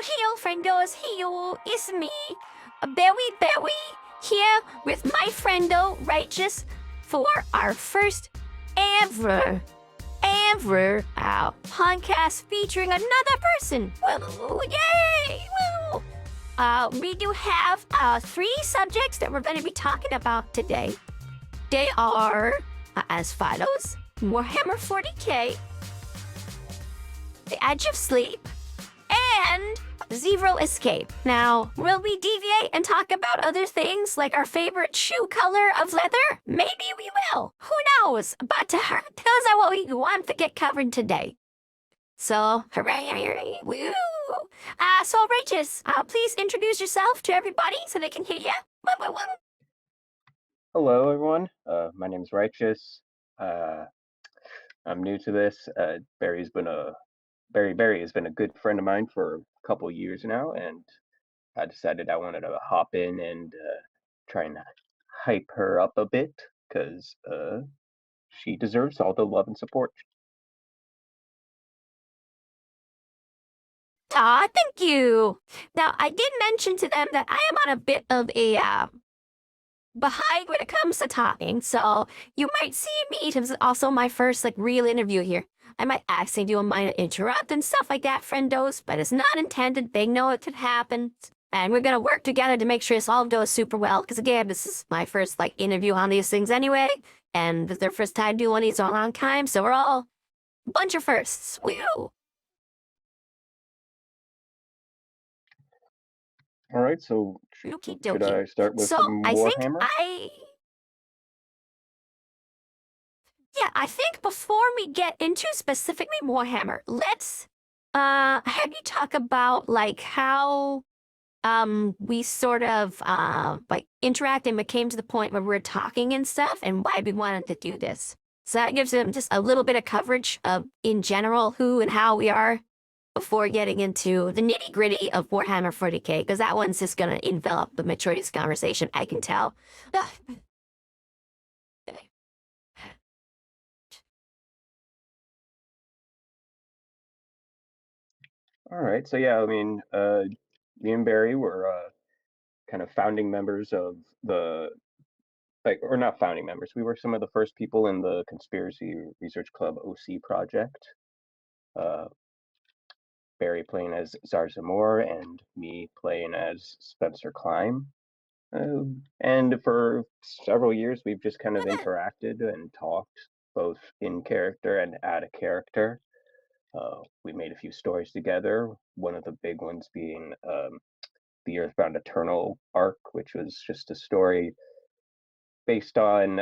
Heyo, Friendos, Heyo, it's me, Berry, here with my friendo, Righteous, for our first ever podcast featuring another person. Woo, yay! Woo! We do have three subjects that we're going to be talking about today. They are as follows: Warhammer 40k, The Edge of Sleep, and Zero Escape. Now, will we deviate and talk about other things like our favorite shoe color of leather? Maybe we will. Who knows? But those are what we want to get covered today. So, hooray, woo! So Righteous, please introduce yourself to everybody so they can hear you. Hello, everyone. My name is Righteous. I'm new to this. Barry has been a good friend of mine for a couple years now, and I decided I wanted to hop in and try and hype her up a bit because she deserves all the love and support. Thank you. Now, I did mention to them that I am on a bit of a behind when it comes to talking, so you might see me. This is also my first real interview here. I might actually do a minor interrupt and stuff like that, friendos, but it's not intended. They know it could happen, and we're gonna work together to make sure this all goes super well. Because again, this is my first interview on these things anyway, and it's their first time doing these in a long time, so we're all a bunch of firsts. Woo! All right, so should I start with some Warhammer? I think before we get into specifically Warhammer, let's have you talk about how we sort of interact and came to the point where we're talking and stuff, and why we wanted to do this. So that gives them just a little bit of coverage of in general who and how we are before getting into the nitty gritty of Warhammer 40k, because that one's just gonna envelop the majority of this conversation, I can tell. All right, so yeah, I mean, me and Barry were kind of founding members of the or not founding members. We were some of the first people in the Conspiracy Research Club OC project. Barry playing as Zarzamor and me playing as Spencer Klein. And for several years, we've just kind of interacted and talked, both in character and out of character. We made a few stories together, one of the big ones being the Earthbound Eternal arc, which was just a story based on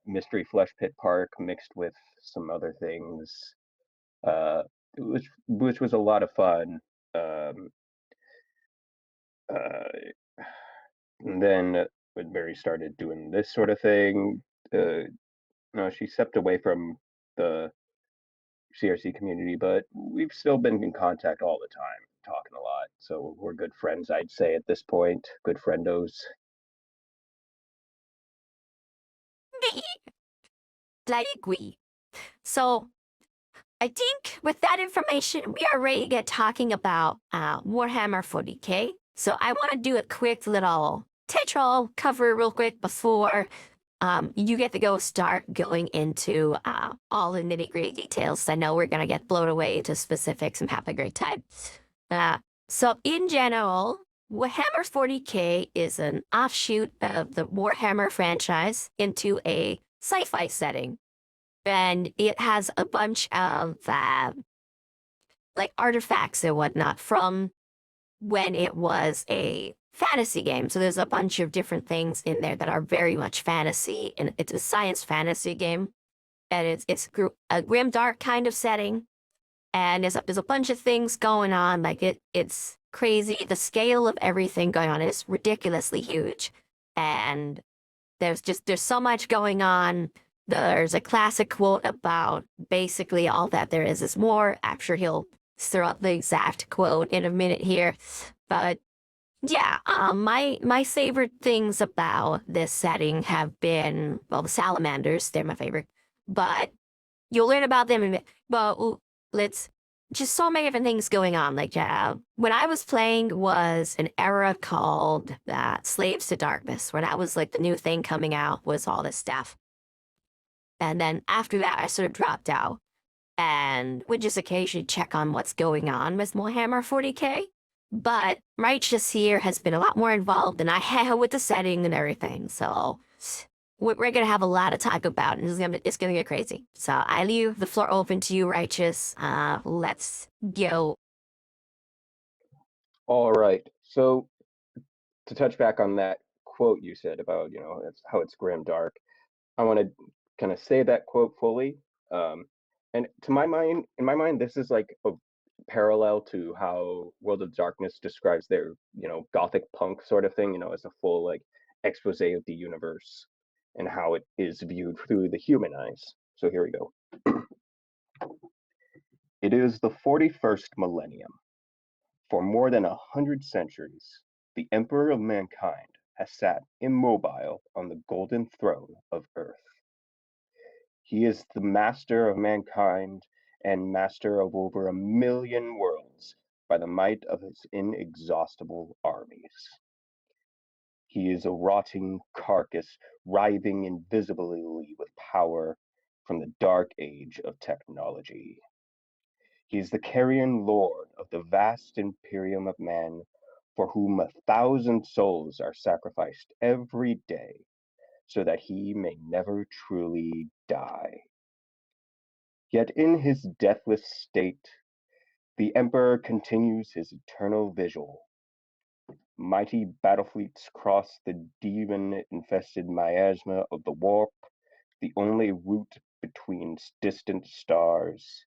Mystery Flesh Pit Park mixed with some other things, which was a lot of fun. And then when Barry started doing this sort of thing, she stepped away from the CRC community, but we've still been in contact all the time, talking a lot. So we're good friends, I'd say, at this point. Good friendos. I agree. So I think with that information, we are ready to get talking about Warhammer 40k. So I want to do a quick little tetra cover real quick before you get to start going into all the nitty-gritty details. I know we're going to get blown away into specifics and have a great time. So in general, Warhammer 40k is an offshoot of the Warhammer franchise into a sci-fi setting. And it has a bunch of artifacts and whatnot from when it was a fantasy game. So there's a bunch of different things in there that are very much fantasy, and it's a science fantasy game, and it's a grimdark kind of setting, and there's a bunch of things going on. It's crazy. The scale of everything going on is ridiculously huge, and there's so much going on. There's a classic quote about basically all that there is more. I'm sure he'll throw up the exact quote in a minute here. But yeah, my favorite things about this setting have been, well, the salamanders. They're my favorite. But you'll learn about them in a minute. But let's just so many different things going on. Like, when I was playing was an era called Slaves to Darkness, where that was like the new thing coming out was all this stuff. And then after that, I sort of dropped out and would just occasionally check on what's going on with Warhammer 40k. But Righteous here has been a lot more involved than I have with the setting and everything. So we're going to have a lot of talk about, and it's going to get crazy. So I leave the floor open to you, Righteous. Let's go. All right. So to touch back on that quote you said about, it's how it's grim dark, I want to kind of say that quote fully. And to my mind, in my mind, this is like a parallel to how World of Darkness describes their, gothic punk sort of thing, as a full like expose of the universe and how it is viewed through the human eyes. So here we go. It is the 41st millennium. For more than 100 centuries, the Emperor of mankind has sat immobile on the golden throne of Earth. He is the master of mankind and master of over 1,000,000 worlds by the might of his inexhaustible armies. He is a rotting carcass writhing invisibly with power from the dark age of technology. He is the carrion lord of the vast imperium of man, for whom 1,000 souls are sacrificed every day, so that he may never truly die. Yet in his deathless state, the Emperor continues his eternal vigil. Mighty battle fleets cross the demon-infested miasma of the warp, the only route between distant stars,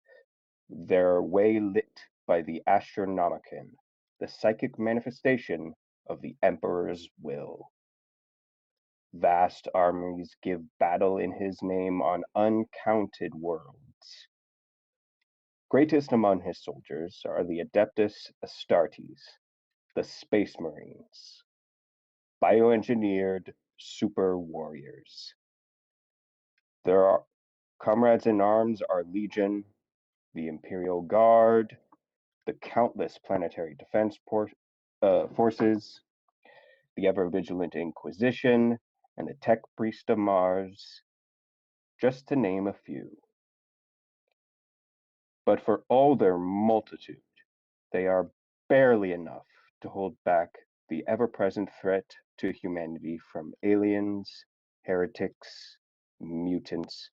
their way lit by the Astronomicon, the psychic manifestation of the Emperor's will. Vast armies give battle in his name on uncounted worlds. Greatest among his soldiers are the Adeptus Astartes, the Space Marines, bioengineered super warriors. Their comrades in arms are Legion, the Imperial Guard, the countless planetary defense forces, the ever-vigilant Inquisition, and the Tech Priest of Mars, just to name a few. But for all their multitude, they are barely enough to hold back the ever-present threat to humanity from aliens, heretics, mutants,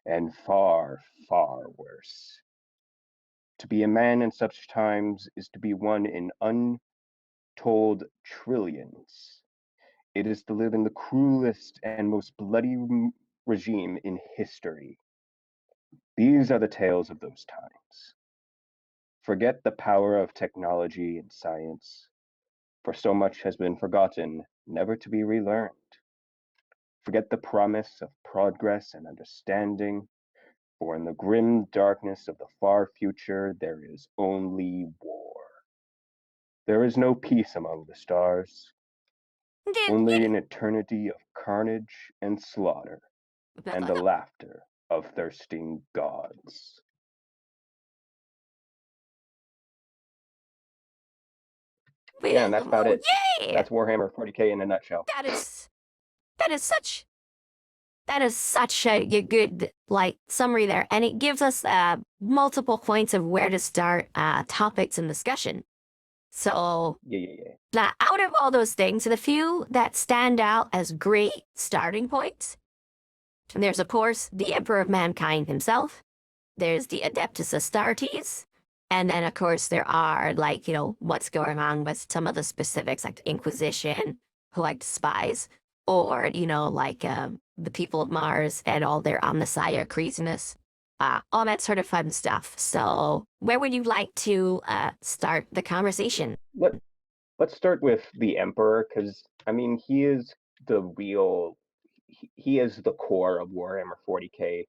and far, far worse. To be a man in such times is to be one in untold trillions. It is to live in the cruelest and most bloody regime in history. These are the tales of those times. Forget the power of technology and science, for so much has been forgotten, never to be relearned. Forget the promise of progress and understanding, for in the grim darkness of the far future there is only war. There is no peace among the stars, only an eternity of carnage and slaughter, and the laughter of thirsting gods. Yeah, and that's about it. Yay! That's Warhammer 40k in a nutshell. That is such a good like summary there, and it gives us multiple points of where to start topics and discussion. So now, out of all those things, the few that stand out as great starting points, there's of course the Emperor of Mankind himself. There's the Adeptus Astartes. And then, of course, there are, like, what's going on with some of the specifics, like the Inquisition, who like spies, or, like the people of Mars and all their omnissiah craziness, all that sort of fun stuff. So, where would you like to start the conversation? Let's start with the Emperor, because, I mean, he is the real, he is the core of Warhammer 40k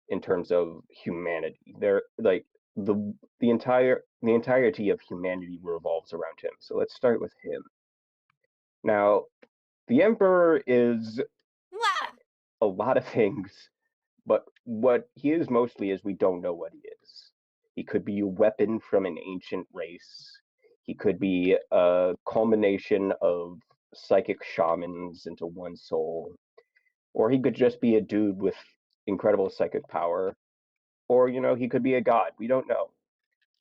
in terms of humanity. They're like the entirety of humanity revolves around him. So let's start with him. Now, the Emperor is a lot of things, but what he is mostly is we don't know what he is. He could be a weapon from an ancient race. He could be a culmination of psychic shamans into one soul. Or he could just be a dude with incredible psychic power. Or, he could be a god. We don't know.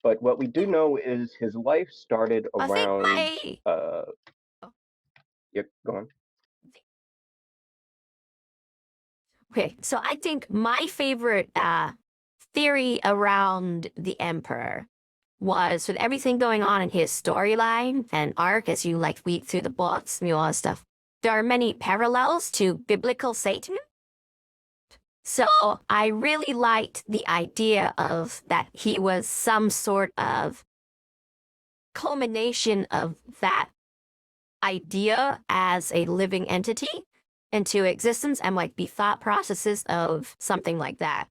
But what we do know is his life started I think around. my Yeah, go on. okay, so I think my favorite theory around the Emperor was with everything going on in his storyline and arc as you like read through the books and all that stuff. There are many parallels to biblical Satan. So I really liked the idea of that he was some sort of culmination of that idea as a living entity into existence and like the thought processes of something like that.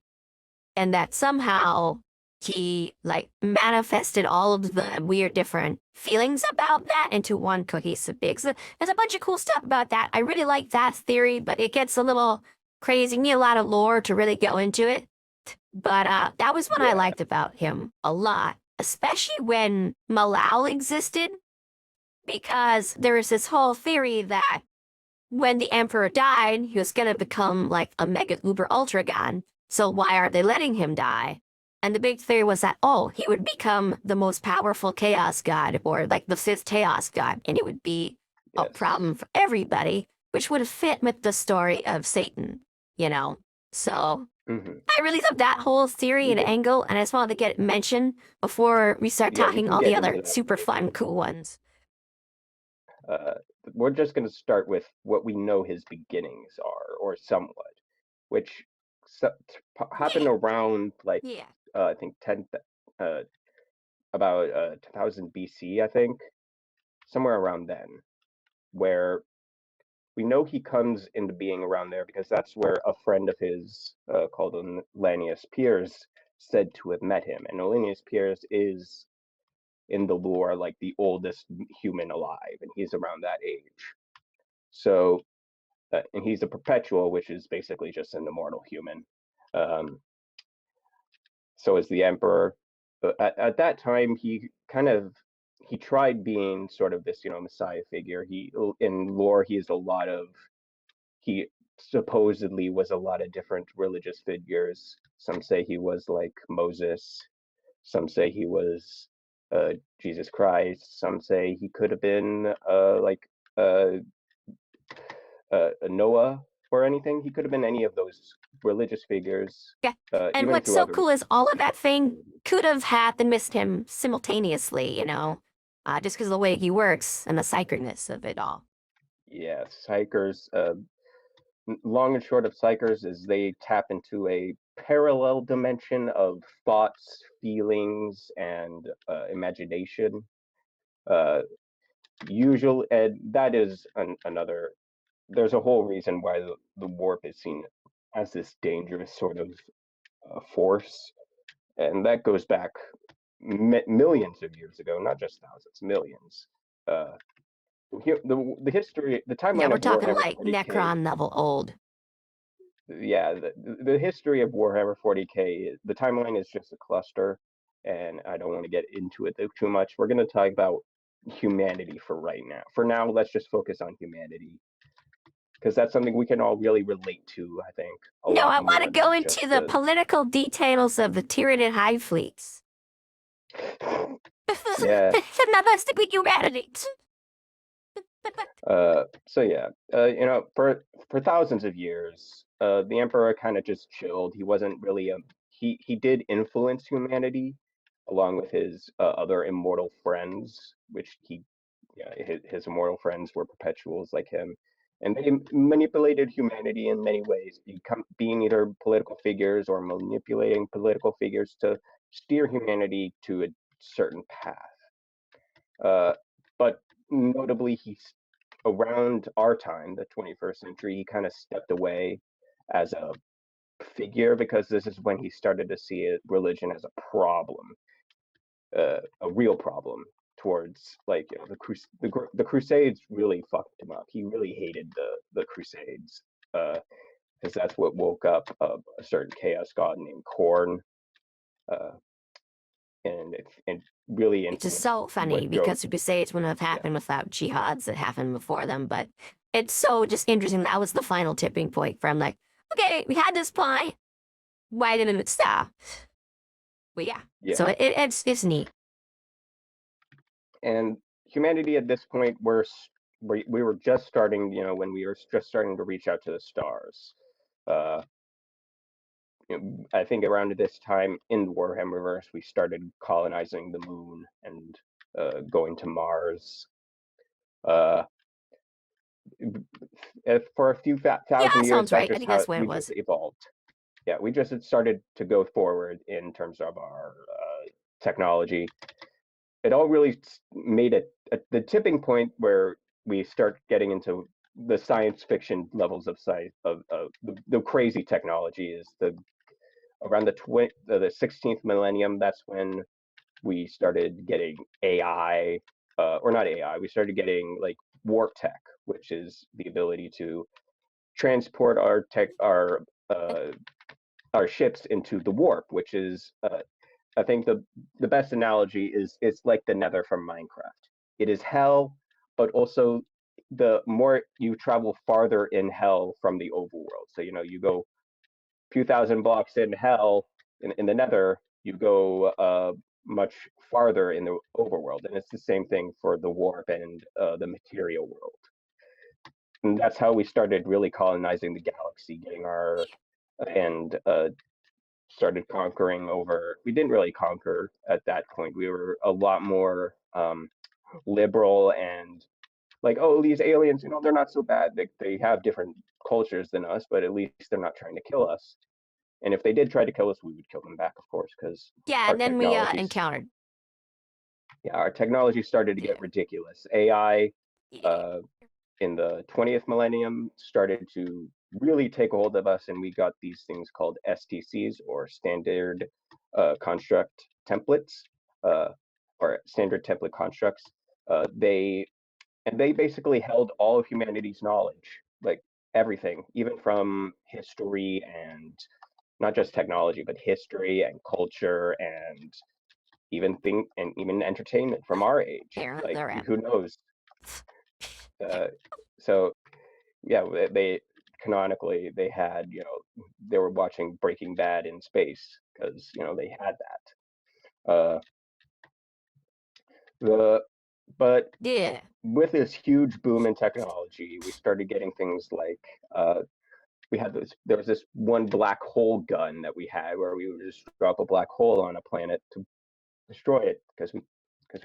And that somehow he like manifested all of the weird different feelings about that into one cohesive big. So there's a bunch of cool stuff about that. I really like that theory, but it gets a little crazy. You need a lot of lore to really go into it. But that was what I Yeah. liked about him a lot, especially when Malal existed, because there was this whole theory that when the Emperor died, he was going to become like a mega uber ultra god. So why aren't they letting him die? And the big theory was that, oh, he would become the most powerful chaos god or like the fifth chaos god, and it would be a Yes. problem for everybody, which would have fit with the story of Satan, you know? So I really love that whole theory We and can, angle, and I just wanted to get it mentioned before we start yeah, we talking can all the get into other that super later. fun, cool ones. Uh, we're just going to start with what we know his beginnings are, or somewhat, which happened Yeah, around like yeah. I think about 1000 BC, I think, somewhere around then, where we know he comes into being around there because that's where a friend of his called Lanius Piers said to have met him, and Lanius Piers is in the lore like the oldest human alive, and he's around that age. So, and he's a perpetual, which is basically just an immortal human. Um, so is the emperor. But at that time, he tried being sort of this messiah figure. He in lore he is a lot of he supposedly was a lot of different religious figures. Some say he was like Moses. Some say he was Jesus Christ. Some say he could have been like uh, Noah or anything. He could have been any of those religious figures, Yeah. And even what's through so other. cool is all of that thing could have happened, missed him simultaneously, just because of the way he works and the sacredness of it all. Yes, hikers. Long and short of psychers is they tap into a parallel dimension of thoughts, feelings, and imagination. Uh, Usual, and that is another. There's a whole reason why the warp is seen as this dangerous sort of force, and that goes back millions of years ago, not just thousands, millions. Uh, the history, the Yeah, timeline we're of talking Warhammer like 40K. Necron level old. Yeah, the history of Warhammer 40K, the timeline is just a cluster, and I don't want to get into it too much. We're going to talk about humanity for right now. For now, let's just focus on humanity because that's something we can all really relate to, I think, a No, lot I want to more go than into just the the. political details of the Tyranid hive fleets. Yeah. Another stupid humanity. So yeah, for thousands of years, the emperor kind of just chilled. He wasn't really he did influence humanity, along with his other immortal friends, which yeah, his immortal friends were perpetuals like him, and they manipulated humanity in many ways, being either political figures or manipulating political figures to steer humanity to a certain path. But notably, he's around our time, the 21st century, he kind of stepped away as a figure because this is when he started to see religion as a problem, a real problem towards like the Crusades really fucked him up. He really hated the Crusades because that's what woke up a certain chaos god named Korn. Uh, and it really Which is influenced so funny what drove. because you could say it wouldn't have Yeah, happened without jihads that happened before them, but it's so just interesting. That was the final tipping point from like, okay, we had this point. Why didn't it stop? But yeah, so yeah, it's neat. and humanity at this point we were just starting, when we were just starting to reach out to the stars. Uh, I think around this time in the Warhammerverse, we started colonizing the moon and going to Mars. Uh, for a few Yeah, thousand that years, sounds that's right. I just think how that's what it we just was. evolved. Yeah, we just had started to go forward in terms of our technology. It all really made it the tipping point where we start getting into the science fiction levels of science of the crazy technology is the around the 16th millennium. That's when we started getting AI, or not AI. We started getting like warp tech, which is the ability to transport uh, our ships into the warp, which is I think the best analogy is it's like the Nether from Minecraft. It is hell, but also the more you travel farther in hell from the overworld. So you go a few thousand blocks in hell in the Nether, you go much farther in the overworld, and it's the same thing for the warp and the material world. And that's how we started really colonizing the galaxy, getting our and started conquering over. We didn't really conquer at that point. We were a lot more liberal and like, oh, these aliens, they're not so bad. They have different cultures than us, but at least they're not trying to kill us. And if they did try to kill us, we would kill them back, of course, because Yeah, our and then we technologies, encountered. yeah, our technology started to Yeah, get ridiculous. AI yeah. uh, in the 20th millennium started to really take a hold of us, and we got these things called STCs, or standard construct templates, uh, or standard template constructs. They basically held all of humanity's knowledge, like everything, even from history and not just technology, but history and culture and even entertainment from our age. Here, Like they're at. who knows? Uh, so yeah, they canonically they had they were watching Breaking Bad in space because they had that. The but Yeah. with this huge boom in technology, we started getting things like we had this. There was this one black hole gun that we had where we would just drop a black hole on a planet to destroy it because we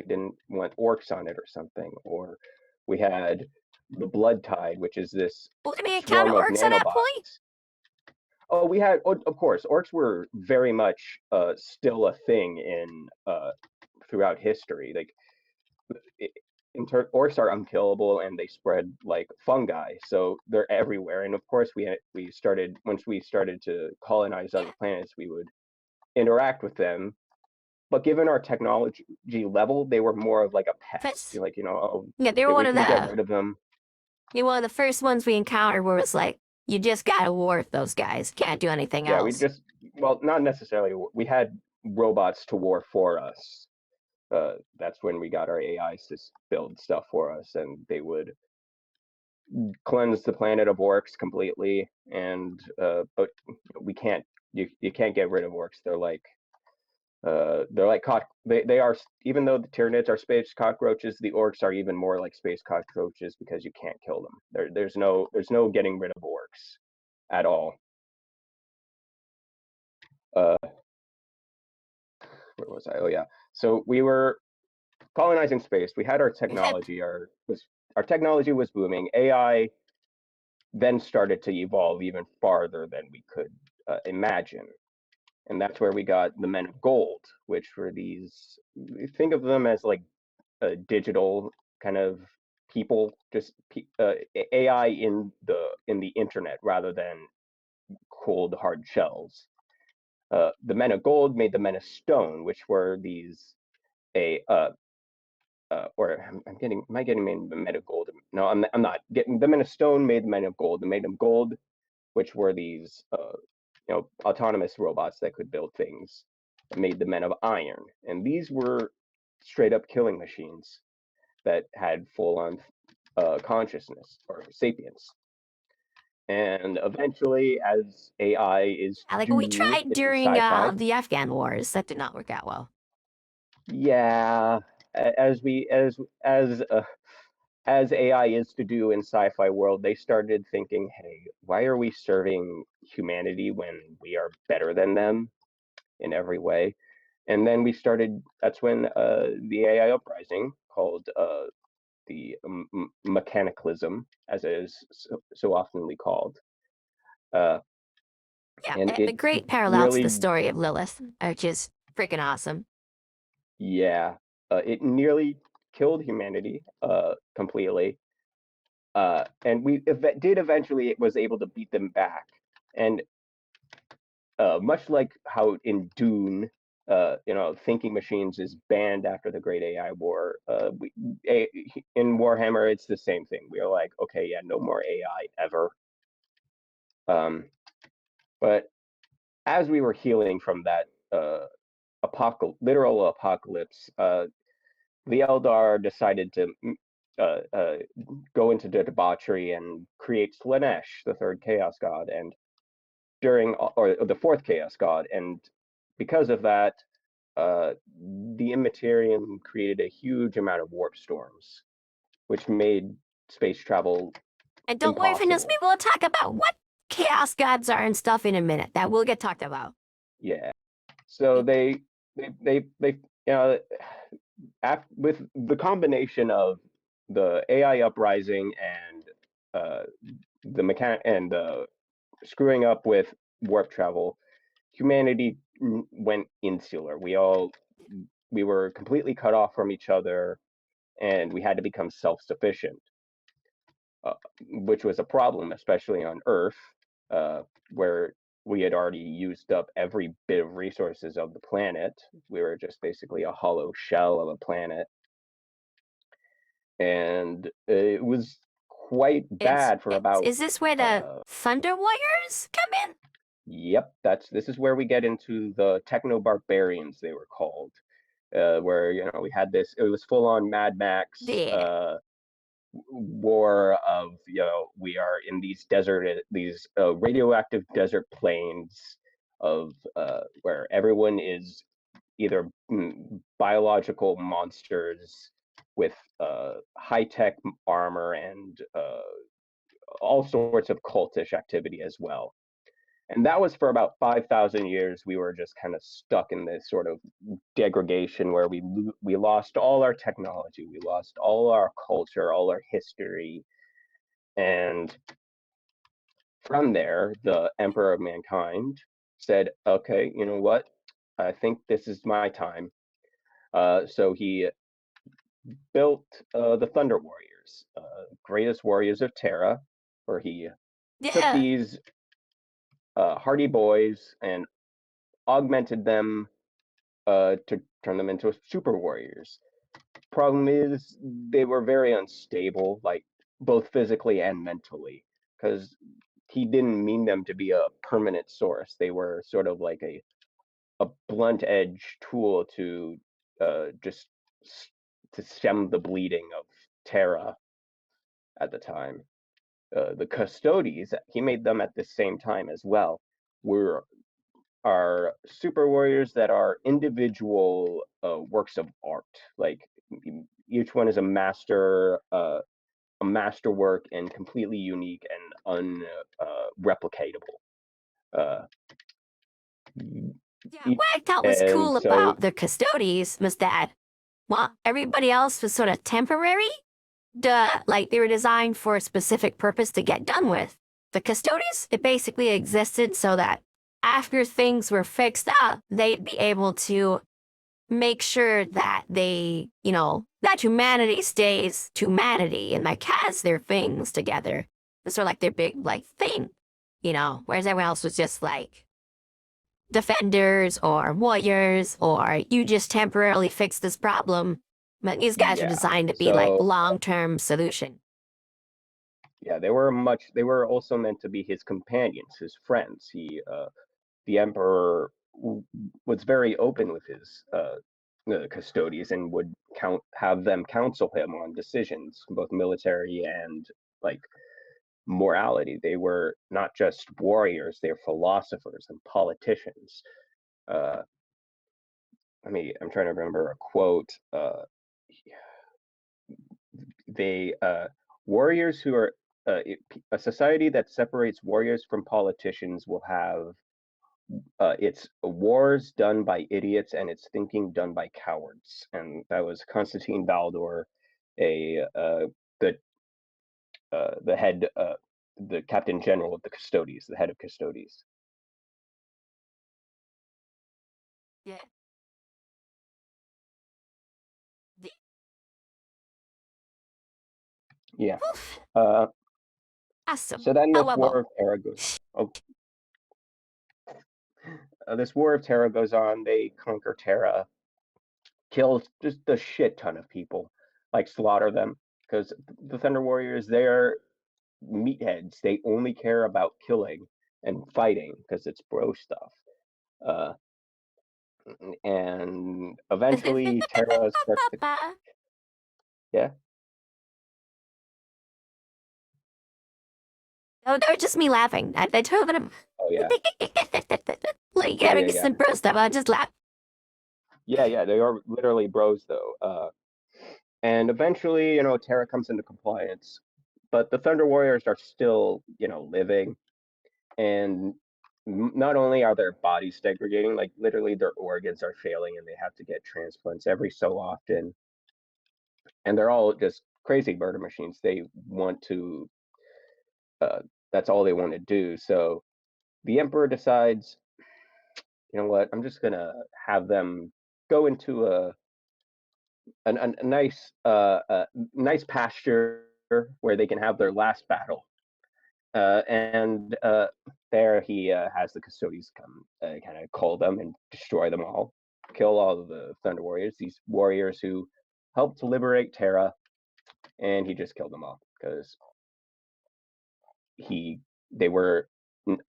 didn't want orcs on it or something. Or we had the blood tide, which is this But we encounter swarm of orcs at that point? nanobots. Oh, of course, orcs were very much still a thing in throughout history. Like i- orcs are unkillable and they spread like fungi, so they're everywhere. And of course, we started once we started to colonize other Yeah. planets, we would interact with them. But given our technology level, they were more of like a pest. First, Like oh, yeah, they were we one of can get the rid of them. one of the first ones we encountered where it's like, you just gotta war with those guys. Can't do anything Yeah, we else. just well, not necessarily. We had robots to war for us. That's when we got our AIs to build stuff for us, and they would cleanse the planet of orcs completely. And but we can't. You can't get rid of orcs. They're like they are, even though the Tyranids are space cockroaches, the orcs are even more like space cockroaches because you can't kill them. There's no getting rid of orcs at all. Uh, where was I? Oh yeah. So we were colonizing space. We had our technology. Our technology was booming. AI then started to evolve even farther than we could imagine, and that's where we got the Men of Gold, which were these. Think of them as like a digital kind of people, just AI in the internet rather than cold hard shells. The Men of Gold made the Men of Stone, which were these a or I'm getting am I getting the Men of Gold? No, I'm not getting the Men of Stone made the Men of Gold. The Men of Gold, which were these autonomous robots that could build things. made the men of iron, and these were straight up killing machines that had full on consciousness or sapience. And eventually, as AI is Like we due tried in during sci-fi, the Afghan wars. That did not work out well. yeah, as AI is to do in sci-fi world, they started thinking, hey, why are we serving humanity when we are better than them in every way? And then that's when the AI uprising, called the mechanicalism, as it is so oftenly called, uh, Yeah, and the it great parallel to the nearly, story of Lilith, which is freaking awesome. yeah, it nearly killed humanity completely. And did eventually, it was able to beat them back. And much like how in Dune, thinking machines is banned after the Great AI War. In Warhammer, it's the same thing. We are like, okay, yeah, no more AI ever. But as we were healing from that literal apocalypse, the Eldar decided to go into the debauchery and create Slanesh, the third Chaos God, and or the fourth Chaos God, and because of that, the Immaterium created a huge amount of warp storms, which made space travel And don't worry, Friendos, impossible. we will talk about what chaos gods are and stuff in a minute. That will get talked about. Yeah. So they with the combination of the AI uprising and the screwing up with warp travel, humanity went insular. We were completely cut off from each other, and we had to become self-sufficient, which was a problem, especially on Earth, where we had already used up every bit of resources of the planet. We were just basically a hollow shell of a planet, and it was quite bad for about. Is this where the Thunder Warriors come in? Yep, this is where we get into the techno barbarians, they were called, where we had this. It was full on Mad Max Yeah. war of we are in these radioactive desert plains of where everyone is either biological monsters with high-tech armor and all sorts of cultish activity as well. And that was for about 5,000 years. We were just kind of stuck in this sort of degradation where we lost all our technology, we lost all our culture, all our history. And from there, the Emperor of Mankind said, okay, you know what? I think this is my time. So he built the Thunder Warriors, greatest warriors of Terra, where he took Yeah. these hardy boys and augmented them to turn them into super warriors. Problem is, they were very unstable, like both physically and mentally, because he didn't mean them to be a permanent source. They were sort of like a blunt edge tool to just to stem the bleeding of Terra at the time. The Custodes, he made them at the same time as well, were are super warriors that are individual works of art. Like each one is a masterwork and completely unique and unreplicatable. Yeah, what I thought was And cool so, about the Custodes was that while everybody else was sort of temporary, like they were designed for a specific purpose to get done with. The Custodes, it basically existed so that after things were fixed up, they'd be able to make sure that that humanity stays humanity and like has their things together. It's sort of like their big like thing, whereas everyone else was just like defenders or warriors or you just temporarily fix this problem. But these guys are yeah. designed to be like So long-term solution. yeah, they were also meant to be his companions, his friends. The Emperor was very open with his custodies and would have them counsel him on decisions, both military and like morality. They were not just warriors; they're philosophers and politicians. Uh, I'm trying to remember a quote. They warriors who are a society that separates warriors from politicians will have it's wars done by idiots and it's thinking done by cowards. And that was Constantine Baldor, a the head, the captain general of the Custodies, the head of Custodies. Yeah. The, Yeah. Oof, Uh, awesome. so then this war However, of terror goes. Oh, this war of terror goes on. They conquer Terra, kill just a shit ton of people, like slaughter them, because the Thunder Warriors, they're meatheads. They only care about killing and fighting because it's bro stuff. Uh, and eventually Terra starts to, yeah, oh, they were just me laughing. I told them, oh yeah, like, yeah, yeah, having yeah, some bro stuff. I just laugh. yeah. They are literally bros though. And eventually, Terra comes into compliance, but the Thunder Warriors are still, living, and not only are their bodies degrading, like literally their organs are failing, and they have to get transplants every so often, and they're all just crazy murder machines. They want to, uh, that's all they want to do. So the Emperor decides, you know what, I'm just gonna have them go into a nice nice pasture where they can have their last battle. And there he has the custodians come, kind of call them and destroy them all, kill all of the Thunder Warriors, these warriors who helped to liberate Terra, and he just killed them all because he they were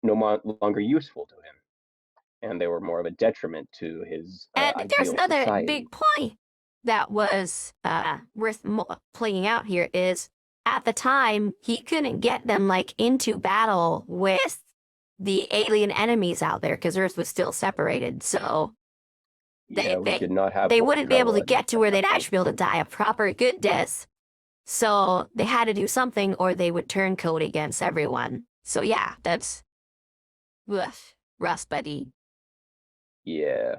no longer useful to him, and they were more of a detriment to his And there's ideal another society. big point that was worth playing out here is at the time he couldn't get them like into battle with the alien enemies out there because Earth was still separated. So they Yeah, we they did not have they warp wouldn't be able travel to at this get to where they'd time. actually be able to die a proper good death. So they had to do something or they would turn code against everyone. So yeah, that's rough, buddy. Yeah.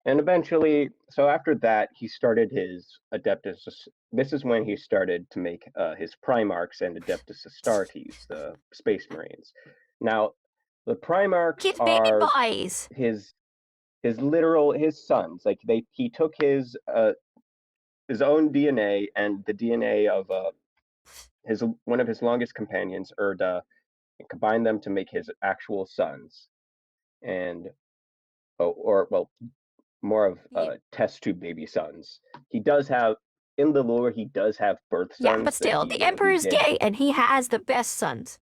And eventually, so after that, he started his Adeptus. This is when he started to make his Primarchs and Adeptus Astartes, the Space Marines. Now, the Primarchs Kids, baby are boys. his his sons. Like he took his own DNA and the DNA of his one of his longest companions, Erda, and combined them to make his actual sons. And or well, more of Yeah, test tube baby sons. He does have in the lore. He does have birth yeah, but sons that still, the he Emperor's did. gay and he has the best sons.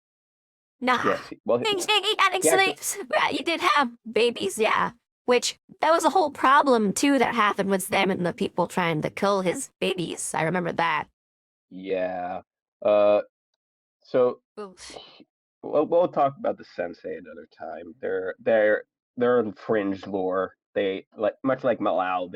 Nah. Yes, well, Adding he actually slaves. Yeah, you did have babies, yeah. Which that was a whole problem too that happened with them and the people trying to kill his babies. I remember that. yeah. Uh, so Oof. we'll talk about the sensei another time. They're fringe lore. They like much like Malal.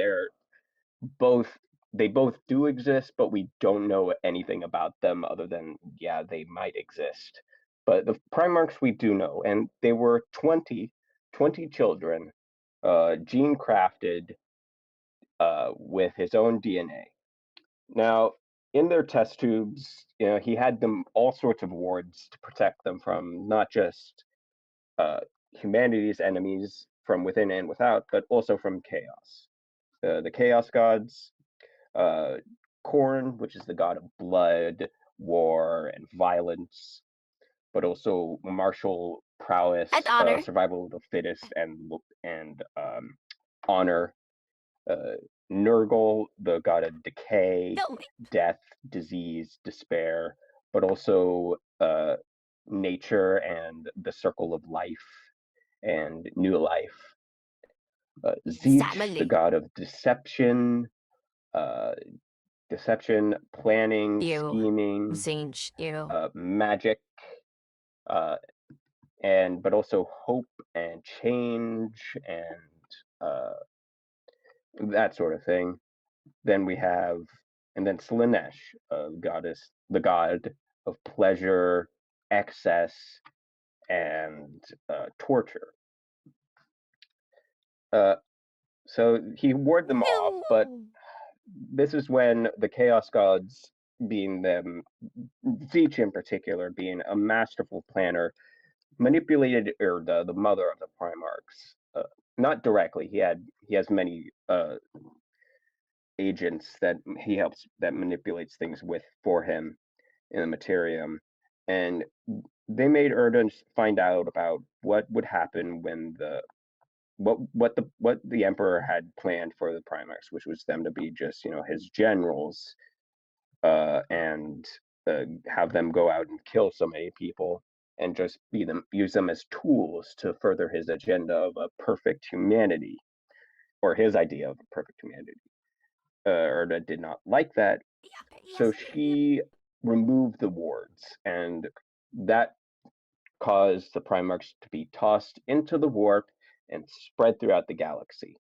Both they both do exist, but we don't know anything about them other than yeah, they might exist. But the Primarchs we do know, and they were 20 children, gene crafted with his own DNA. Now, in their test tubes, he had them all sorts of wards to protect them from not just uh, humanity's enemies from within and without, but also from chaos. The chaos gods, uh, Korn, which is the god of blood, war, and violence, but also martial And prowess, honor. survival of the fittest, and honor. Uh, Nurgle, the god of decay, No, death, disease, despair, but also nature and the circle of life and new life. Zeech, the Family. god of deception, uh, planning, You. scheming, Zinch. You. magic, uh, and but also hope and change and that sort of thing. Then we have, and then Slanesh, the god of pleasure, excess, and torture. Uh, so he ward them off, but You. this is when the Chaos Gods, being them, Zeech in particular, being a masterful planner, manipulated Erda, the mother of the Primarchs. Not directly. He has many agents that he helps that manipulates things with for him in the Materium, and they made Erda find out about what would happen when what the Emperor had planned for the Primarchs, which was them to be just his generals, and have them go out and kill so many people, and just use them as tools to further his agenda of a perfect humanity, or his idea of a perfect humanity. Erda did not like that, so Yes. she removed the wards, and that caused the Primarchs to be tossed into the warp and spread throughout the galaxy.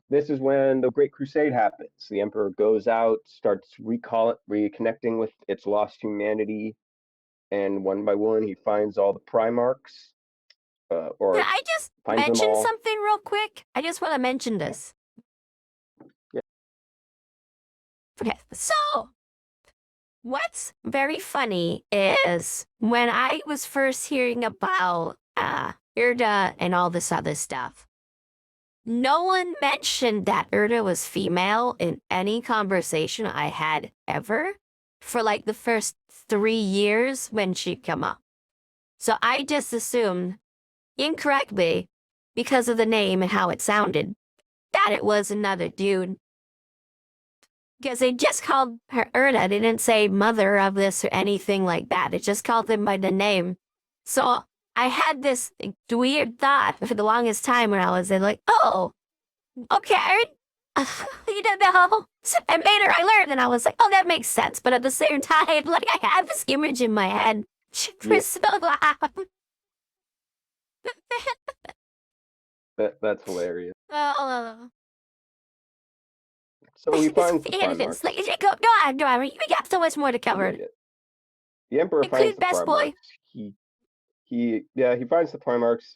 This is when the Great Crusade happens. The Emperor goes out, starts reconnecting with its lost humanity, and one by one he finds all the Primarchs, Can or I just finds them mention all. something real quick? I just want to mention this. Yeah. Okay, so what's very funny is when I was first hearing about Irda and all this other stuff, no one mentioned that Irda was female in any conversation I had ever for like the first 3 years when she come up. So I just assumed incorrectly, because of the name and how it sounded, that it was another dude. Because they just called her Erna. They didn't say mother of this or anything like that. It just called them by the name. So I had this weird thought for the longest time when I was there, like, oh, okay. You don't know. And later I learned, and I was like, oh, that makes sense. But at the same time, like, I had this image in my head. She Yeah. was so loud. That's hilarious. Oh. So he It's finds the fantasy. Primarchs. Like, go on. We got so much more to cover. Yeah. The Emperor finds Include the Best Boy. Primarchs. He finds the Primarchs.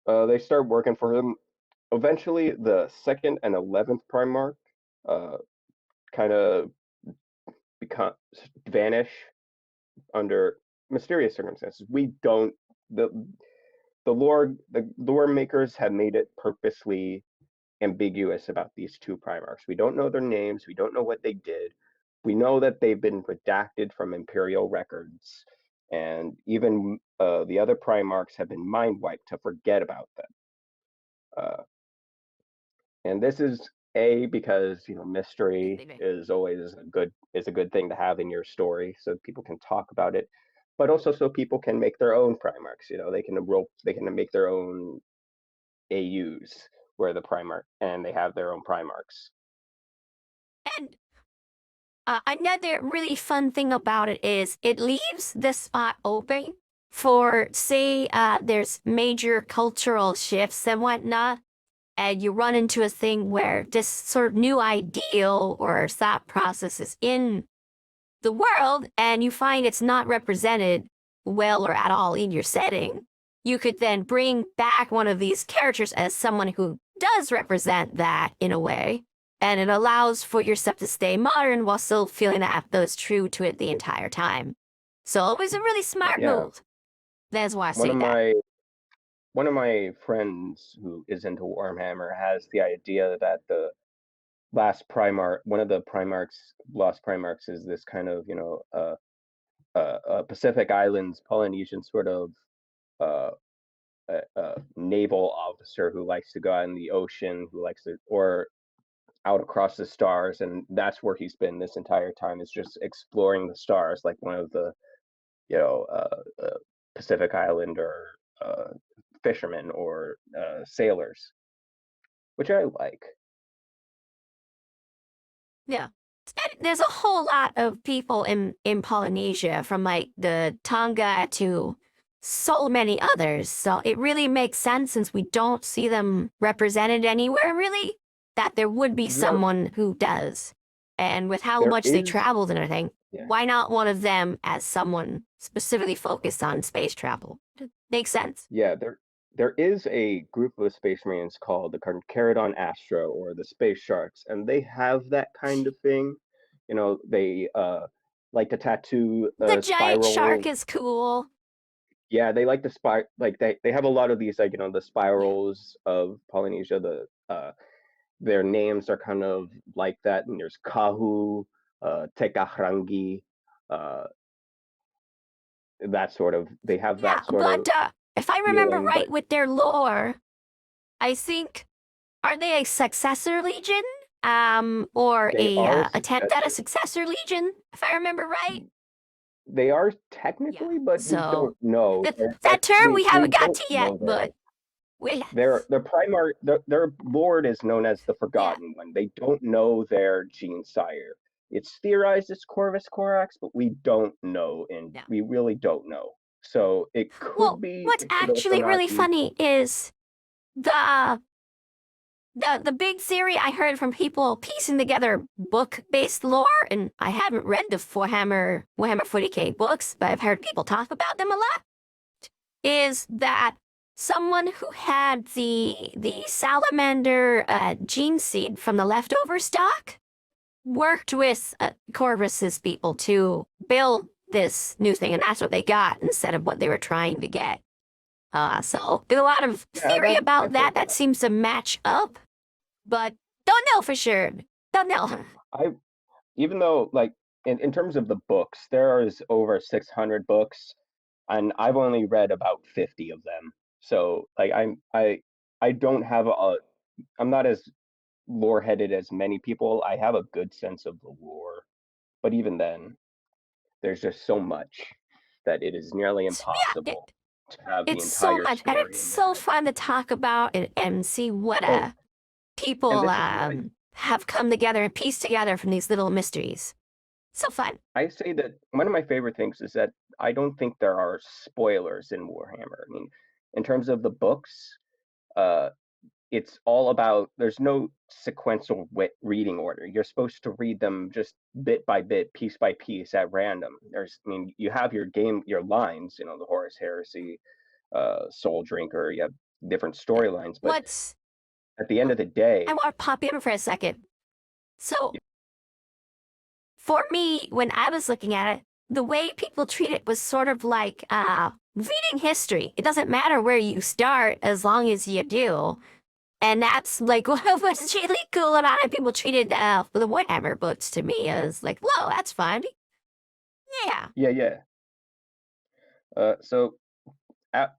They start working for him. Eventually, the second and 11th Primarch uh, kind of become vanish under mysterious circumstances. We don't the the lore makers have made it purposely ambiguous about these two Primarchs. We don't know their names. We don't know what they did. We know that they've been redacted from Imperial records, and even the other Primarchs have been mind wiped to forget about them. And this is because mystery is always a good thing to have in your story, so people can talk about it, but also so people can make their own Primarchs. They can make their own AUs where the Primarch, and they have their own Primarchs. And another really fun thing about it is it leaves the spot open for, say, there's major cultural shifts and whatnot, and you run into a thing where this sort of new ideal or thought process is in the world, and you find it's not represented well or at all in your setting. You could then bring back one of these characters as someone who does represent that in a way, and it allows for your stuff to stay modern while still feeling that was true to it the entire time. So it was a really smart Yeah, move. That's why I one say of that. my one of my friends who is into Warhammer has the idea that the one of the lost Primarchs, is this kind of Pacific Islands Polynesian sort of uh, naval officer who likes to go out in the ocean, who likes to, or out across the stars, and that's where he's been this entire time, is just exploring the stars like one of the, you know, Pacific Islander fishermen or sailors, which I like. Yeah. And there's a whole lot of people in Polynesia, from like the Tonga to so many others. So it really makes sense, since we don't see them represented anywhere really, that there would be There, someone who does. And with how there much they is, traveled and everything, yeah, why not one of them as someone specifically focused on space travel? It makes sense. yeah, there is a group of space marines called the Carcharodon Astra, or the Space Sharks, and they have that kind of thing. You know, they like to tattoo The giant shark spiral. is cool. Yeah, they like the like they have a lot of these, like, you know, the Yeah. spirals of Polynesia. Their names are kind of like that. And there's Kahu, Tekahrangi, uh, that sort of. They have Yeah, that sort of but if I remember feeling, right but with their lore, I think, are they a successor legion? Or they a are a attempt at a successor. successor legion, if I remember right? They are Yeah. technically, but we So don't know. that term we We haven't got don't to yet, know but their we, their lord is known as the yeah, Forgotten One. They don't know their gene sire. It's theorized it's Corvus Corax, but we don't know, and yeah. we really don't know. So it could Well, be, what's it could also actually not really be. funny is the the big theory I heard from people piecing together book-based lore, and I haven't read the Warhammer 40K books, but I've heard people talk about them a lot, is that someone who had the salamander gene seed from the leftover stock worked with Corvus's people to build this new thing, and that's what they got instead of what they were trying to get. So there's a lot of Yeah, theory about I've heard that that. seems to match up, but don't know for sure. Don't know. I Even though, like, in terms of the books, there is over 600 books, and I've only read about 50 of them. So like I don't have a I'm not as lore headed as many people. I have a good sense of the lore, but even then, there's just so much that it is nearly Yeah, impossible to have the it's so entire much, and story it's in your so head. fun to talk about and see what Oh, and people this is why have come together and pieced together from these little mysteries. So fun. I say that one of my favorite things is that I don't think there are spoilers in Warhammer. I mean, in terms of the books, uh, it's all about, there's no sequential reading order. You're supposed to read them just bit by bit, piece by piece at random. I mean, you have your lines, you know, the Horus Heresy, Soul Drinker, you have different Yeah. storylines, but What's at the end of the I day, want to pop in for a second. So for me, when I was looking at it, the way people treat it was sort of like reading history. It doesn't matter where you start as long as you do. And that's like what was really cool about it. People treated the Warhammer books to me as like, whoa, that's fun. Yeah. yeah, yeah. So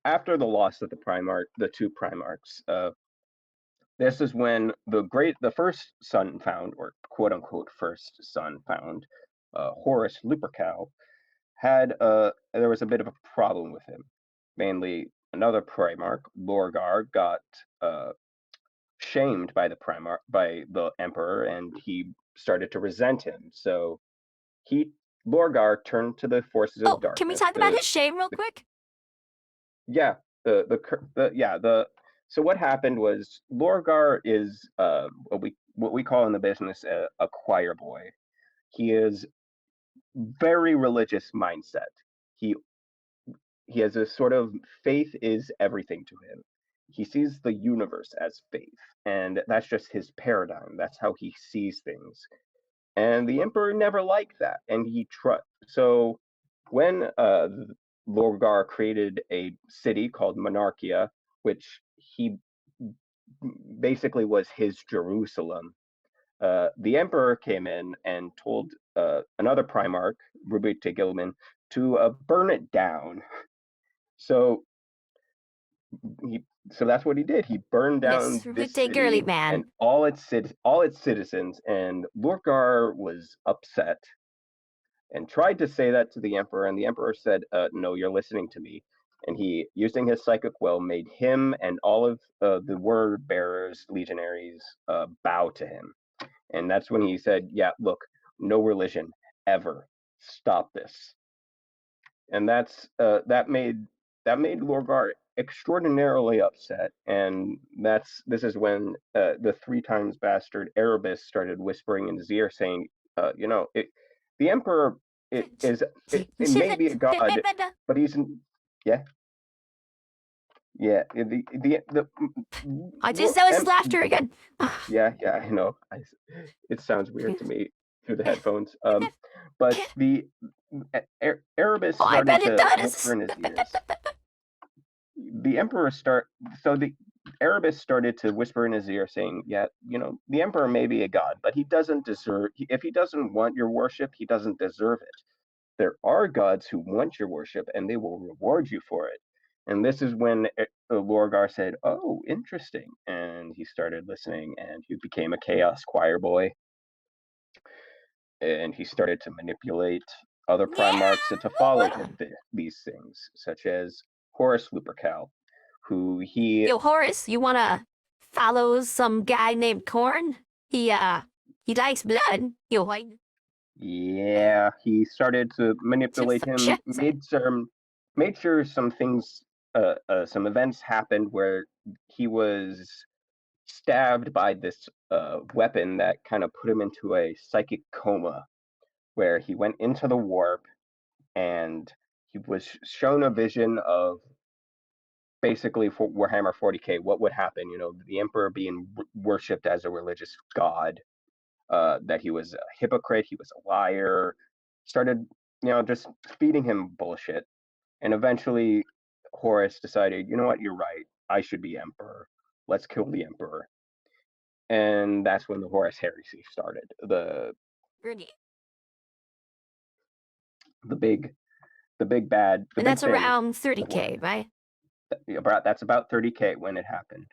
after the loss of the two Primarchs, this is when the first son found, or quote unquote first son found, Horus Lupercal, there was a bit of a problem with him. Mainly, another Primarch, Lorgar, got uh, shamed by the Emperor, and he started to resent him. So he Lorgar turned to the forces of Oh, can we darkness. talk about his shame real quick? Yeah, the so what happened was Lorgar is what we call in the business a choir boy. He is very religious mindset. He he has a sort of faith is everything to him. He sees the universe as faith, and that's just his paradigm. That's how he sees things. And the emperor never liked that, and so when Lorgar created a city called Monarchia, which he basically was his Jerusalem. The emperor came in and told another Primarch, Rubute Gilman, to burn it down. So so that's what he did. He burned down Yes, this take girly city man. and all its citizens, and Lorgar was upset and tried to say that to the emperor, and the emperor said, "No, you're listening to me." And he, using his psychic will, made him and all of the word bearers, legionaries, bow to him. And that's when he said, "Yeah, look, no religion ever. Stop this." And that made Lorgar extraordinarily upset. And this is when the 3 times bastard Erebus started whispering in his ear, saying, the emperor it may be a god, but he's yeah yeah That was his laughter again. yeah, I know. It sounds weird to me through the headphones. But the Erebus Oh, I bet started it to whisper does. in his ears. The emperor so the Erebus started to whisper in his ear, saying, "Yeah, the emperor may be a god, but he doesn't deserve. If he doesn't want your worship, he doesn't deserve it. There are gods who want your worship, and they will reward you for it." And this is when Lorgar said, "Oh, interesting," and he started listening, and he became a chaos choir boy, and he started to manipulate other Primarchs to follow these things, such as Horus Lupercal, who he Yo, Horace, you wanna follow some guy named Corn? He likes blood. Yo, white. he started to manipulate him, made sure some things, some events happened where he was stabbed by this weapon that kind of put him into a psychic coma, where he went into the warp and he was shown a vision of basically for Warhammer 40K, what would happen, the Emperor being worshipped as a religious god, that he was a hypocrite, he was a liar, started, just feeding him bullshit. And eventually Horus decided, you know what, you're right, I should be Emperor. Let's kill the Emperor. And that's when the Horus heresy started. The big the big bad the And big that's thing. around 30K, right? That's about 30K when it happened.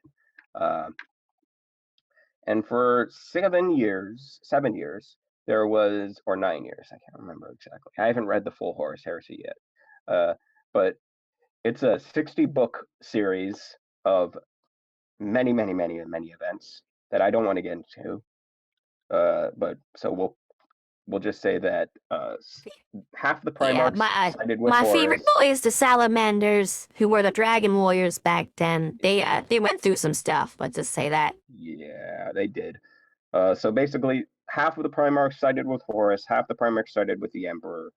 And for 7 years, there was, or 9 years, I can't remember exactly. I haven't read the full Horus Heresy yet. But it's a 60-book series of many, many, many, many events that I don't want to get into. But so we'll just say that half the Yeah, Primarchs sided with my Horus. favorite boys, the Salamanders, who were the Dragon Warriors back then. They went through some stuff. Let's just say that. Yeah, they did. So basically, half of the Primarchs sided with Horus, half the Primarchs sided with the Emperor,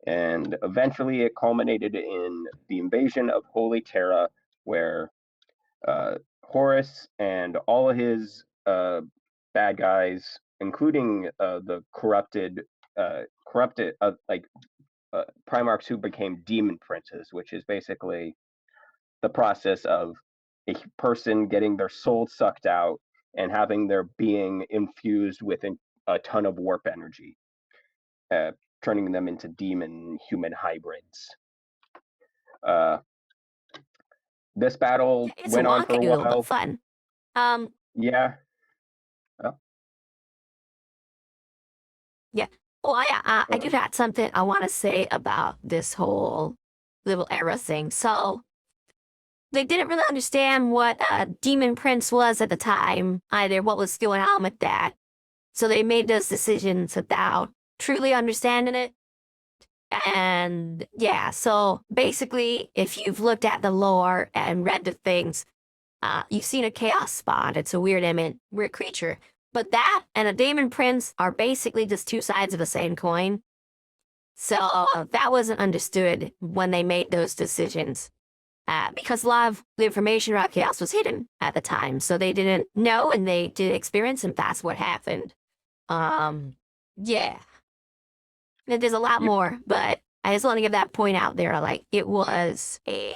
and eventually it culminated in the invasion of Holy Terra, where Horus and all of his bad guys, including the corrupted Primarchs who became demon princes, which is basically the process of a person getting their soul sucked out and having their being infused with a ton of warp energy, turning them into demon human hybrids. This battle It's a went on for a wonkadoodle, but while. fun. Yeah. Oh. Yeah. Oh, I do got something I want to say about this whole little era thing. So they didn't really understand what Demon Prince was at the time, either what was going on with that. So they made those decisions without truly understanding it. And yeah, so basically, if you've looked at the lore and read the things, you've seen a chaos spawn. It's a weird image, weird creature. But that and a Demon Prince are basically just two sides of the same coin. So that wasn't understood when they made those decisions. Because a lot of the information about chaos was hidden at the time. So they didn't know and they did experience, and that's what happened. Yeah. And there's a lot more, but I just want to give that point out there. Like, it was I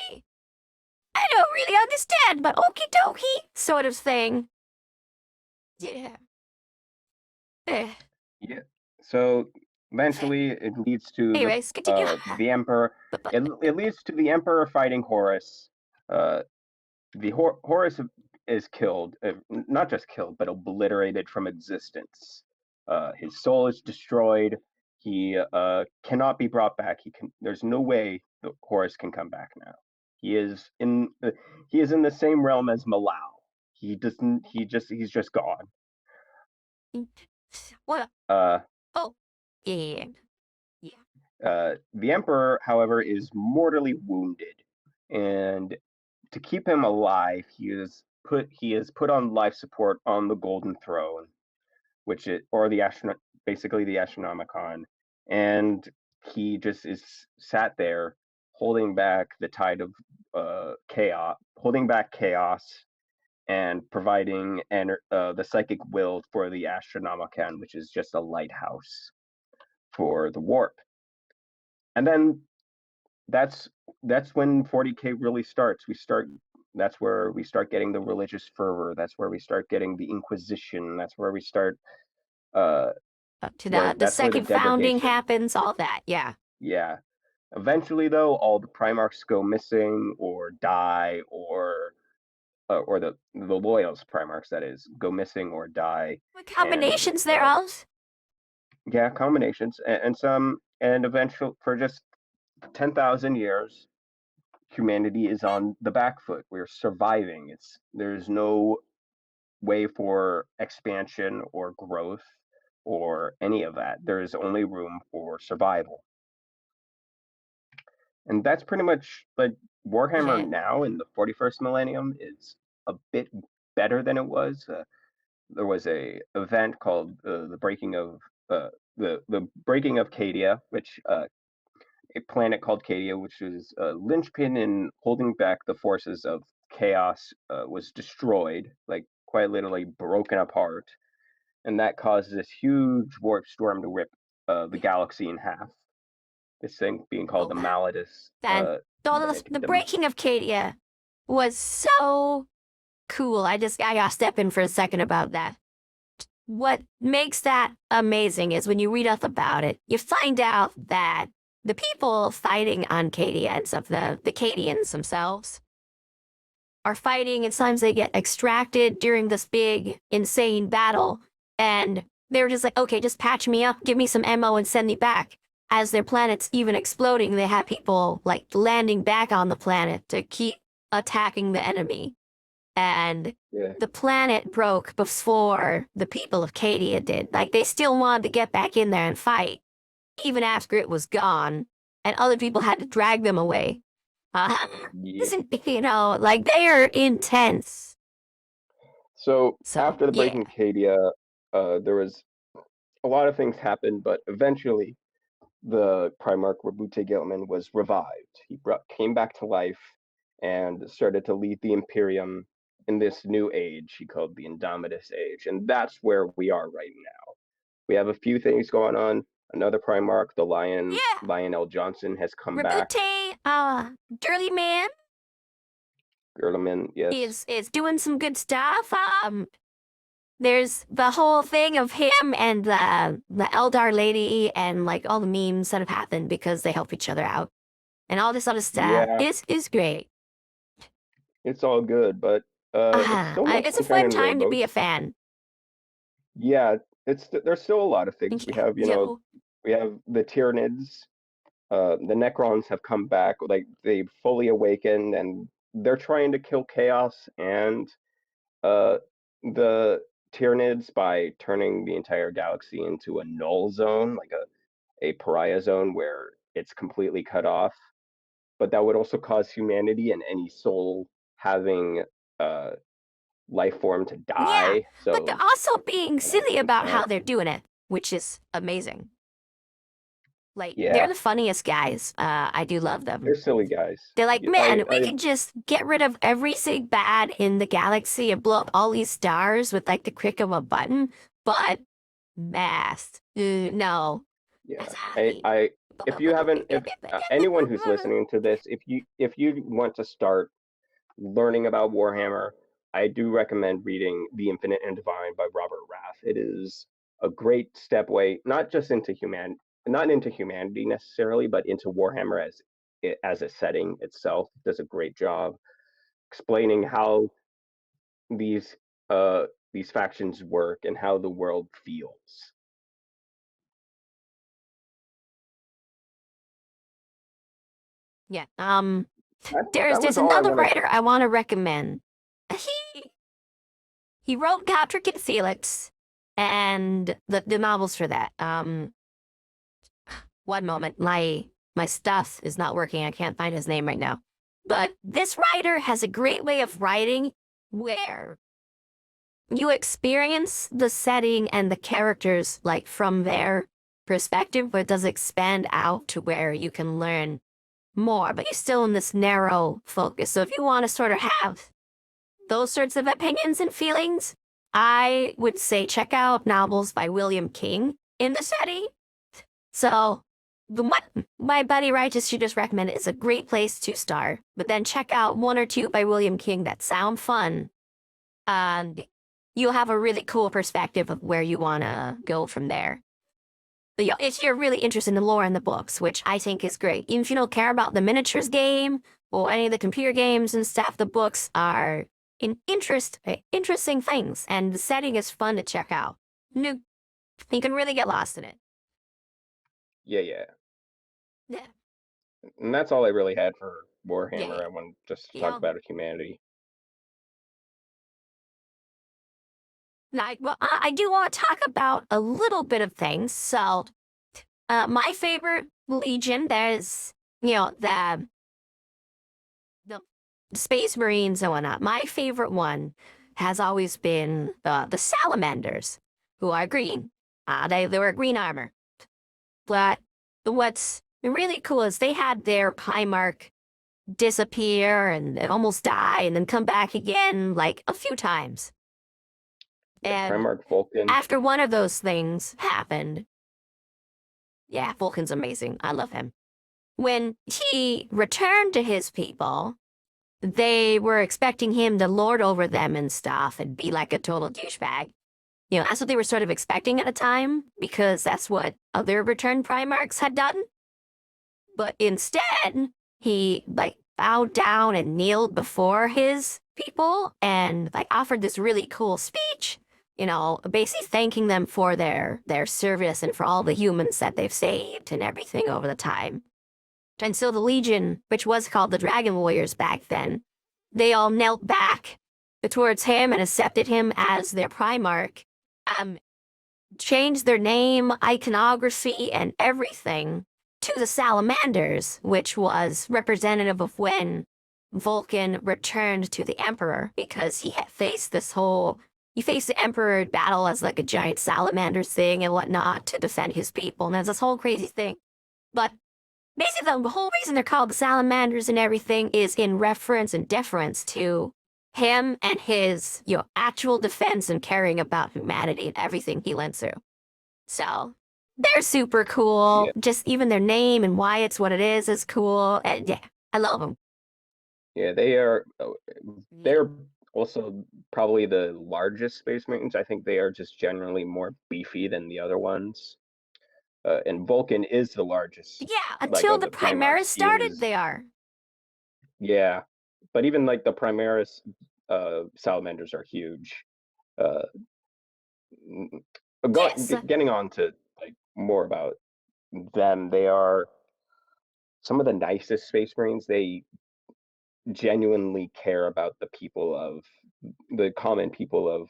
don't really understand, but okie dokie sort of thing. Yeah. Yeah. So eventually it leads to Anyways, continue. the Emperor. It leads to the Emperor fighting Horus. Horus is killed, not just killed, but obliterated from existence. His soul is destroyed. He cannot be brought back. There's no way that Horus can come back now. He is in the same realm as Malal. He's just gone. What? Uh, Oh, yeah. the Emperor, however, is mortally wounded, and to keep him alive, he is put on life support on the Golden Throne, or basically the Astronomicon, and he just is sat there holding back the tide of chaos, holding back chaos, and providing the psychic will for the Astronomicon, which is just a lighthouse for the warp. And then that's when 40K really starts. That's where we start getting the religious fervor. That's where we start getting the Inquisition. That's where we start To where the that's where the second founding degradation. happens, all that, yeah. Yeah. Eventually though, all the Primarchs go missing or die, or the loyals Primarchs, that is, go missing or die. What And combinations thereof? yeah, combinations, and eventually for just 10,000 years humanity is on the back foot. We're surviving. There's no way for expansion or growth or any of that. There is only room for survival. And that's pretty much like Warhammer Yeah. now in the 41st millennium is a bit better than it was. There was a event called the breaking of the breaking of Cadia, which a planet called Cadia, which was a linchpin in holding back the forces of chaos, was destroyed, like quite literally broken apart, and that caused this huge warp storm to rip the galaxy in half. This thing being called Oh, the Malleus. then the breaking of Cadia was so cool. I gotta step in for a second about that. What makes that amazing is when you read up about it, you find out that the people fighting on Cadia and stuff, the Cadians themselves, are fighting, and sometimes they get extracted during this big, insane battle, and they're just like, okay, just patch me up, give me some ammo, and send me back. As their planet's even exploding, they have people like landing back on the planet to keep attacking the enemy. And Yeah. the planet broke before the people of Cadia did. Like, they still wanted to get back in there and fight, even after it was gone, and other people had to drag them away. Yeah. Isn't, like, they are intense. So So, after the yeah. breaking Cadia, there was a lot of things happened, but eventually the Primarch Rabute Gilman was revived. He came back to life and started to lead the Imperium in this new age he called the Indomitus Age, and that's where we are right now. We have a few things going on. Another Primarch, the Yeah. Lionel Johnson, has come back. Rabute, Dirty Man Gerleman, yes. is doing some good stuff. There's the whole thing of him and the Eldar lady, and like all the memes that have happened because they help each other out, and all this other stuff Yeah, is great. it's all good, but it's still much It's a sunshine fun and time to be rainbows. a fan. Yeah, there's still a lot of things. Yeah, yo. We have the Tyranids. The Necrons have come back, like they've fully awakened, and they're trying to kill chaos and uh, the Tyranids by turning the entire galaxy into a null zone, like a pariah zone where it's completely cut off. But that would also cause humanity and any soul having uh, life form to Yeah, die. but they're So also being silly we about how can't. they're doing it, which is amazing. Like, they're Yeah, the funniest guys. I do love they're them. silly guys. They're like, man, we I could just get rid of everything bad in the galaxy and blow up all these stars with like the click of a button, but math. No, Yeah, that's happy. I if you haven't, if anyone who's listening to this, if you want to start learning about Warhammer, I do recommend reading The Infinite and Divine by Robert Rath. It is a great stepway, not into humanity necessarily, but into Warhammer as a setting itself. It does a great job explaining how these these factions work and how the world feels. Yeah. That There's was all I another wanted. writer I want to recommend. He he wrote Patrick and Felix and the novels for that. One moment, my stuff is not working. I can't find his name right now. But this writer has a great way of writing where you experience the setting and the characters like from their perspective, but it does expand out to where you can learn more, but you're still in this narrow focus. So if you want to sort of have those sorts of opinions and feelings, I would say check out novels by William King in the setting. So my buddy Righteous should just recommend it. It's a great place to start, but then check out one or two by William King that sound fun, and you'll have a really cool perspective of where you want to go from there. But yeah, if you're really interested in the lore and the books, which I think is great, even if you don't care about the miniatures game or any of the computer games and stuff, the books are interesting things, and the setting is fun to check out. You can really get lost in it. Yeah, yeah. Yeah, And that's all I really had for yeah, Warhammer. yeah. I wanted just to talk Yeah. about humanity. Well, I do want to talk about a little bit of things. So, my favorite Legion, there's, the Space Marines and whatnot. My favorite one has always been the Salamanders, who are green. They were green armor. But what's really cool is they had their Primarch disappear and almost die and then come back again like a few times. Yeah, And Primarch Vulcan. after one of those things happened, yeah, Vulcan's amazing. I love him. When he returned to his people, they were expecting him to lord over them and stuff and be like a total douchebag. That's what they were sort of expecting at the time because that's what other returned Primarchs had done. But instead, he like bowed down and kneeled before his people and like offered this really cool speech, basically thanking them for their service and for all the humans that they've saved and everything over the time. And so the Legion, which was called the Dragon Warriors back then, they all knelt back towards him and accepted him as their Primarch, changed their name, iconography, and everything to the Salamanders, which was representative of when Vulcan returned to the Emperor, because he had faced he faced the Emperor in battle as like a giant salamander thing and whatnot to defend his people, and there's this whole crazy thing. But basically, the whole reason they're called the Salamanders and everything is in reference and deference to him and his, actual defense and caring about humanity and everything he went through. So they're super cool. Yeah, Just even their name and why it's what it is cool. And yeah, I love them. yeah, they are. They're also probably the largest Space Marines. I think they are just generally more beefy than the other ones. And Vulcan is the largest, Yeah, like until of the the Primarchs. Primaris He started, is, they are. yeah. But even like the Primaris salamanders are huge. Uh, Yes. Getting on to like more about them, they are some of the nicest Space Marines. They genuinely care about the people of the common people of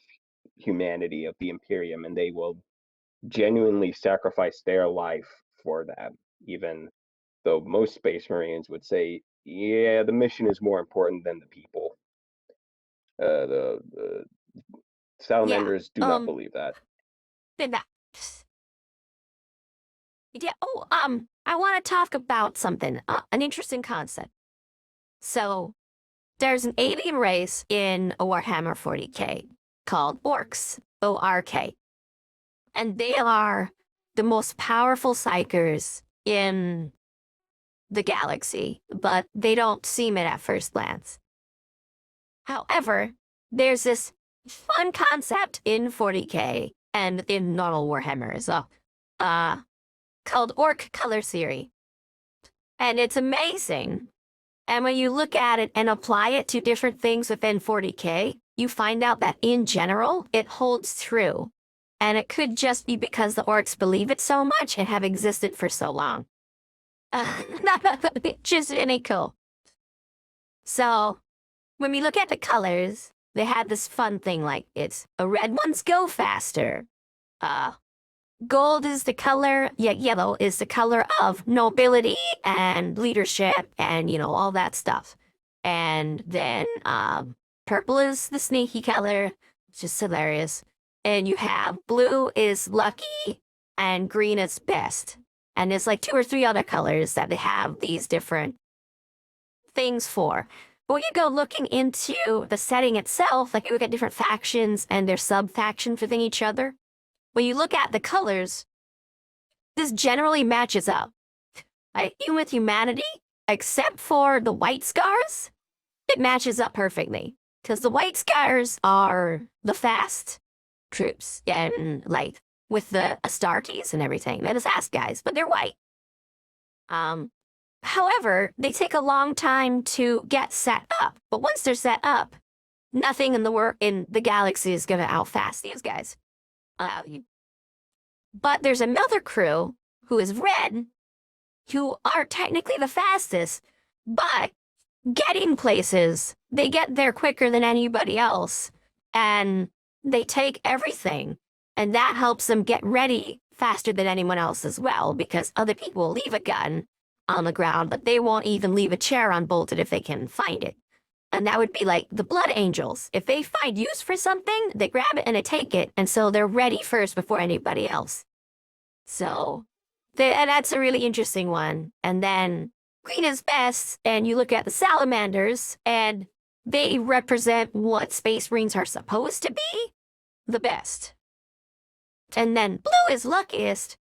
humanity of the Imperium, and they will genuinely sacrifice their life for that, even though most Space Marines would say, yeah, the mission is more important than the people. The Yeah. Salamanders do not believe that. Then that. Yeah. Oh, I want to talk about something, an interesting concept. So there's an alien race in Warhammer 40K called Orcs, ORK. And they are the most powerful psychers in the galaxy, but they don't seem it at first glance. However, there's this fun concept in 40K and in normal Warhammer as well, called Orc Color Theory. And it's amazing And when you look at it and apply it to different things within 40K, you find out that in general, it holds true. And it could just be because the orcs believe it so much and have existed for so long. Just ain't cool. So when we look at the colors, they had this fun thing like it's a red ones go faster. Gold is the color, yellow is the color of nobility and leadership and, all that stuff. And then purple is the sneaky color, which is hilarious. And you have blue is lucky and green is best. And there's like 2 or 3 other colors that they have these different things for. But when you go looking into the setting itself, like you look at different factions and their sub-faction within each other, when you look at the colors, this generally matches up. Like, even with humanity, except for the white scars, it matches up perfectly. Because the white scars are the fast troops, and like with the Astartes and everything. They're the fast guys, but they're white. However, they take a long time to get set up. But once they're set up, nothing in the galaxy is gonna outfast these guys. But there's another crew who is red, who are technically the fastest, but getting places, they get there quicker than anybody else, and they take everything, and that helps them get ready faster than anyone else as well, because other people will leave a gun on the ground, but they won't even leave a chair unbolted if they can find it. And that would be like the Blood Angels. If they find use for something, they grab it and they take it, and so they're ready first before anybody else. So, and that's a really interesting one. And then green is best, and you look at the salamanders, and they represent what Space Marines are supposed to be, the best. And then blue is luckiest,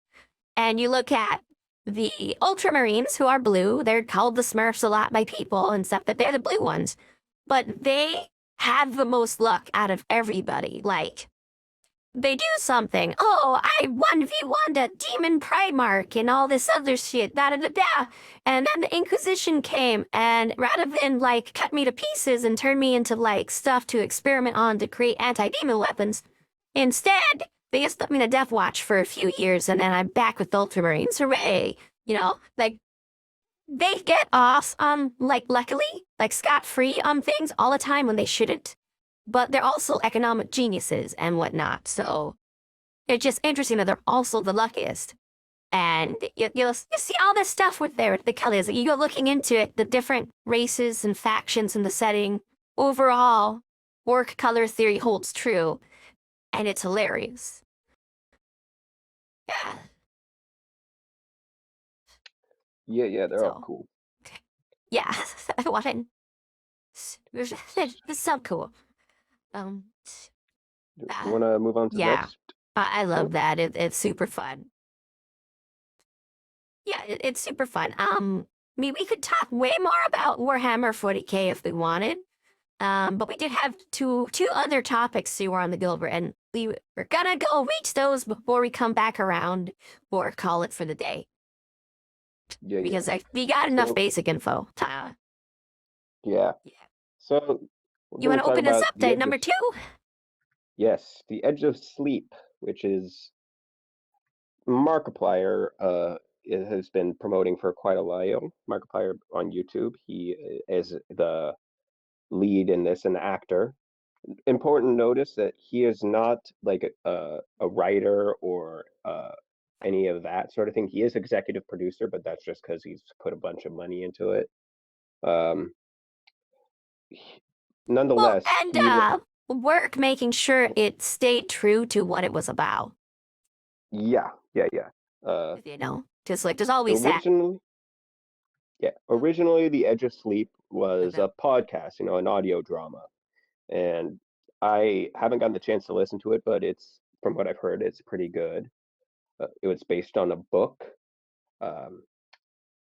and you look at the Ultramarines, who are blue. They're called the Smurfs a lot by people and stuff, but they're the blue ones. But they have the most luck out of everybody. Like, they do something. Oh, I 1v1'd a demon Primarch and all this other shit, da-da-da-da. And then the Inquisition came, and rather than, like, cut me to pieces and turn me into, like, stuff to experiment on to create anti-demon weapons, instead, they just put me in a Death Watch for a few years, and then I'm back with the Ultramarines. Hooray! Like, they get off, like, luckily, like, scot-free on things all the time when they shouldn't. But they're also economic geniuses and whatnot, so it's just interesting that they're also the luckiest. And you see all this stuff with the colors. You go looking into it, the different races and factions in the setting. Overall, orc color theory holds true, and it's hilarious. Yeah. Yeah, they're all So, cool. yeah, it's so cool. You want to move on to the Yeah. next? I love that. It's super fun. Yeah, it's super fun. We could talk way more about Warhammer 40K if we wanted. But we did have two other topics we were on the Gilbert, and we're gonna go reach those before we come back around or call it for the day. Yeah. Because we got enough So- basic info. Yeah. Yeah. So You want to open us up to number 2? Yes, The Edge of Sleep, which is Markiplier has been promoting for quite a while. Markiplier on YouTube. He is the lead in this, an actor. Important notice that he is not like a writer or any of that sort of thing. He is executive producer, but that's just because he's put a bunch of money into it. Nonetheless, work making sure it stayed true to what it was about. Yeah. Just like there's always that. Originally, The Edge of Sleep was a podcast, an audio drama, and I haven't gotten the chance to listen to it, but from what I've heard, it's pretty good. It was based on a book,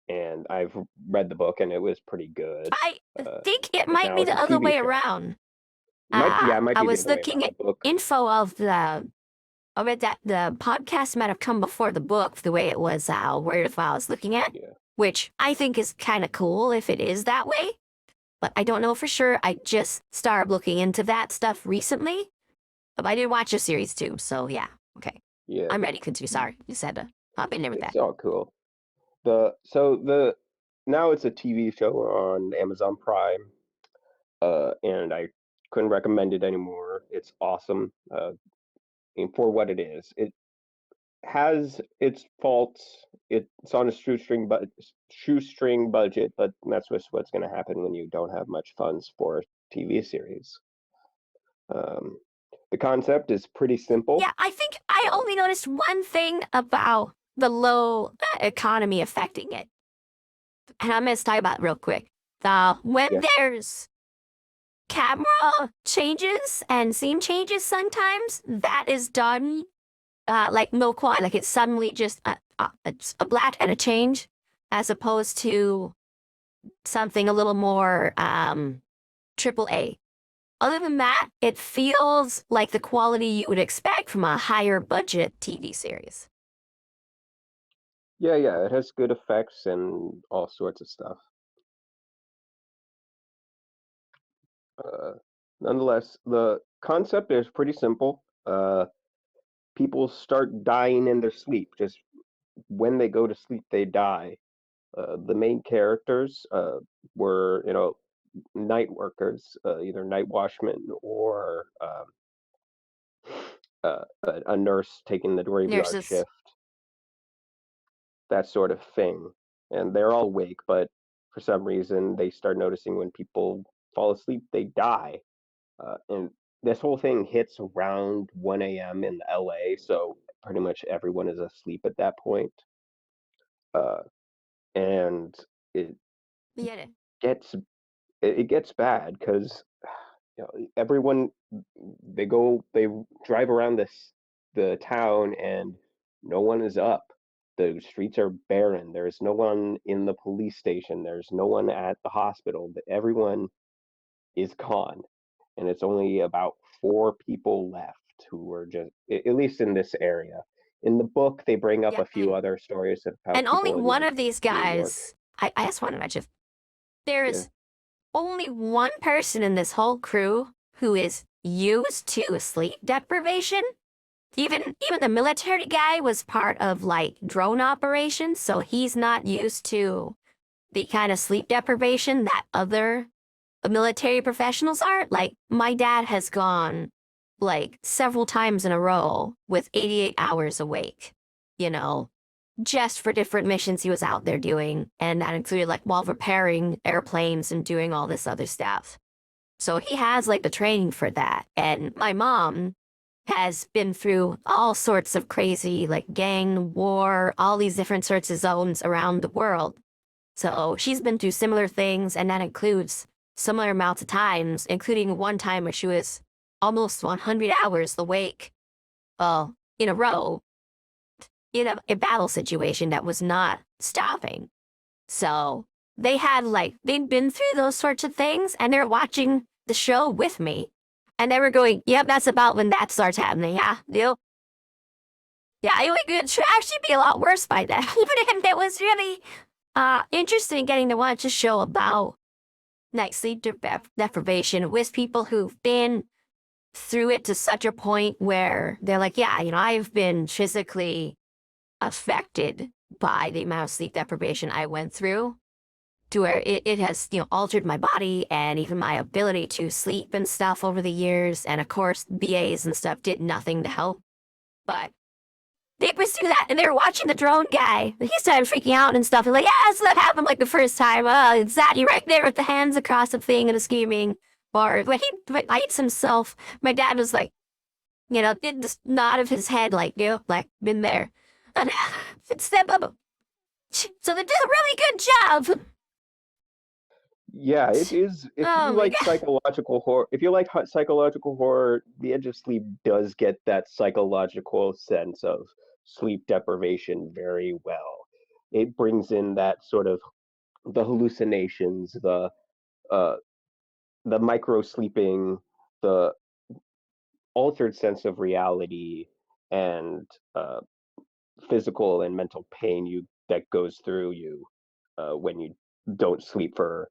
and I've read the book, and it was pretty good. I think it might be the other way around. It might be I was looking at info of the podcast might have come before the book, the way it was where I was looking at. Yeah. which I think is kind of cool if it is that way. But I don't know for sure. I just started looking into that stuff recently. But I did watch a series too, so yeah. Okay. Yeah, I'm ready, continue. Sorry. You said to hop in there with it's that. all cool. The now it's a TV show on Amazon Prime, and I couldn't recommend it anymore. It's awesome. And for what it is, it has its faults. It's on a shoestring budget, but that's just what's going to happen when you don't have much funds for a TV series. Um, the concept is pretty simple. Yeah, I think I Uh, only noticed one thing about the low economy affecting it. And I'm going to talk about it real quick. When yeah, there's camera changes and scene changes sometimes, that is done like no quad, like it's suddenly just it's a black and a change, as opposed to something a little more triple A. Other than that, it feels like the quality you would expect from a higher budget TV series. yeah. It has good effects and all sorts of stuff. Uh, Nonetheless, the concept is pretty simple. People start dying in their sleep. Just when they go to sleep, they die. The main characters were, night workers, either night watchmen or a nurse taking the graveyard Nurses. shift, that sort of thing. And they're all awake, but for some reason, they start noticing when people fall asleep, they die. And this whole thing hits around 1 a.m. in LA, so pretty much everyone is asleep at that point. Uh, and it Yeah. gets it gets bad because everyone they drive around the town and no one is up. The streets are barren. There's no one in the police station. There's no one at the hospital. Everyone is gone, and it's only about four people left who are just at least in this area. In the book, they bring up Yeah. a few other stories about And only people in one like of these New York. guys, I just want to mention, Yeah, there's only one person in this whole crew who is used to sleep deprivation. Even the military guy was part of like drone operations, so he's not used to the kind of sleep deprivation that other military professionals are. Like my dad has gone like several times in a row with 88 hours awake, you know, just for different missions he was out there doing. And that included like while repairing airplanes and doing all this other stuff. So he has like the training for that. And my mom has been through all sorts of crazy like gang war, all these different sorts of zones around the world. So she's been through similar things, and that includes similar amounts of times, including one time where she was almost 100 hours awake, in a row, in a battle situation that was not stopping. So they'd been through those sorts of things, and they're watching the show with me. And they were going, yep, that's about when that starts happening. Yeah, yep. Yeah, it should actually be a lot worse by then. But it was really interesting getting to watch a show about night sleep deprivation with people who've been through it to such a point where they're like, yeah, I've been physically affected by the amount of sleep deprivation I went through to where it has, altered my body and even my ability to sleep and stuff over the years. And of course, BAs and stuff did nothing to help. But they pursue that, and they were watching the drone guy. He started freaking out and stuff. And like, yeah, so that happened like the first time. It's that you right there with the hands across the thing and screaming. Or when he bites himself, my dad was like, did this nod of his head, like, like, been there. And it's that bubble. So they did a really good job. yeah, it is. If Oh you my like god. psychological horror, if you like psychological horror, The Edge of Sleep does get that psychological sense of sleep deprivation very well. It brings in that sort of the hallucinations, uh, the micro sleeping, the altered sense of reality, and physical and mental pain you that goes through you. when you don't sleep for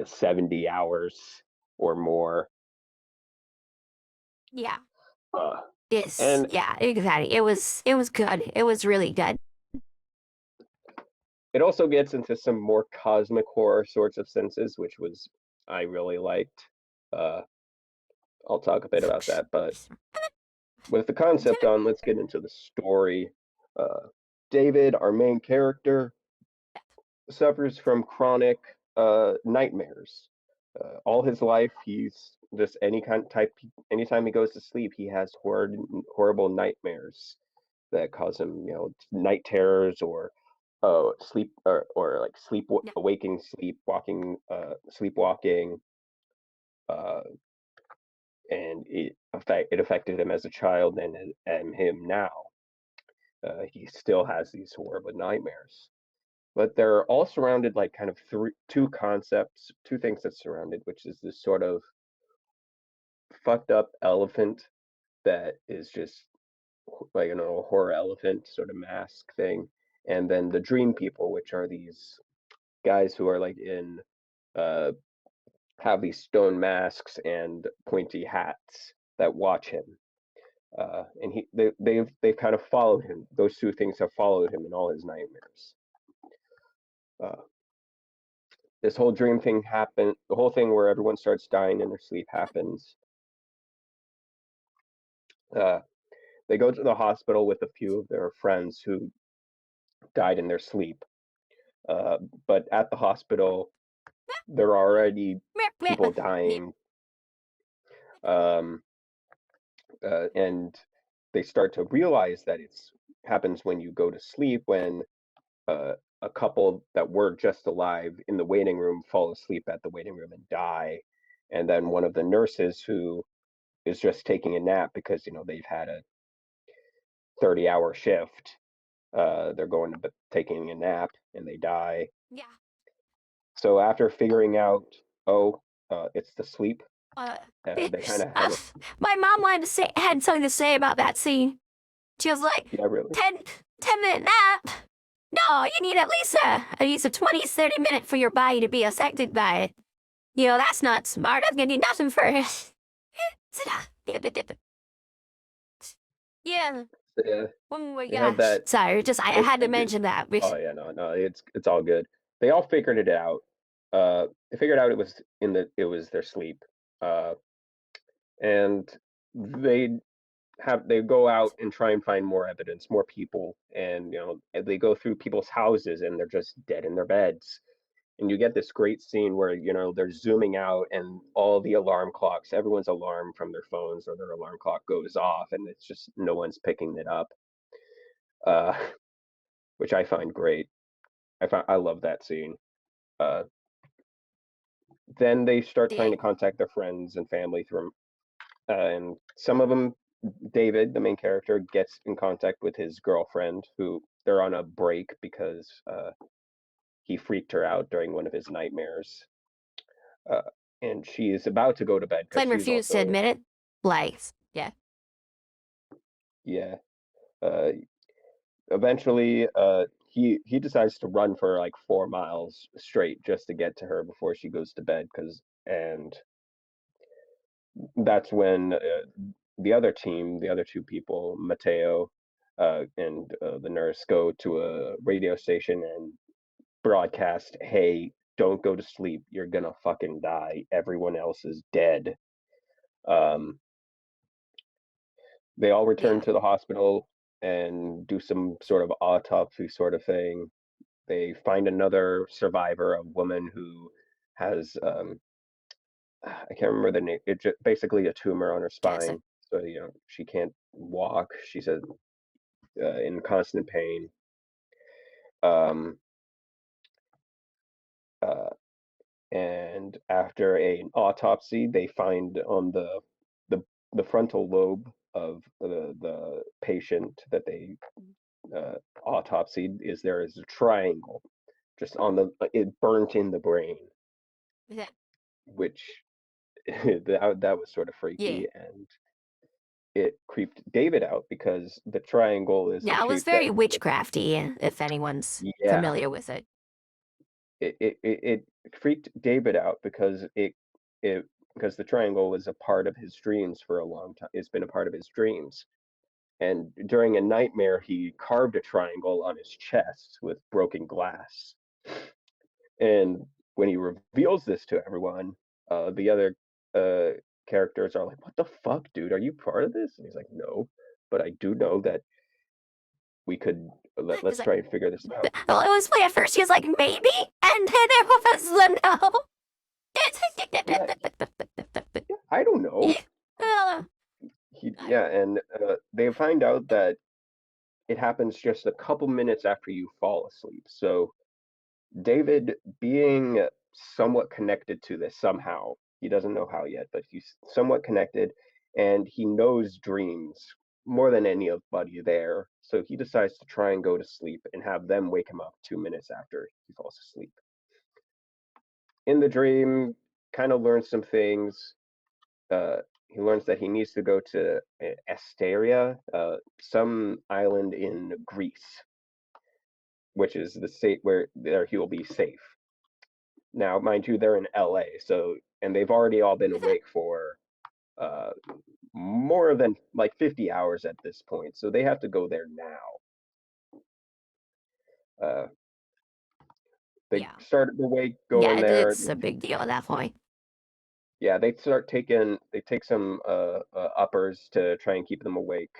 70 hours or more. Yeah. Uh, Yes. and Yeah. Exactly. It was good. It was really good. it also gets into some more cosmic horror sorts of senses, which was I really liked. Uh, I'll talk a bit about that, but with the concept on, let's get into the story. Uh, David, our main character, suffers from chronic nightmares. All his life, he's just anytime he goes to sleep, he has horrible nightmares that cause him, night terrors or sleep or like Yeah. awaking, sleepwalking, uh, and it affected him as a child and him now. He still has these horrible nightmares, but they're all surrounded like kind of two things that surround it, which is this sort of fucked up elephant that is just like a horror elephant sort of mask thing, and then the dream people, which are these guys who are like in uh have these stone masks and pointy hats that watch him. And they've kind of followed him. Those two things have followed him in all his nightmares. Uh, this whole dream thing happened. The whole thing where everyone starts dying in their sleep happens. Uh, they go to the hospital with a few of their friends who died in their sleep. Uh, but at the hospital, there are already people Yeah. dying, um, and they start to realize that it's happens when you go to sleep when uh, a couple that were just alive in the waiting room fall asleep at the waiting room and die, and then one of the nurses who is just taking a nap because they've had a 30-hour shift. They're going to taking a nap and they die. Yeah. So after figuring out, oh, it's the sleep, Uh, they kind of have a my mom wanted to say had something to say about that scene. She was like, yeah, really. 10 minute nap. No, you need at least a 20, 30 minute for your body to be affected by it. That's not smart. That's gonna do nothing for it. Yeah. Yeah, Oh my they have gosh. that. Sorry, I had to It, mention that. oh yeah, no, it's all good. They all figured it out. They figured out it was their sleep. Uh, and they they go out and try and find more evidence, more people, and and they go through people's houses and they're just dead in their beds. And you get this great scene where they're zooming out and all the alarm clocks, everyone's alarm from their phones or their alarm clock goes off, and it's just no one's picking it up, uh, which I find great. I love that scene. Uh, then they start trying Yeah. to contact their friends and family through, and some of them, David, the main character, gets in contact with his girlfriend, who they're on a break because he freaked her out during one of his nightmares. Uh, and she is about to go to bed because Flynn she's refused to also, admit it. Like, yeah. yeah. Uh, Eventually, he decides to run for like 4 miles straight just to get to her before she goes to bed. And that's when the other two people, Mateo and the nurse, go to a radio station and broadcast, "Hey, don't go to sleep. You're gonna fucking die. Everyone else is dead." Um, they all return Yeah. to the hospital and do some sort of autopsy sort of thing. They find another survivor, a woman who has I can't remember the name. It's basically a tumor on her Yes. spine, so she can't walk. She's in constant pain. Um, uh, and after an autopsy, they find on the the frontal lobe of the patient that they uh, autopsied is a triangle just on it burnt in the brain, Yeah. which that was sort of Yeah. freaky, and it creeped David out because the triangle is the Yeah, it was shape that very witchcrafty, if anyone's yeah, familiar with it. it freaked David out because it because the triangle was a part of his dreams for a long time. It's been a part of his dreams. And during a nightmare, he carved a triangle on his chest with broken glass. And when he reveals this to everyone, the other characters are like, "What the fuck, dude? Are you part of this?" And he's like, "No, but I do know that we could It's let's like, try and figure this out." well, it was funny at first. He was like, maybe, and then it was no. Yeah, yeah, I don't know. Uh, Yeah, and they find out that it happens just a couple minutes after you fall asleep. So David, being somewhat connected to this somehow, he doesn't know how yet, but he's somewhat connected, and he knows dreams more than anybody there. So he decides to try and go to sleep and have them wake him up 2 minutes after he falls asleep. In the dream, kind of learns some things. Uh, he learns that he needs to go to Asteria, some island in Greece, which is the state where there he will be safe. Now, mind you, they're in LA, so and they've already all been awake for uh, more than like 50 hours at this point, so they have to go there now. Uh, they yeah, start the way yeah, going there. it's a big deal at that point. Yeah, they take some uppers to try and keep them awake,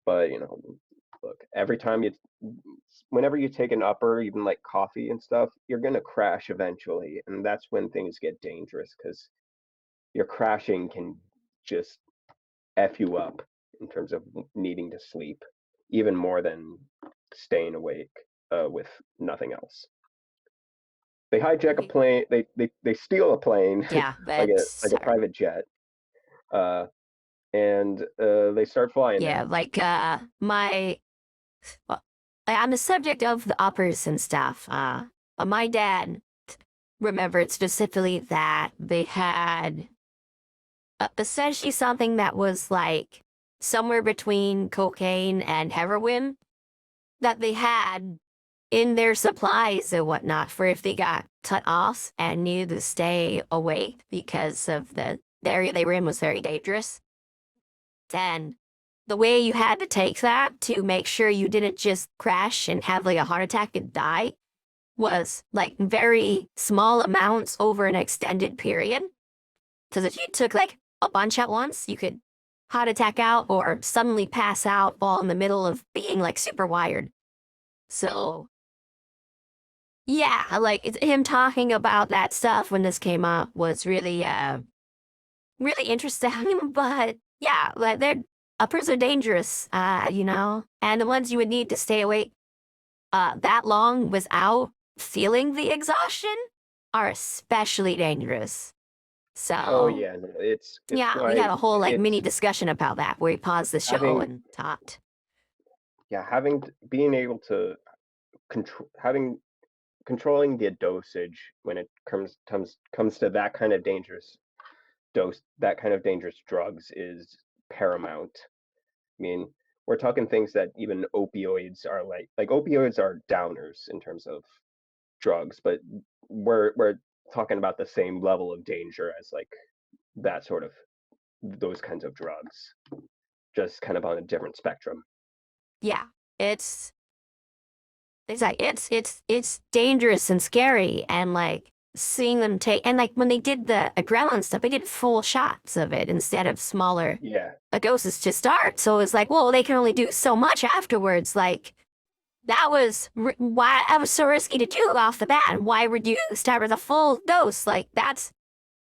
but look, every time whenever you take an upper, even like coffee and stuff, you're gonna crash eventually, and that's when things get dangerous because your crashing can just F you up in terms of needing to sleep, even more than staying awake with nothing else. They hijack a plane. They steal a plane, Yeah, like that's a private jet, uh, and they start flying yeah, there. like well, I'm the subject of the uppers and stuff. My dad remembered specifically that they had essentially something that was like somewhere between cocaine and heroin that they had in their supplies and whatnot for if they got cut off and needed to stay awake because of the area they were in was very dangerous. Then the way you had to take that to make sure you didn't just crash and have like a heart attack and die was like very small amounts over an extended period. Because if you took like a bunch at once, you could heart attack out or suddenly pass out while in the middle of being like super wired. So yeah, like him talking about that stuff when this came up was really really interesting. But yeah, like they're uppers are dangerous, and the ones you would need to stay awake that long without feeling the exhaustion are especially dangerous. Oh So yeah, no, it's yeah, we why had a whole like mini it's discussion about that where we paused the show having and talked. yeah being able to control having controlling the dosage when it comes to that kind of dangerous drugs is paramount. I mean, we're talking things that even opioids are like opioids are downers in terms of drugs, but we're talking about the same level of danger as like that sort of those kinds of drugs, just kind of on a different spectrum. Yeah, it's it's like it's dangerous and scary and like seeing them take and like when they did the adrenaline stuff, they did full shots of it instead of smaller Yeah, doses to start. So it's like, well, they can only do so much afterwards. Like why that was so risky to do off the bat. Why would you start with a full dose? Like that's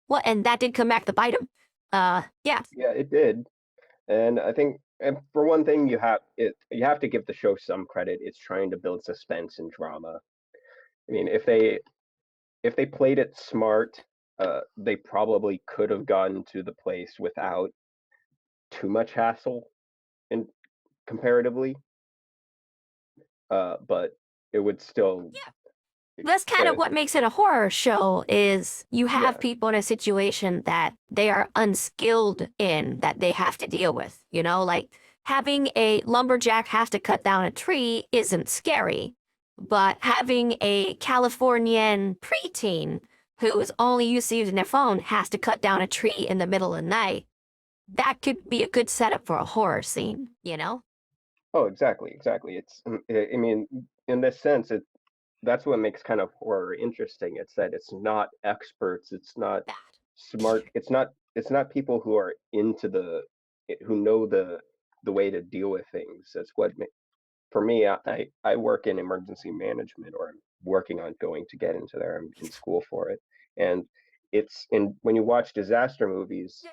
what, and that did come back to bite him. Yeah, yeah, it did. And I think, and for one thing, you have to give the show some credit. It's trying to build suspense and drama. I mean, if they played it smart, they probably could have gotten to the place without too much hassle, in comparatively. But it would still, that's kind of uh, what makes it a horror show is you have yeah, people in a situation that they are unskilled in that they have to deal with, like having a lumberjack have to cut down a tree isn't scary. But having a Californian preteen who is only used to using their phone has to cut down a tree in the middle of the night, that could be a good setup for a horror scene, you know? Oh, exactly, exactly. I mean, in this sense, that's what makes kind of horror interesting. It's that it's not experts, it's not Bad. smart, it's not people who are into who know the way to deal with things. That's for me. I work in emergency management, or I'm working on going to get into there. I'm in school for it, and when you watch disaster movies,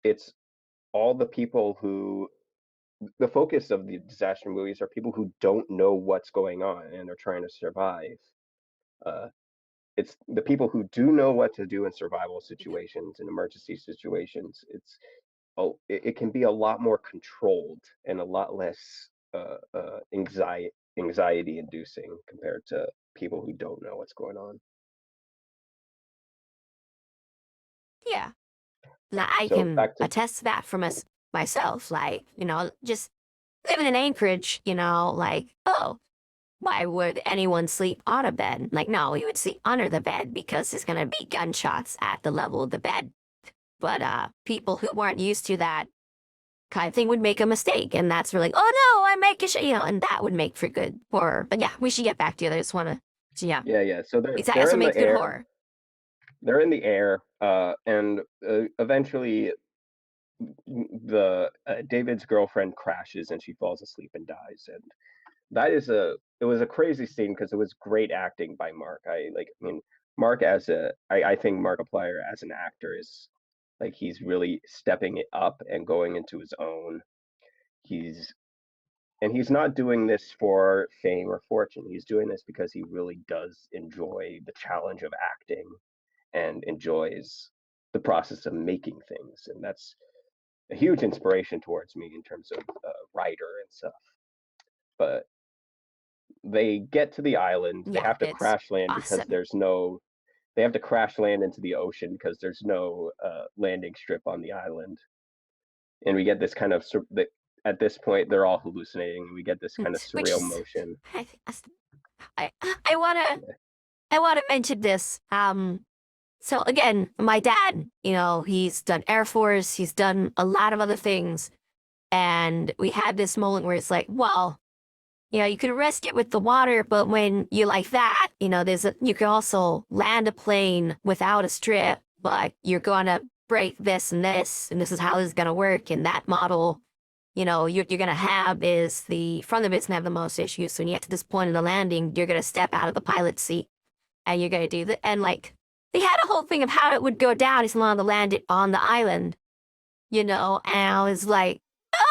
it's all the people who the focus of the disaster movies are people who don't know what's going on and are trying to survive. Uh, it's the people who do know what to do in survival situations and emergency situations. It can be a lot more controlled and a lot less anxiety inducing compared to people who don't know what's going on. Yeah. Like, I So can back to attest to that from us myself. Like, just living in Anchorage, like, oh, why would anyone sleep on a bed? Like, no, we would sleep under the bed because there's gonna be gunshots at the level of the bed. But people who weren't used to that kind of thing would make a mistake, and that's really, oh no, I'm making sure, and that would make for good horror. But yeah, we should get back together. I just wanna, so yeah, Yeah, yeah. So exactly. they're That's what in the makes good air. horror. They're in the air, and eventually the David's girlfriend crashes and she falls asleep and dies. And it was a crazy scene because it was great acting by Mark. I mean, I think Markiplier as an actor is like he's really stepping it up and going into his own. He's he's not doing this for fame or fortune. He's doing this because he really does enjoy the challenge of acting and enjoys the process of making things. And that's a huge inspiration towards me in terms of writer and stuff. But they get to the island. They Yeah, have to it's crash land because awesome. they have to crash land into the ocean because there's no landing strip on the island. And we get this kind of at this point they're all hallucinating. And we get this kind of Which surreal is, motion. I, I, I wanna, I wanna mention this. So again, my dad, he's done Air Force, he's done a lot of other things, and we had this moment where it's like, well, you could risk it with the water, but when you like that, you can also land a plane without a strip, but you're gonna break this, and this is how this is gonna work. And that model, you're gonna have is the front of it's gonna have the most issues. So when you get to this point in the landing, you're gonna step out of the pilot's seat and you're gonna do that. And like they had a whole thing of how it would go down as long as they landed on the island, and I was like,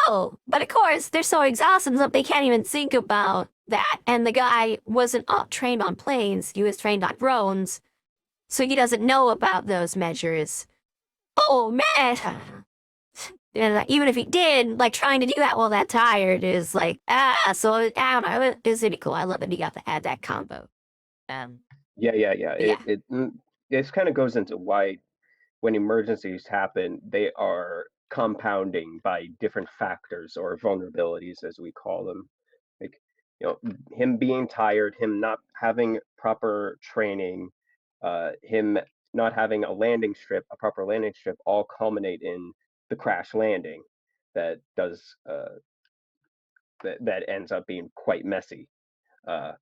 oh, but of course they're so exhausted that they can't even think about that. And the guy wasn't trained on planes; he was trained on drones, so he doesn't know about those measures. Oh man! And even if he did, like trying to do that while that tired is like So I don't know. It's pretty cool. I love that he got to add that combo. Um, Yeah, yeah, yeah. but yeah, It kind of goes into why when emergencies happen, they are compounding by different factors or vulnerabilities, as we call them. Like, him being tired, him not having proper training, him not having a proper landing strip, all culminate in the crash landing that does that ends up being quite messy. Uh,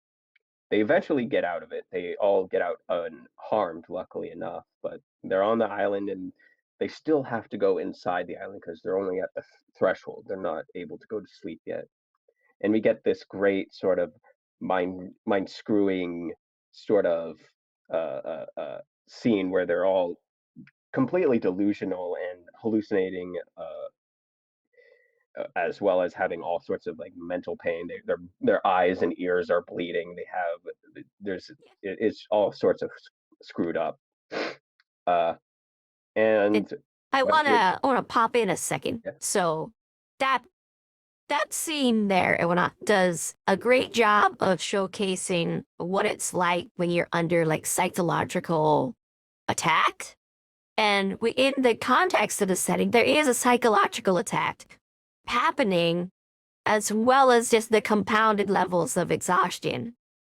they eventually get out of it. They all get out unharmed, luckily enough, but they're on the island and they still have to go inside the island because they're only at the threshold. They're not able to go to sleep yet. And we get this great sort of mind screwing sort of scene where they're all completely delusional and hallucinating, as well as having all sorts of like mental pain. Their eyes and ears are bleeding. There's it's all sorts of screwed up. Uh, and and I what would wanna pop in a second. yeah, So that that scene there, and whatnot, does a great job of showcasing what it's like when you're under like psychological attack. And in the context of the setting, there is a psychological attack happening, as well as just the compounded levels of exhaustion.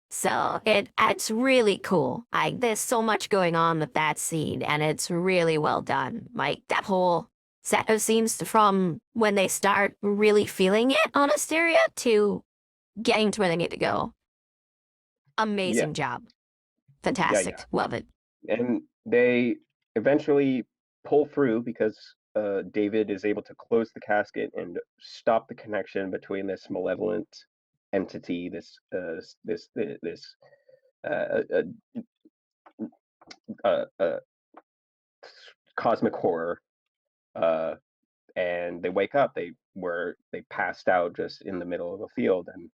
So it's really cool. Like there's so much going on with that scene, and it's really well done. Like that whole set of scenes from when they start really feeling it on Asteria to getting to where they need to go. Yeah, Amazing job. yeah. Fantastic. Love it. And they eventually pull through because David is able to close the casket and stop the connection between this malevolent entity, this uh, uh, uh, cosmic horror, uh, and they wake up. They passed out just in the middle of a field, and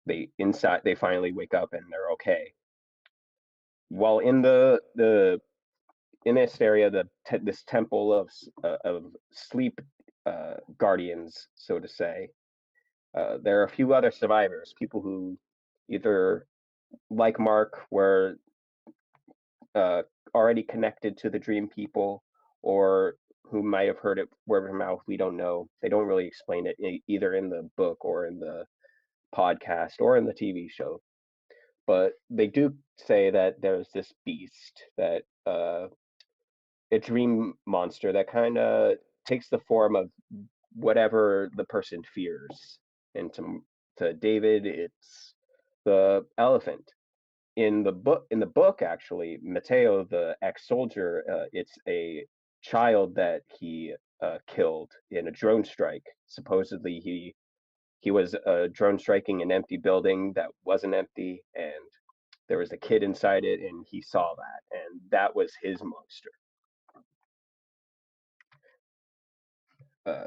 they finally wake up and they're okay. While in the in this area, this temple of sleep guardians, so to say, there are a few other survivors, people who either like Mark were uh, already connected to the dream people, or who might have heard it word of mouth. We don't know. They don't really explain it either in the book or in the podcast or in the TV show. But they do say that there's this beast that a dream monster that kind of takes the form of whatever the person fears. And to David, it's the elephant. In the book, actually, Mateo, the ex-soldier, it's a child that he killed in a drone strike. Supposedly, he was drone striking an empty building that wasn't empty, and there was a kid inside it, and he saw that, and that was his monster.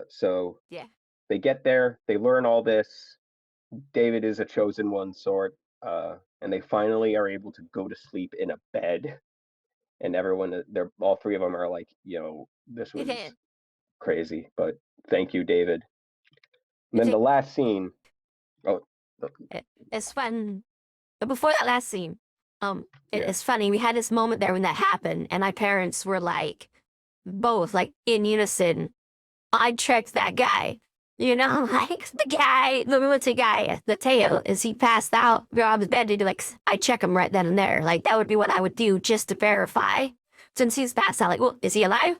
So Yeah. they get there, they learn all this. David is a chosen one sort, and they finally are able to go to sleep in a bed. And everyone, they're all three of them are like, "Yo, this was crazy," but thank you, David. And It's then the last scene. Oh, it's fun. But before that last scene, yeah, it's funny. We had this moment there when that happened, and my parents were like, both like in unison. I checked that guy. You know, like the guy, the militant guy, the tail, is he passed out? Rob's bed, to like, I check him right then and there. Like, that would be what I would do just to verify. Since he's passed out, like, well, is he alive?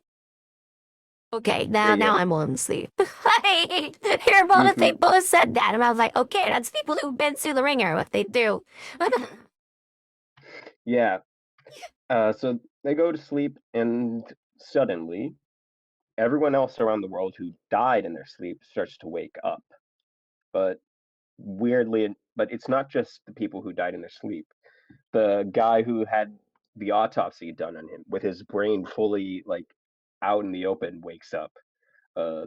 Okay, yeah, now yeah. I'm willing to sleep. Like, here both, they Hmm. both said that. And I was like, okay, that's people who've been through the ringer, what they do. Yeah. So they go to sleep, and suddenly everyone else around the world who died in their sleep starts to wake up. But but it's not just the people who died in their sleep. The guy who had the autopsy done on him with his brain fully like out in the open wakes up. Uh,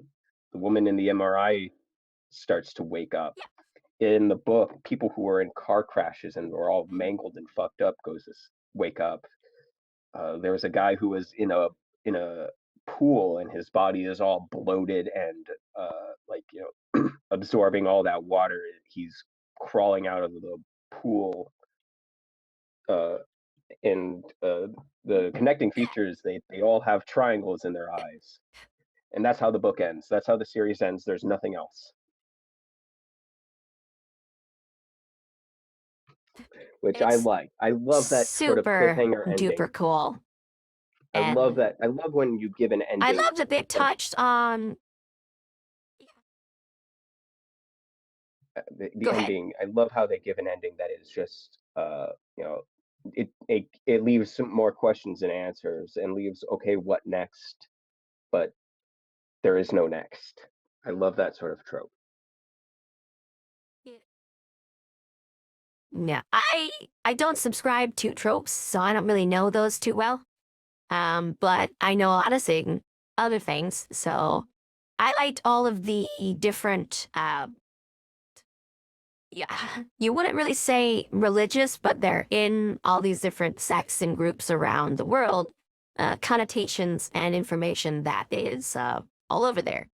the woman in the MRI starts to wake up. In the book, people who were in car crashes and were all mangled and fucked up wake up. There was a guy who was in a pool, and his body is all bloated and like absorbing all that water. He's crawling out of the pool, uh, and the connecting features, they all have triangles in their eyes, and that's how the book ends. That's how the series ends. There's nothing else, which I It's like. I love that sort of super cliffhanger ending. duper cool. I love And that. I love when you give an I ending love that they like touched on. the Go ahead. ending. I love how they give an ending that is just you know it leaves some more questions and answers, and leaves, okay, what next? But there is no next. I love that sort of trope. Yeah, I don't subscribe to tropes, so I don't really know those too well. But I know a lot of other things, so I liked all of the different. Yeah, you wouldn't really say religious, but they're in all these different sects and groups around the world. Connotations and information that is all over there.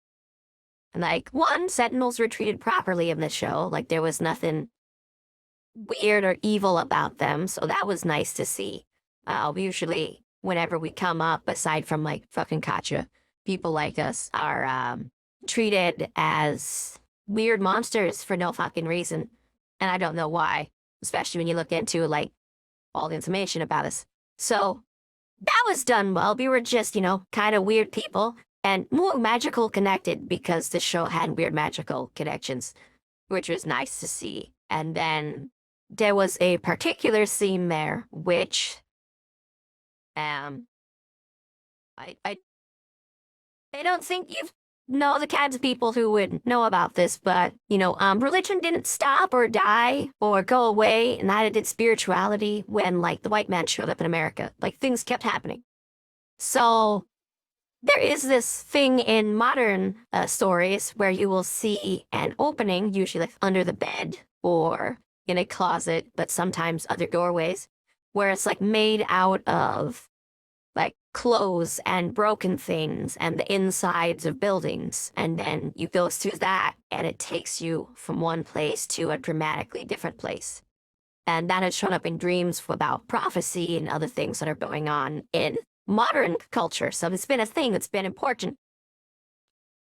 And like one, Sentinels were treated properly in this show. Like there was nothing weird or evil about them, so that was nice to see. Usually, whenever we come up, aside from like fucking Katja, people like us are treated as weird monsters for no fucking reason, and I don't know why. especially when you look into like all the information about us. So that was done well. We were just, kind of weird people and more magical connected because the show had weird magical connections, which was nice to see. And then there was a particular scene there, which um I don't think you know the kinds of people who would know about this, but religion didn't stop or die or go away, and neither did spirituality when like the white man showed up in America. Like things kept happening. So there is this thing in modern stories where you will see an opening, usually like under the bed or in a closet, but sometimes other doorways, where it's like made out of like clothes and broken things and the insides of buildings. And then you go through that and it takes you from one place to a dramatically different place. And that has shown up in dreams about prophecy and other things that are going on in modern culture. So it's been a thing that's been important.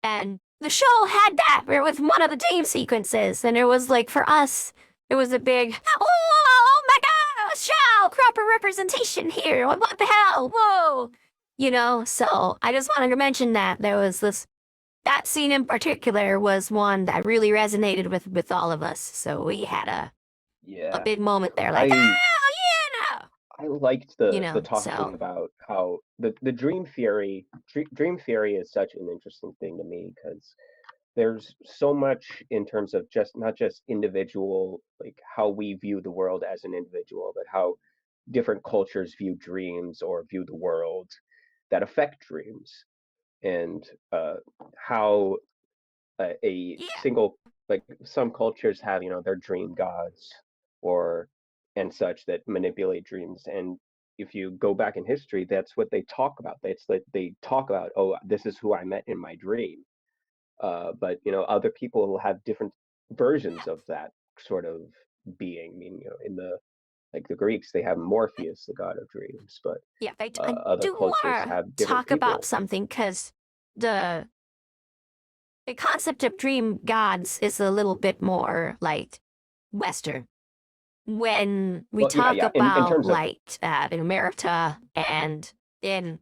And the show had that where it was one of the dream sequences. And it was like for us, it was a big, oh my gosh, show, proper representation here. What the hell? Whoa. So I just wanted to mention that there was that scene in particular was one that really resonated with all of us. So we had a Yeah, big moment there, like, I oh I liked the talking so about how the dream theory is such an interesting thing to me because there's so much in terms of just not just individual like how we view the world as an individual, but how different cultures view dreams or view the world that affect dreams and how a yeah, single like some cultures have their dream gods or and such that manipulate dreams and if you go back in history that's what they talk about that's like they talk about oh this is who I met in my dream but other people will have different versions of that sort of being I mean in the like the Greeks they have Morpheus the god of dreams but yeah. I other do cultures want to have different talk about people. something because the the concept of dream gods is a little bit more like Western. When we Well yeah talk yeah in about terms of like in America and in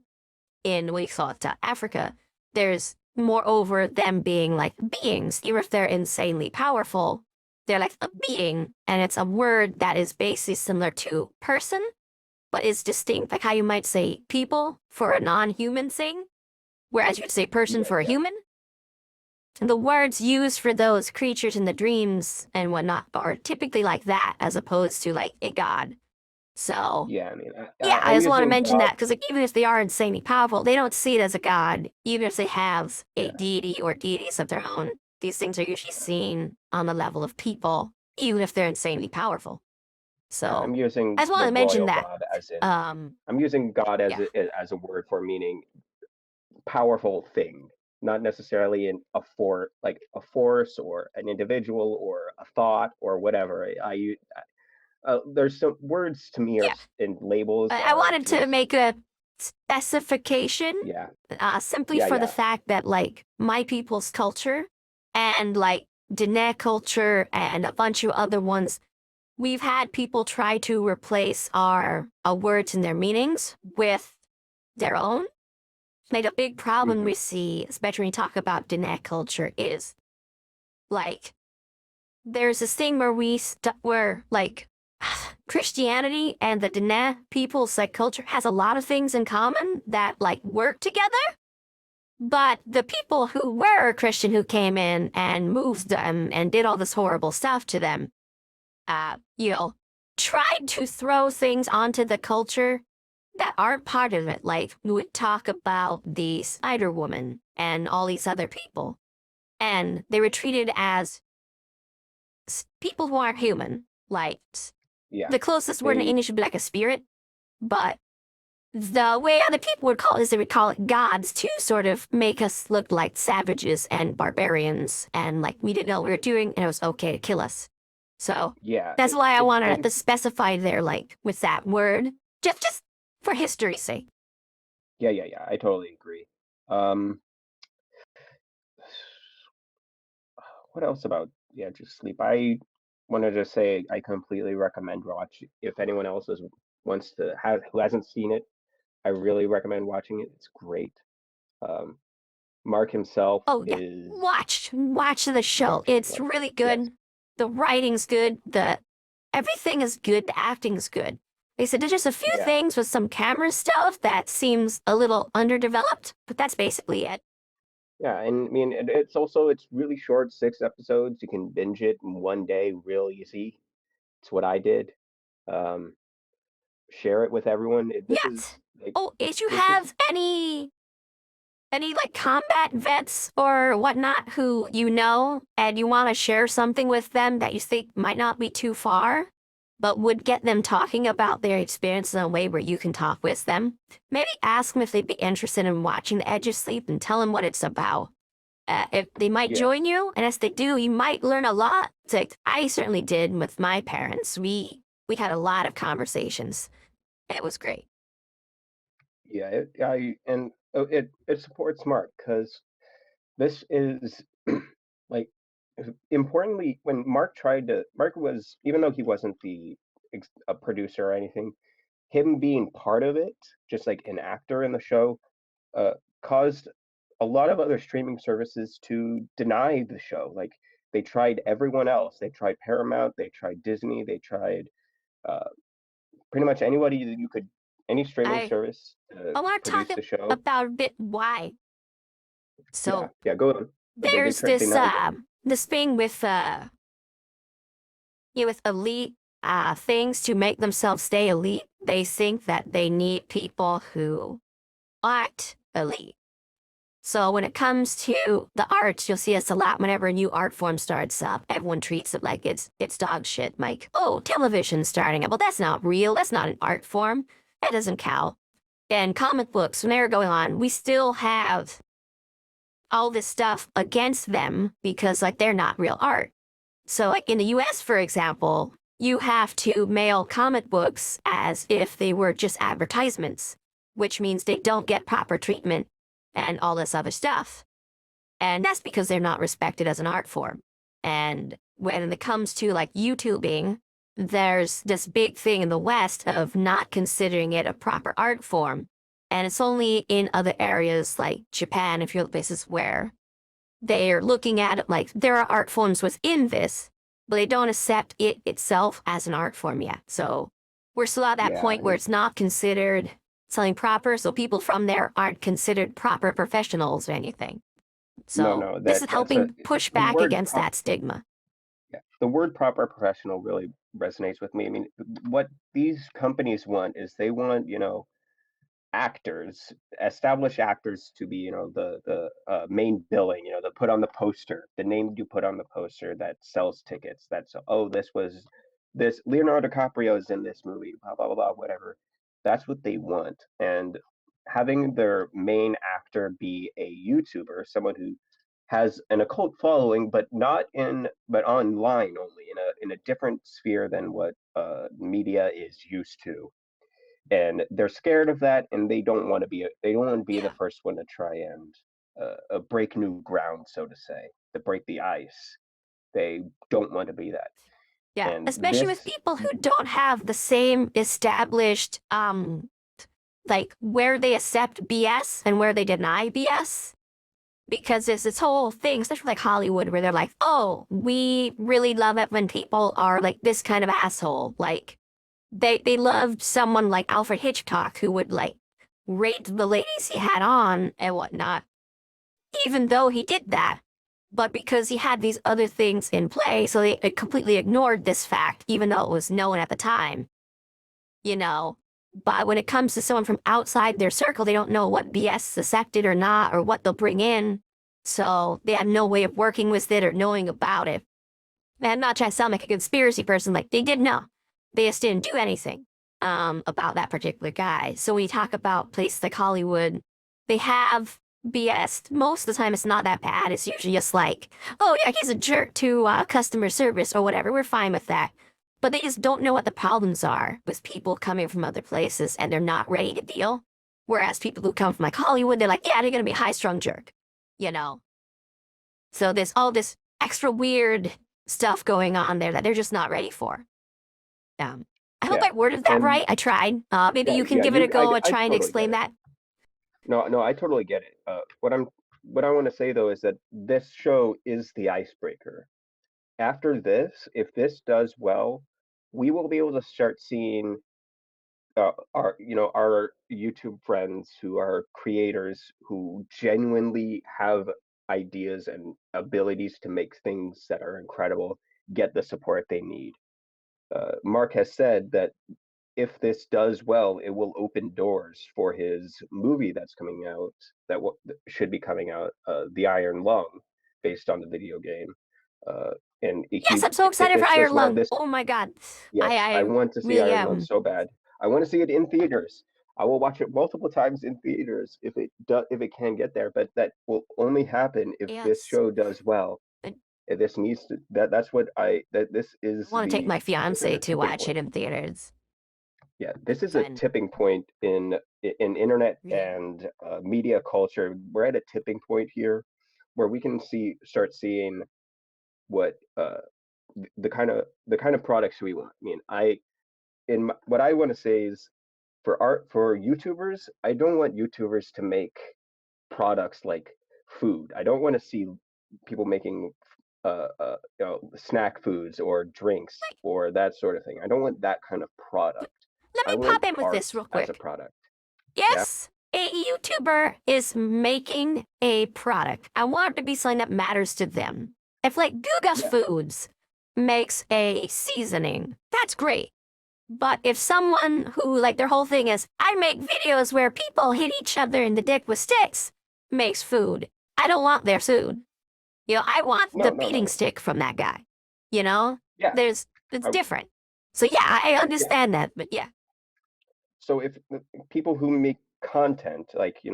we call it Africa, there's moreover them being like beings, even if they're insanely powerful. They're like a being, and it's a word that is basically similar to person, but is distinct, like how you might say people for a non-human thing, whereas you'd say person yeah for a yeah human. And the words used for those creatures in the dreams and whatnot are typically like that, as opposed to like a god. So yeah I mean yeah, I I'm just want to using mention God that because like, even if they are insanely powerful, they don't see it as a god. Even if they have a yeah deity or deities of their own, these things are usually seen on the level of people, even if they're insanely powerful. Yeah, So I'm I using just want the to mention royal that. god as in Um, I'm using God yeah, as a word for meaning powerful thing, not necessarily a for like a force or an individual or a thought or whatever. There's some words to me are yeah. and labels I are wanted to just make a specification yeah simply yeah for the yeah fact that like my people's culture and like Diné culture and a bunch of other ones, we've had people try to replace our words and their meanings with their own. Like a big problem hmm we see, especially when you talk about Diné culture, is like there's this thing where where like Christianity and the Diné people's like culture has a lot of things in common that like work together. But the people who were Christian who came in and moved them and did all this horrible stuff to them, you know, tried to throw things onto the culture that aren't part of it. Like we would talk about the Spider Woman and all these other people, and they were treated as people who aren't human. Like yeah the closest word in they English would be like a spirit, but the way other people would call it is they would call it gods to sort of make us look like savages and barbarians and like we didn't know what we were doing and it was okay to kill us. So yeah that's why I wanted to and specify there, like with that word, just for history's sake. yeah I totally agree. Um, what else about yeah just sleep? wanted to say I completely recommend watch if anyone else wants to have who hasn't seen it. I really recommend watching it. It's great. Um, Mark himself Oh yeah, is watch the show. watch It's watch. really Yes, good. The writing's good. The everything is good. The acting's good. They said there's just a few yeah, things with some camera stuff that seems a little underdeveloped, but that's basically it. yeah, and I mean it's really short, 6 episodes. You can binge it in one day, real easy. It's what I did. Um, Share it with everyone. This is Yet. like Oh, did you this is have any like combat vets or whatnot who you know and you want to share something with them that you think might not be too far, but would get them talking about their experience in a way where you can talk with them? Maybe ask them if they'd be interested in watching The Edge of Sleep and tell them what it's about. If they might yeah, join you, and as they do, you might learn a lot. It's like I certainly did with my parents. We had a lot of conversations. It was great. yeah. It supports Mark because this is like importantly when Mark was even though he wasn't a producer or anything, him being part of it, just like an actor in the show, uh, caused a lot of other streaming services to deny the show. Like they tried everyone else. They tried Paramount. They tried Disney. They tried uh, pretty much anybody that you could, any streaming I service to I want to produce talk the show. about a bit why. Yeah, So yeah, go on. But they there's denied it. this thing with with elite things to make themselves stay elite. They think that they need people who aren't elite. So when it comes to the arts, you'll see us a lot whenever a new art form starts up. Everyone treats it like it's dog shit. Like, oh, television's starting up. Well, that's not real. That's not an art form. That doesn't count. And comic books, when they were going on, we still have all this stuff against them because like they're not real art. So like in the US, for example, you have to mail comic books as if they were just advertisements, which means they don't get proper treatment and all this other stuff. And that's because they're not respected as an art form. And when it comes to like YouTubing, there's this big thing in the West of not considering it a proper art form. And it's only in other areas like Japan, a few other places where they're looking at it like there are art forms within this, but they don't accept it itself as an art form yet. So we're still at that Yeah, point where it's not considered something proper. So people from there aren't considered proper professionals or anything. no, So no, this is that's a helping push the back word against that stigma. yeah, the word proper professional really resonates with me. I mean, what these companies want is they want, actors, established actors to be, the main billing, the put on the poster, the name you put on the poster that sells tickets. That's oh, this Leonardo DiCaprio is in this movie, blah blah blah, blah whatever. That's what they want, and having their main actor be a YouTuber, someone who has an occult following, but online only in a different sphere than what media is used to, and they're scared of that, and they don't want to be the Yeah. first one to try and break new ground, so to say, to break the ice. They don't want to be that, Yeah. and Especially with people who don't have the same established, like where they accept BS and where they deny BS. Because there's this whole thing, especially like Hollywood, where they're like, oh, we really love it when people are like this kind of asshole. Like they loved someone like Alfred Hitchcock who would like rate the ladies he had on and whatnot, even though he did that. But because he had these other things in play, so they completely ignored this fact, even though it was known at the time, you know. But when it comes to someone from outside their circle, they don't know what BS is accepted or not, or what they'll bring in. So they have no way of working with it or knowing about it. And I'm not trying to sound like a conspiracy person, like they did know. They just didn't do anything about that particular guy. So when you talk about places like Hollywood, they have BS. Most of the time, it's not that bad. It's usually just like, oh, yeah, he's a jerk to customer service or whatever. We're fine with that. But they just don't know what the problems are with people coming from other places and they're not ready to deal. Whereas people who come from like Hollywood, they're like, yeah, they're going to be a high strung jerk, you know? So there's all this extra weird stuff going on there that they're just not ready for. I hope Yeah, I worded that and right. I tried. Maybe yeah, you can yeah, give it a go at I trying to totally get explain it. that. No, no, I totally get it. What I want to say though is that this show is the icebreaker. After this, if this does well, we will be able to start seeing our YouTube friends who are creators who genuinely have ideas and abilities to make things that are incredible get the support they need. Mark has said that if this does well, it will open doors for his movie that's coming out that should be coming out, The Iron Lung, based on the video game. Uh, and Yes, he, I'm so if excited for this does Iron well, Lung. this Oh my God. yes, I I want to see really Iron Lung am. so bad. I want to see it in theaters. I will watch it multiple times in theaters if it can get there, but that will only happen if this Yes. show does well. I This needs to that's what I that this is want to take my this is fiance a to tipping watch point. it in theaters. Yeah, this is a Fun. tipping point in internet Yeah. and media culture. We're at a tipping point here where we can start seeing what the kind of products we want. I mean, what I want to say is for YouTubers, I don't want YouTubers to make products like food. I don't want to see people making snack foods or drinks or that sort of thing. I don't want that kind of product. Let me I want pop in with art this real as a quick. product. Yeah, Yes, a YouTuber is making a product. I want it to be something that matters to them. If like Gugas yeah, Foods makes a seasoning, that's great. But if someone who like their whole thing is, I make videos where people hit each other in the dick with sticks, makes food, I don't want their food. I want no, the no, beating no, stick from that guy. You know, yeah, it's I, different. So yeah, I yeah. understand that, but yeah, So if people who make content, like I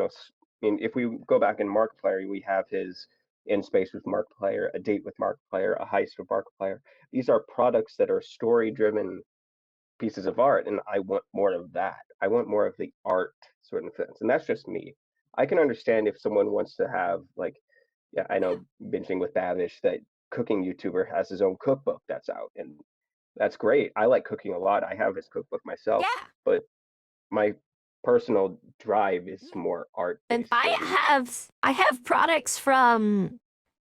mean, if we go back in Markiplier, we have his In Space with Markiplier, A Date with Markiplier, A Heist with Markiplier. These are products that are story-driven pieces of art, and I want more of that. I want more of the art sort of things, and that's just me. I can understand if someone wants to have like, yeah, I yeah, know binging with Bavish that cooking YouTuber has his own cookbook that's out, and that's great. I like cooking a lot. I have his cookbook myself, yeah. but my personal drive is Yeah. more art And based and I have products from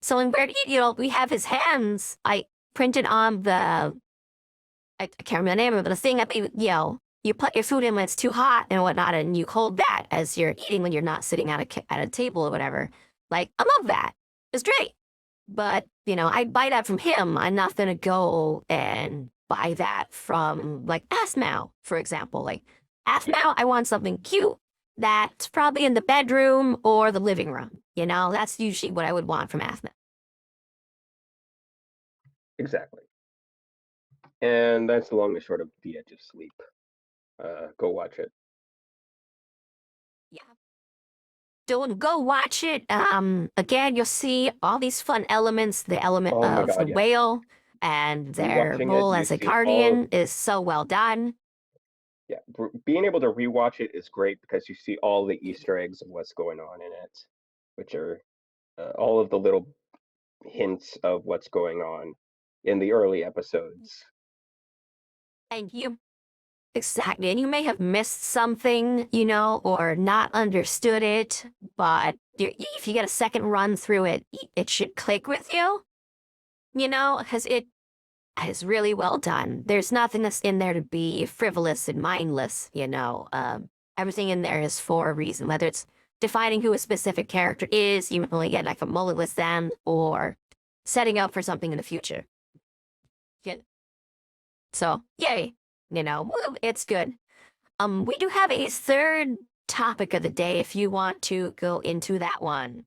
Selling Where to Eat. We have his hands. I printed on I can't remember the name of it, but the thing that you put your food in when it's too hot and whatnot, and you hold that as you're eating when you're not sitting at a table or whatever. Like I love that. It's great. But I'd buy that from him. I'm not gonna go and buy that from like Athmau, for example. Like yeah, Athmau, I want something cute that's probably in the bedroom or the living room. That's usually what I would want from Athmau. exactly. And that's the long and short of The Edge of Sleep. Go watch it. Yeah. Don't go watch it. Again, you'll see all these fun elements. The element Oh my of the God, yes. whale and their Rewatching it, role you as a see all of guardian is so well done. yeah. Being able to rewatch it is great because you see all the Easter eggs of what's going on in it, which are all of the little hints of what's going on in the early episodes. And you Exactly. And you may have missed something, or not understood it, but if you get a second run through it, it should click with you, because it is really well done. There's nothing that's in there to be frivolous and mindless. Everything in there is for a reason, whether it's defining who a specific character is, you only get like a mullet with them, or setting up for something in the future. Yeah. So, yay. It's good. We do have a third topic of the day if you want to go into that one.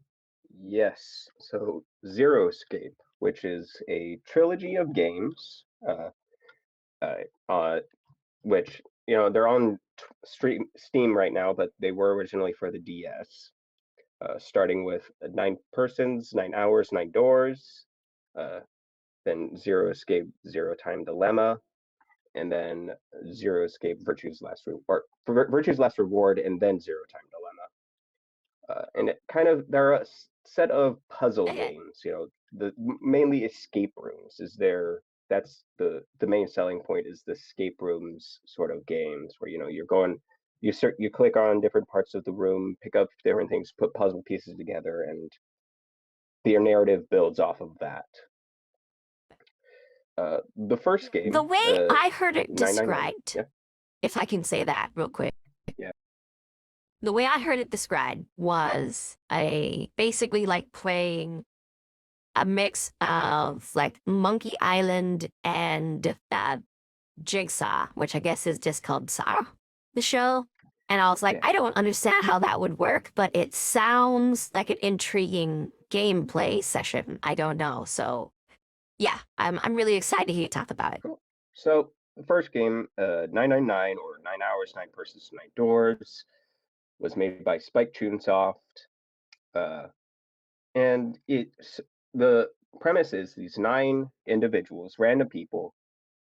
Yes. So Zero Escape, which is a trilogy of games, uh, uh, which they're on Steam right now, but they were originally for the DS. Starting with 9 persons, 9 hours, 9 doors, uh, then Zero Escape, Zero Time Dilemma, and then Zero Escape, Virtue's Last Reward, Virtue's Last Reward, and then Zero Time Dilemma. And it kind of there are a set of puzzle Eh, games, mainly escape rooms is there. That's the main selling point is the escape rooms sort of games where you're going, you click on different parts of the room, pick up different things, put puzzle pieces together, and the narrative builds off of that. The first The game, way I heard it 999, described, yeah, if I can say that real quick, yeah, the way I heard it described was a basically like playing a mix of like Monkey Island and Jigsaw, which I guess is just called Saw, the show. And I was like, yeah. I don't understand how that would work, but it sounds like an intriguing gameplay session. I don't know. So yeah, I'm really excited to hear you talk about it. Cool. So the first game, 999 or 9 Hours, 9 Persons, 9 Doors, was made by Spike Chunsoft. Uh, and the premise is these 9 individuals, random people,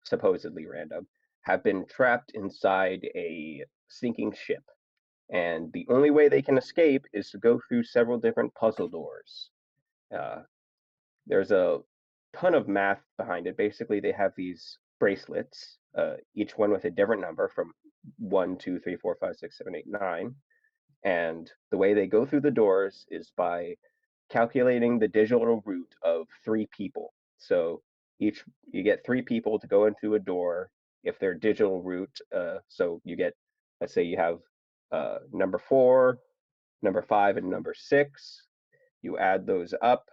supposedly random, have been trapped inside a sinking ship. And the only way they can escape is to go through several different puzzle doors. Uh, there's a ton of math behind it. Basically, they have these bracelets, each one with a different number from 1, 2, 3, 4, 5, 6, 7, 8, 9. And the way they go through the doors is by calculating the digital root of 3 people. So each you get 3 people to go into a door if their digital root. So you get, let's say you have number 4, number 5, and number 6. You add those up,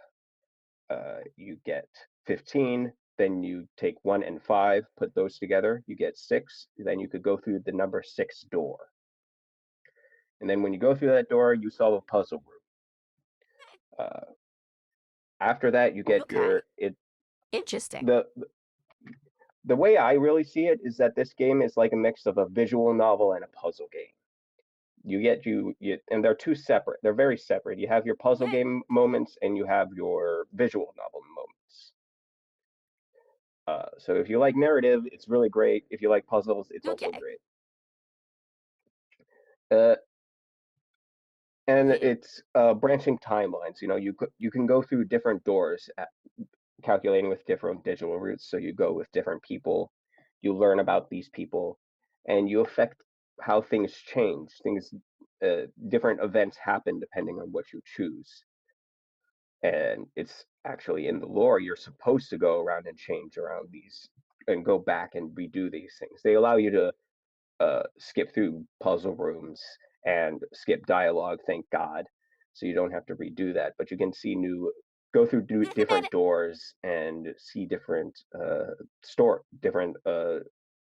you get 15. Then you take 1 and 5, put those together, you get 6. Then you could go through the number 6 door. And then when you go through that door, you solve a puzzle room. After that, you get Okay, it. interesting. The way I really see it is that this game is like a mix of a visual novel and a puzzle game. And they're two separate. They're very separate. You have your puzzle Okay, game moments and you have your visual novel moments. So if you like narrative, it's really great. If you like puzzles, it's also okay. great. Uh, and Okay. it's branching timelines. You can go through different doors calculating with different digital roots. So you go with different people, you learn about these people, and you affect how things change. Different events happen depending on what you choose. And it's actually in the lore, you're supposed to go around and change around these and go back and redo these things. They allow you to skip through puzzle rooms and skip dialogue, thank God. So you don't have to redo that, but you can go through different doors and see different different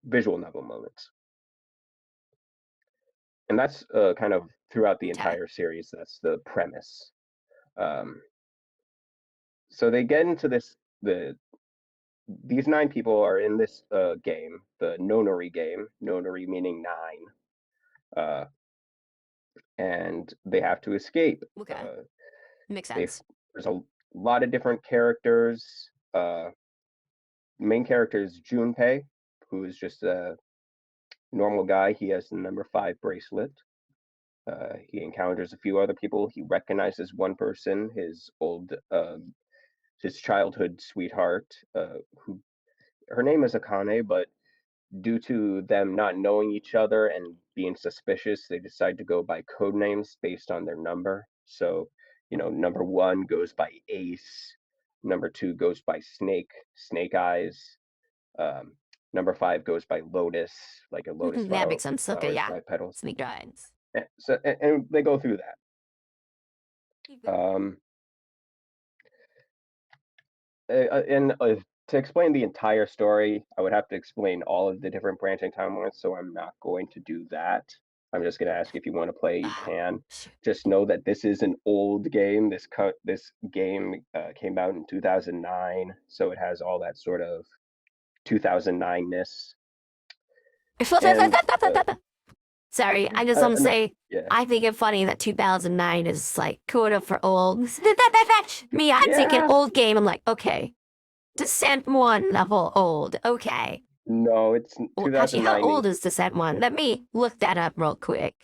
visual novel moments. And that's kind of throughout the Okay. entire series. That's the premise. Um, so they get into these 9 people are in this game, the Nonary game, Nonary meaning 9. And they have to escape. Okay. Makes They sense. There's a lot of different characters. Main character is Junpei, who is just a normal guy. He has the number 5 bracelet. He encounters a few other people. He recognizes one person, his childhood sweetheart, who her name is Akane, but due to them not knowing each other and being suspicious, they decide to go by code names based on their number. So, number 1 goes by Ace, number 2 goes by Snake Eyes, um, number 5 goes by Lotus, like a lotus That makes sense. Okay, flowers, yeah. 5 petals. Sneak drawings. And they go through that. And to explain the entire story, I would have to explain all of the different branching timelines, so I'm not going to do that. I'm just going to ask if you want to play, you can. Shoot. Just know that this is an old game. This game came out in 2009, so it has all that sort of 2009-ness. And Sorry, I just want to no, say yeah, I think it funny that 2009 is like quota for old. Me, I'm thinking yeah. old game. I'm like, okay, Descent 1 level old. Okay. No, it's Well, actually, how 2009. old is Descent 1? Let me look that up real quick.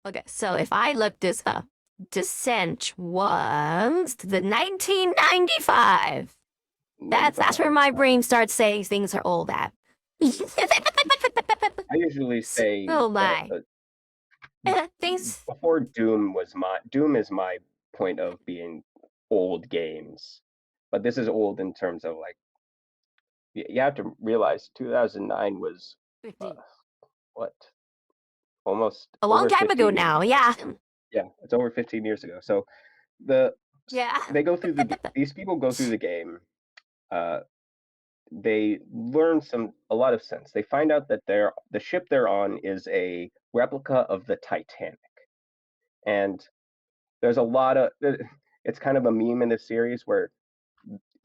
Okay, so if I look this up, Descent was the 1995. That's where 95. my brain starts saying things are old at. I usually say Oh my. Things. before Doom is my point of being old games, but this is old in terms of like you have to realize 2009 was uh, 15. what almost A long over time ago 15 now, yeah. yeah, it's over 15 years ago. So the Yeah. they go through these people go through the game. Uh, they learn a lot of sense. They find out that the ship they're on is a replica of the Titanic, and there's a lot of it's kind of a meme in this series where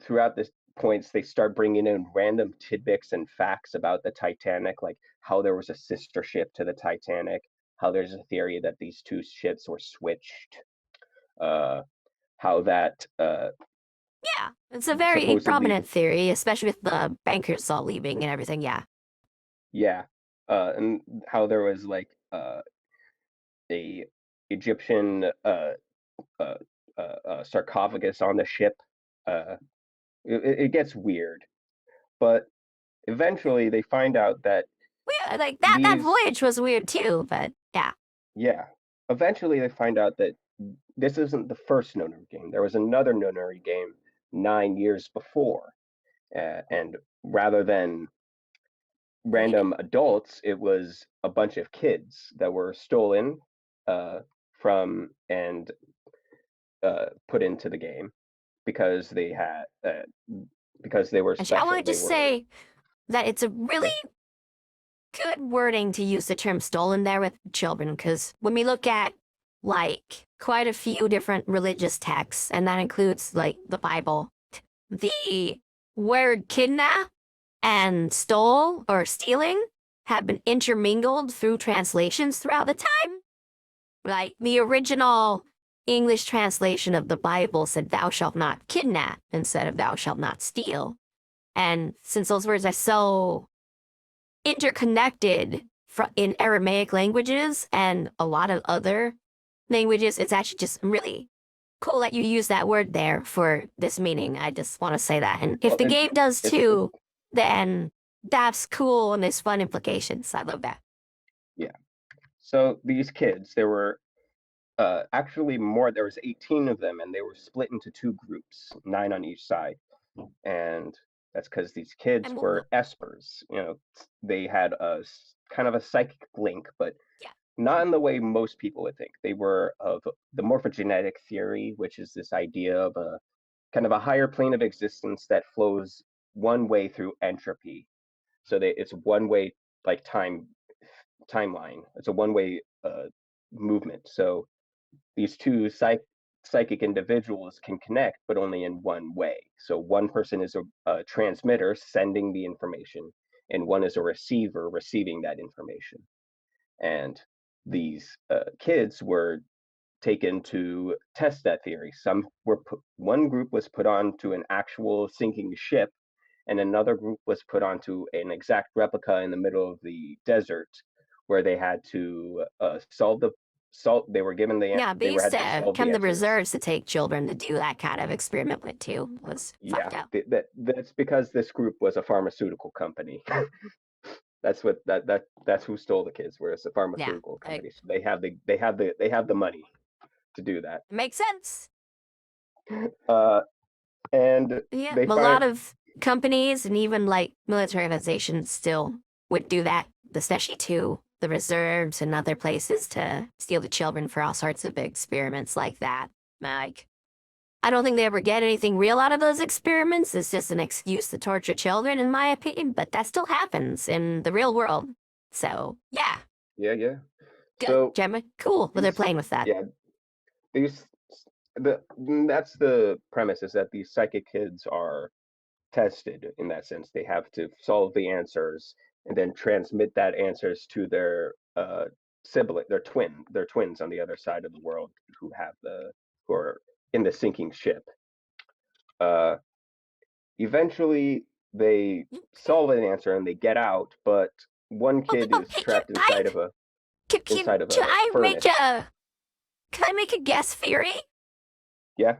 throughout this points they start bringing in random tidbits and facts about the Titanic, like how there was a sister ship to the Titanic, how there's a theory that these two ships were switched, how that Yeah. It's a very supposedly prominent theory, especially with the bankers all leaving and everything. Yeah. yeah, and how there was like a Egyptian uh, sarcophagus on the ship. Uh, it gets weird, but eventually they find out that Yeah, like that these voyage was weird too, but yeah. yeah, eventually they find out that this isn't the first Nonary game. There was another Nonary game 9 years before, and rather than Really? random adults, it was a bunch of kids that were stolen uh, from and put into the game because because they were Actually, I want special. to They just were say that it's a really yeah, good wording to use the term stolen there with children, because when we look at like quite a few different religious texts, and that includes like the Bible, the word kidnap and stole or stealing have been intermingled through translations throughout the time. Like the original English translation of the Bible said, "Thou shalt not kidnap," instead of "Thou shalt not steal." And since those words are so interconnected in Aramaic languages and a lot of other languages, it's actually just really cool that you use that word there for this meaning. I just want to say that. And if well, the game does it's too, then that's cool and there's fun implications. I love that. yeah. So these kids, there were actually more. There was 18 of them, and they were split into two groups, 9 on each side. And that's because these kids And were espers. You know, they had kind of a psychic link, but yeah, not in the way most people would think. They were of the morphogenetic theory, which is this idea of a kind of a higher plane of existence that flows one way through entropy. So it's one way like timeline. It's a one way movement. So these two psychic individuals can connect, but only in one way. So one person is a transmitter sending the information, and one is a receiver receiving that information. And these kids were taken to test that theory. One group was put onto an actual sinking ship, and another group was put onto an exact replica in the middle of the desert, where they had to solve the salt. They were given yeah, they were these had to solve the come the answers. reserves to take children to do that kind of experiment with too was Yeah, fucked up. that's because this group was a pharmaceutical company. That's what that's who stole the kids. Were a Yeah, pharmaceutical like, company. So they have the money to do that. it makes sense. Uh, and Yeah, they a lot find of companies and even like military organizations still would do that, especially to the reserves and other places to steal the children for all sorts of experiments like that. Like, I don't think they ever get anything real out of those experiments. It's just an excuse to torture children, in my opinion, but that still happens in the real world. So, yeah, yeah. good, So Gemma. Cool that they're these playing with that. yeah these that's the premise is that these psychic kids are tested in that sense. They have to solve the answers and then transmit that answers to their sibling, their twins on the other side of the world who are in the sinking ship. Uh, Eventually, they solve an answer and they get out, but one Oh, kid oh, is hey, you trapped guys, can inside of a I make furnace. Can I make a guess theory? Yeah.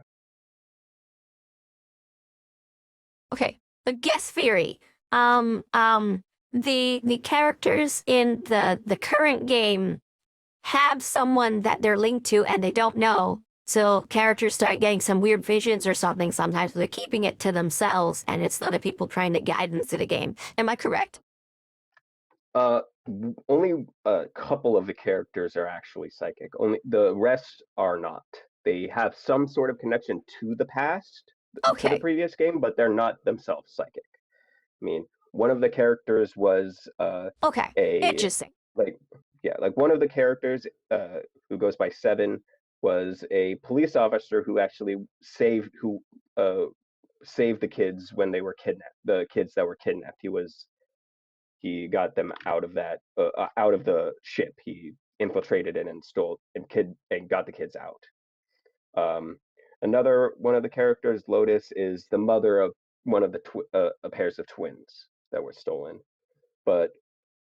Okay, the guess theory. The characters in the current game have someone that they're linked to and they don't know. So characters start getting some weird visions or something sometimes. They're keeping it to themselves, and it's other people trying to guide them through the game. Am I correct? Only a couple of the characters are actually psychic. Only the rest are not. They have some sort of connection to the past, to the Okay, previous game, but they're not themselves psychic. I mean, one of the characters was okay, a interesting. like yeah, like one of the characters who goes by Seven was a police officer who actually uh saved the kids when they were kidnapped. The kids that were kidnapped. He got them out of that out of the ship. He infiltrated it and stole and got the kids out. Um, Another one of the characters, Lotus, is the mother of one of the pairs of twins that were stolen. But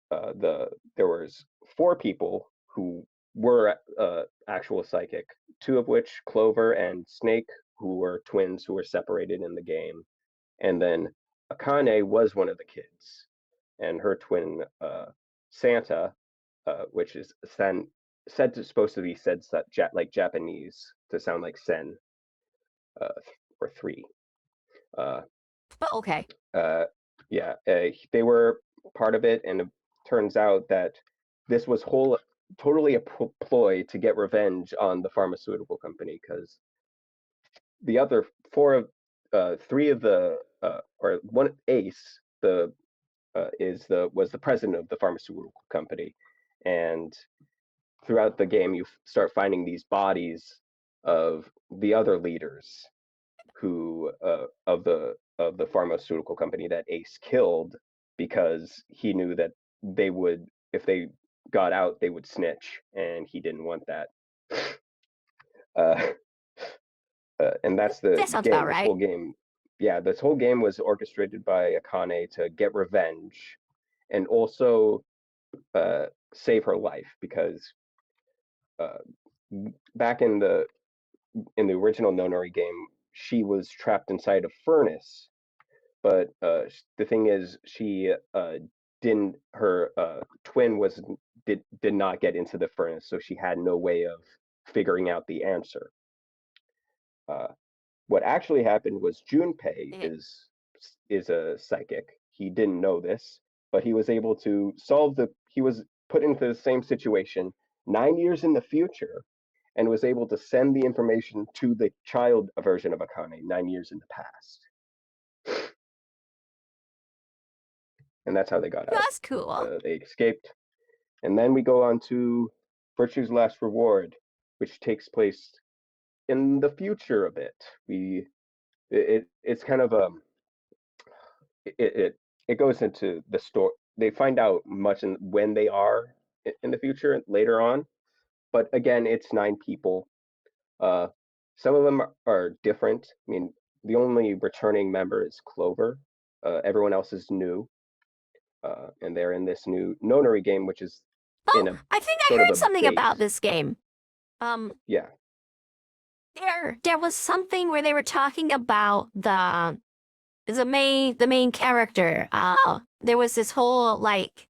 there was four people who were actual psychic, two of which, Clover and Snake, who were twins who were separated in the game, and then Akane was one of the kids, and her twin Santa, which is said to supposed to be said like Japanese to sound like Sen uh, or three. Uh, But okay. yeah, they were part of it, and it turns out that this was totally a ploy to get revenge on the pharmaceutical company because the other three of the or one Ace was the president of the pharmaceutical company, and throughout the game you start finding these bodies of the other leaders who of the pharmaceutical company that Ace killed because he knew that they would if they got out they would snitch and he didn't want that. Uh, and that's the That sounds about game. This right. whole game, yeah, this whole game was orchestrated by Akane to get revenge and also save her life because uh, back in the original Nonori game, she was trapped inside a furnace. But the thing is, she didn't. Her twin was did not get into the furnace, so she had no way of figuring out the answer. Uh, what actually happened was Junpei Eh, is a psychic. He didn't know this, but he was able to solve the. He was put into the same situation 9 years in the future, and was able to send the information to the child version of Akane 9 years in the past, and that's how they got out. That's cool. They escaped, and then we go on to Virtue's Last Reward, which takes place in the future a bit. It's kind of it, it it goes into the story. They find out much in when they are in the future later on, but again, it's nine people. Uh, some of them are different. I mean, the only returning member is Clover. Everyone else is new, and they're in this new Nonary game, which is in Oh, a I think I sort of heard a something about base. this game. Um, Yeah, there was something where they were talking about the main character. There was this whole like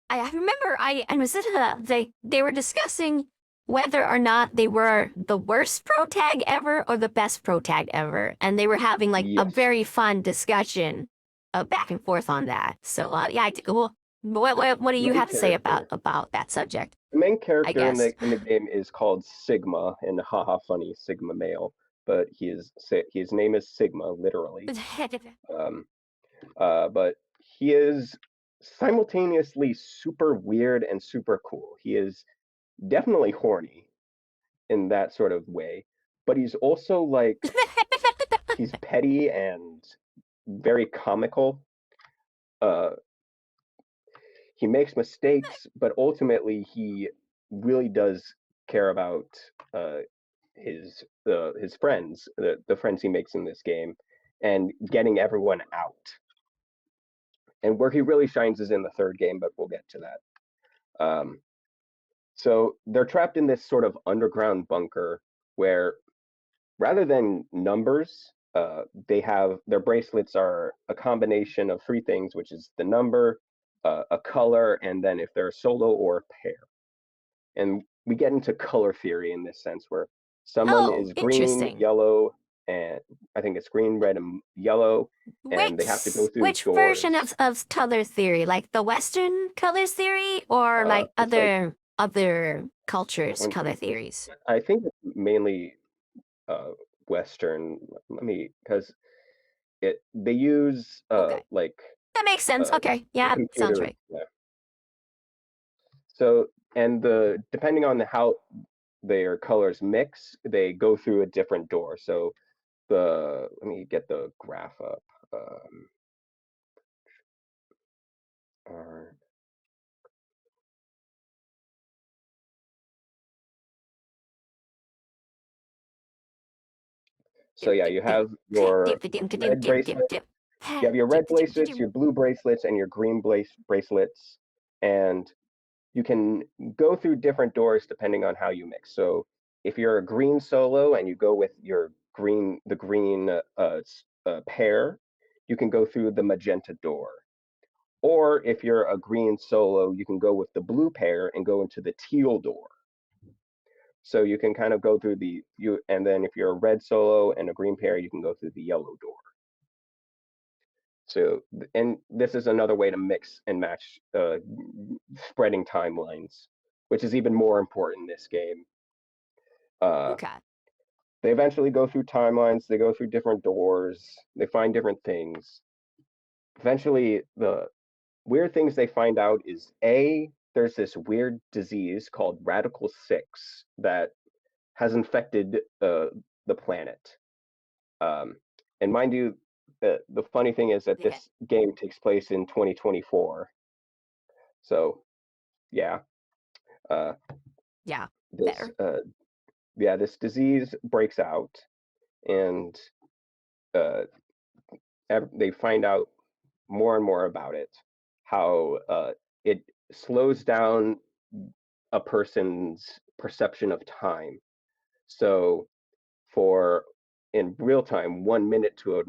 I remember I was at they were discussing whether or not they were the worst pro tag ever or the best pro tag ever, and they were having like a yes. very fun discussion, back and forth on that. So yeah, well, what do The you main have to say character, about that subject? the main I character guess. in the game is called Sigma, and haha, funny Sigma male, but his name is Sigma, literally. Um, but he is simultaneously super weird and super cool. He is definitely horny in that sort of way, but he's also like he's petty and very comical. Uh, he makes mistakes, but ultimately he really does care about uh, his friends, the friends he makes in this game, and getting everyone out. And where he really shines is in the third game, but we'll get to that. Um, So they're trapped in this sort of underground bunker where rather than numbers, they have their bracelets are a combination of three things, which is the number, a color, and then if they're a solo or a pair. And we get into color theory in this sense, where someone Oh, is green, interesting. yellow, and I think it's green, red, and yellow, and they have to go through Which version doors. of color theory? Like the Western color theory or like It's like other cultures' when color theories? I think it's mainly uh, Western. Let me because it they use Okay. like That makes sense. uh, Okay. the Yeah, sounds computer. right. Yeah. So and the depending on how their colors mix, they go through a different door. So let me get the graph up. Or, so Dim, yeah, dim, you dim. have your Dim, dim, dim, red dim, dim, bracelet. dim. You have your Dim, red dim, dim, bracelets, dim. your blue bracelets, and your green bracelets, and you can go through different doors depending on how you mix. So if you're a green solo and you go with the green pair, you can go through the magenta door. Or if you're a green solo, you can go with the blue pair and go into the teal door. So you can kind of go through and then if you're a red solo and a green pair, you can go through the yellow door. So, and this is another way to mix and match spreading timelines, which is even more important in this game. Uh, Okay. they eventually go through timelines, they go through different doors, they find different things. Eventually, the weird things they find out is there's this weird disease called Radical 6 that has infected the planet. Um, and mind you, the funny thing is that Okay. this game takes place in 2024. So yeah, uh, Yeah. this Fair. this disease breaks out, and uh, they find out more and more about it. How it slows down a person's perception of time. So for in real time, 1 minute to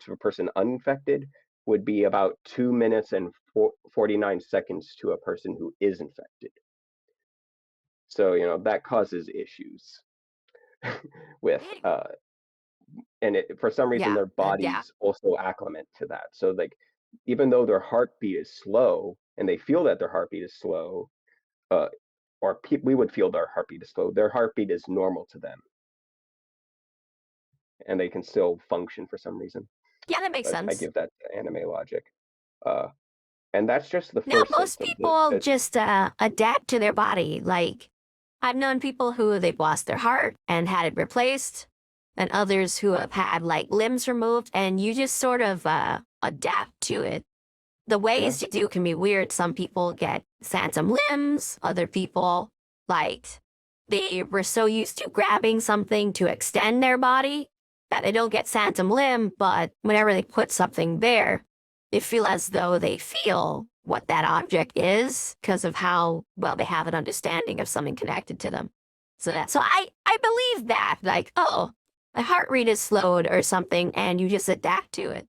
to a person uninfected would be about 2 minutes and 49 seconds to a person who is infected. So that causes issues with and for some reason Yeah. their Yeah. bodies also acclimate to that. So like even though their heartbeat is slow and they feel that their heartbeat is slow, uh, or we would feel their heartbeat is slow, their heartbeat is normal to them, and they can still function for some reason. Yeah, that makes But I sense. give that to anime logic. Uh, and that's just the No, first most symptom. people just adapt to their body. Like, I've known people who they've lost their heart and had it replaced, and others who have had like limbs removed, and you just sort of adapt to it. The Yeah, ways you do can be weird. Some people get phantom limbs, other people, like, they were so used to grabbing something to extend their body that they don't get phantom limb, but whenever they put something there, they feel as though they feel what that object is because of how well they have an understanding of something connected to them. So I believe that, like, oh, my heart rate is slowed or something, and you just adapt to it.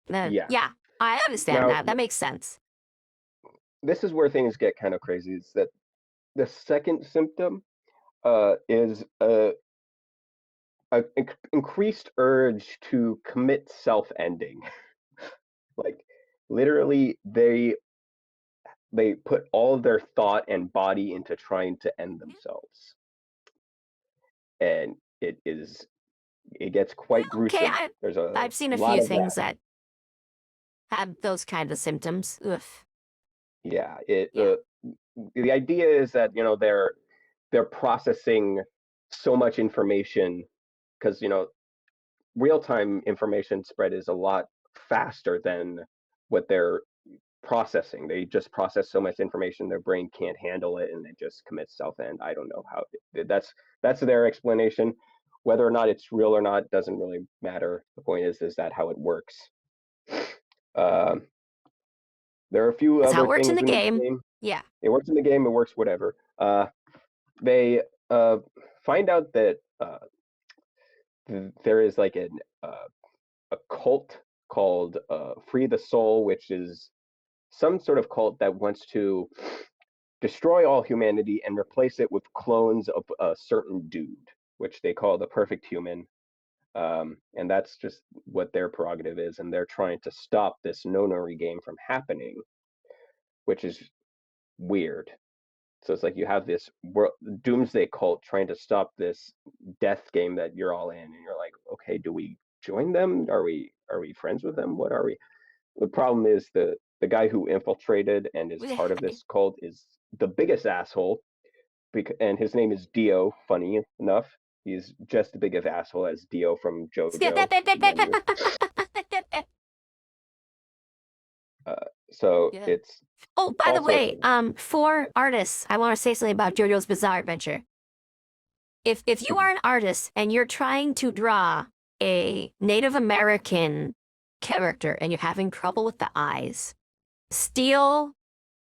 yeah. Yeah, I understand Now that. That makes sense. this is where things get kind of crazy. Is that the second symptom is a increased urge to commit self-ending. Like literally, they put all their thought and body into trying to end themselves, and it gets quite Okay, gruesome. There's a I've seen a lot few of that. things that have those kind of symptoms. Ugh. Yeah, Yeah. the idea is that they're processing so much information because real-time information spread is a lot faster than what they're processing. They just process so much information their brain can't handle it, and it just commits self-end. I don't know how. That's their explanation. Whether or not it's real or not doesn't really matter. The point is that how it works. Um, there are a few That's how other it works in things the in this game. game. Yeah. It works in the game. It works whatever. They find out that there is like a cult called Free the Soul, which is some sort of cult that wants to destroy all humanity and replace it with clones of a certain dude, which they call the perfect human. And that's just what their prerogative is, and they're trying to stop this Nonary game from happening, which is weird. So it's like you have this doomsday cult trying to stop this death game that you're all in, and you're like, okay, do we join them? Are we friends with them? What are we? The problem is the guy who infiltrated and is part of this cult is the biggest asshole, and his name is Dio. Funny enough, he's just as big of asshole as Dio from JoJo. So Yeah. it's Oh, by the also way, for artists, I want to say something about JoJo's Bizarre Adventure. If you are an artist and you're trying to draw a Native American character and you're having trouble with the eyes, steal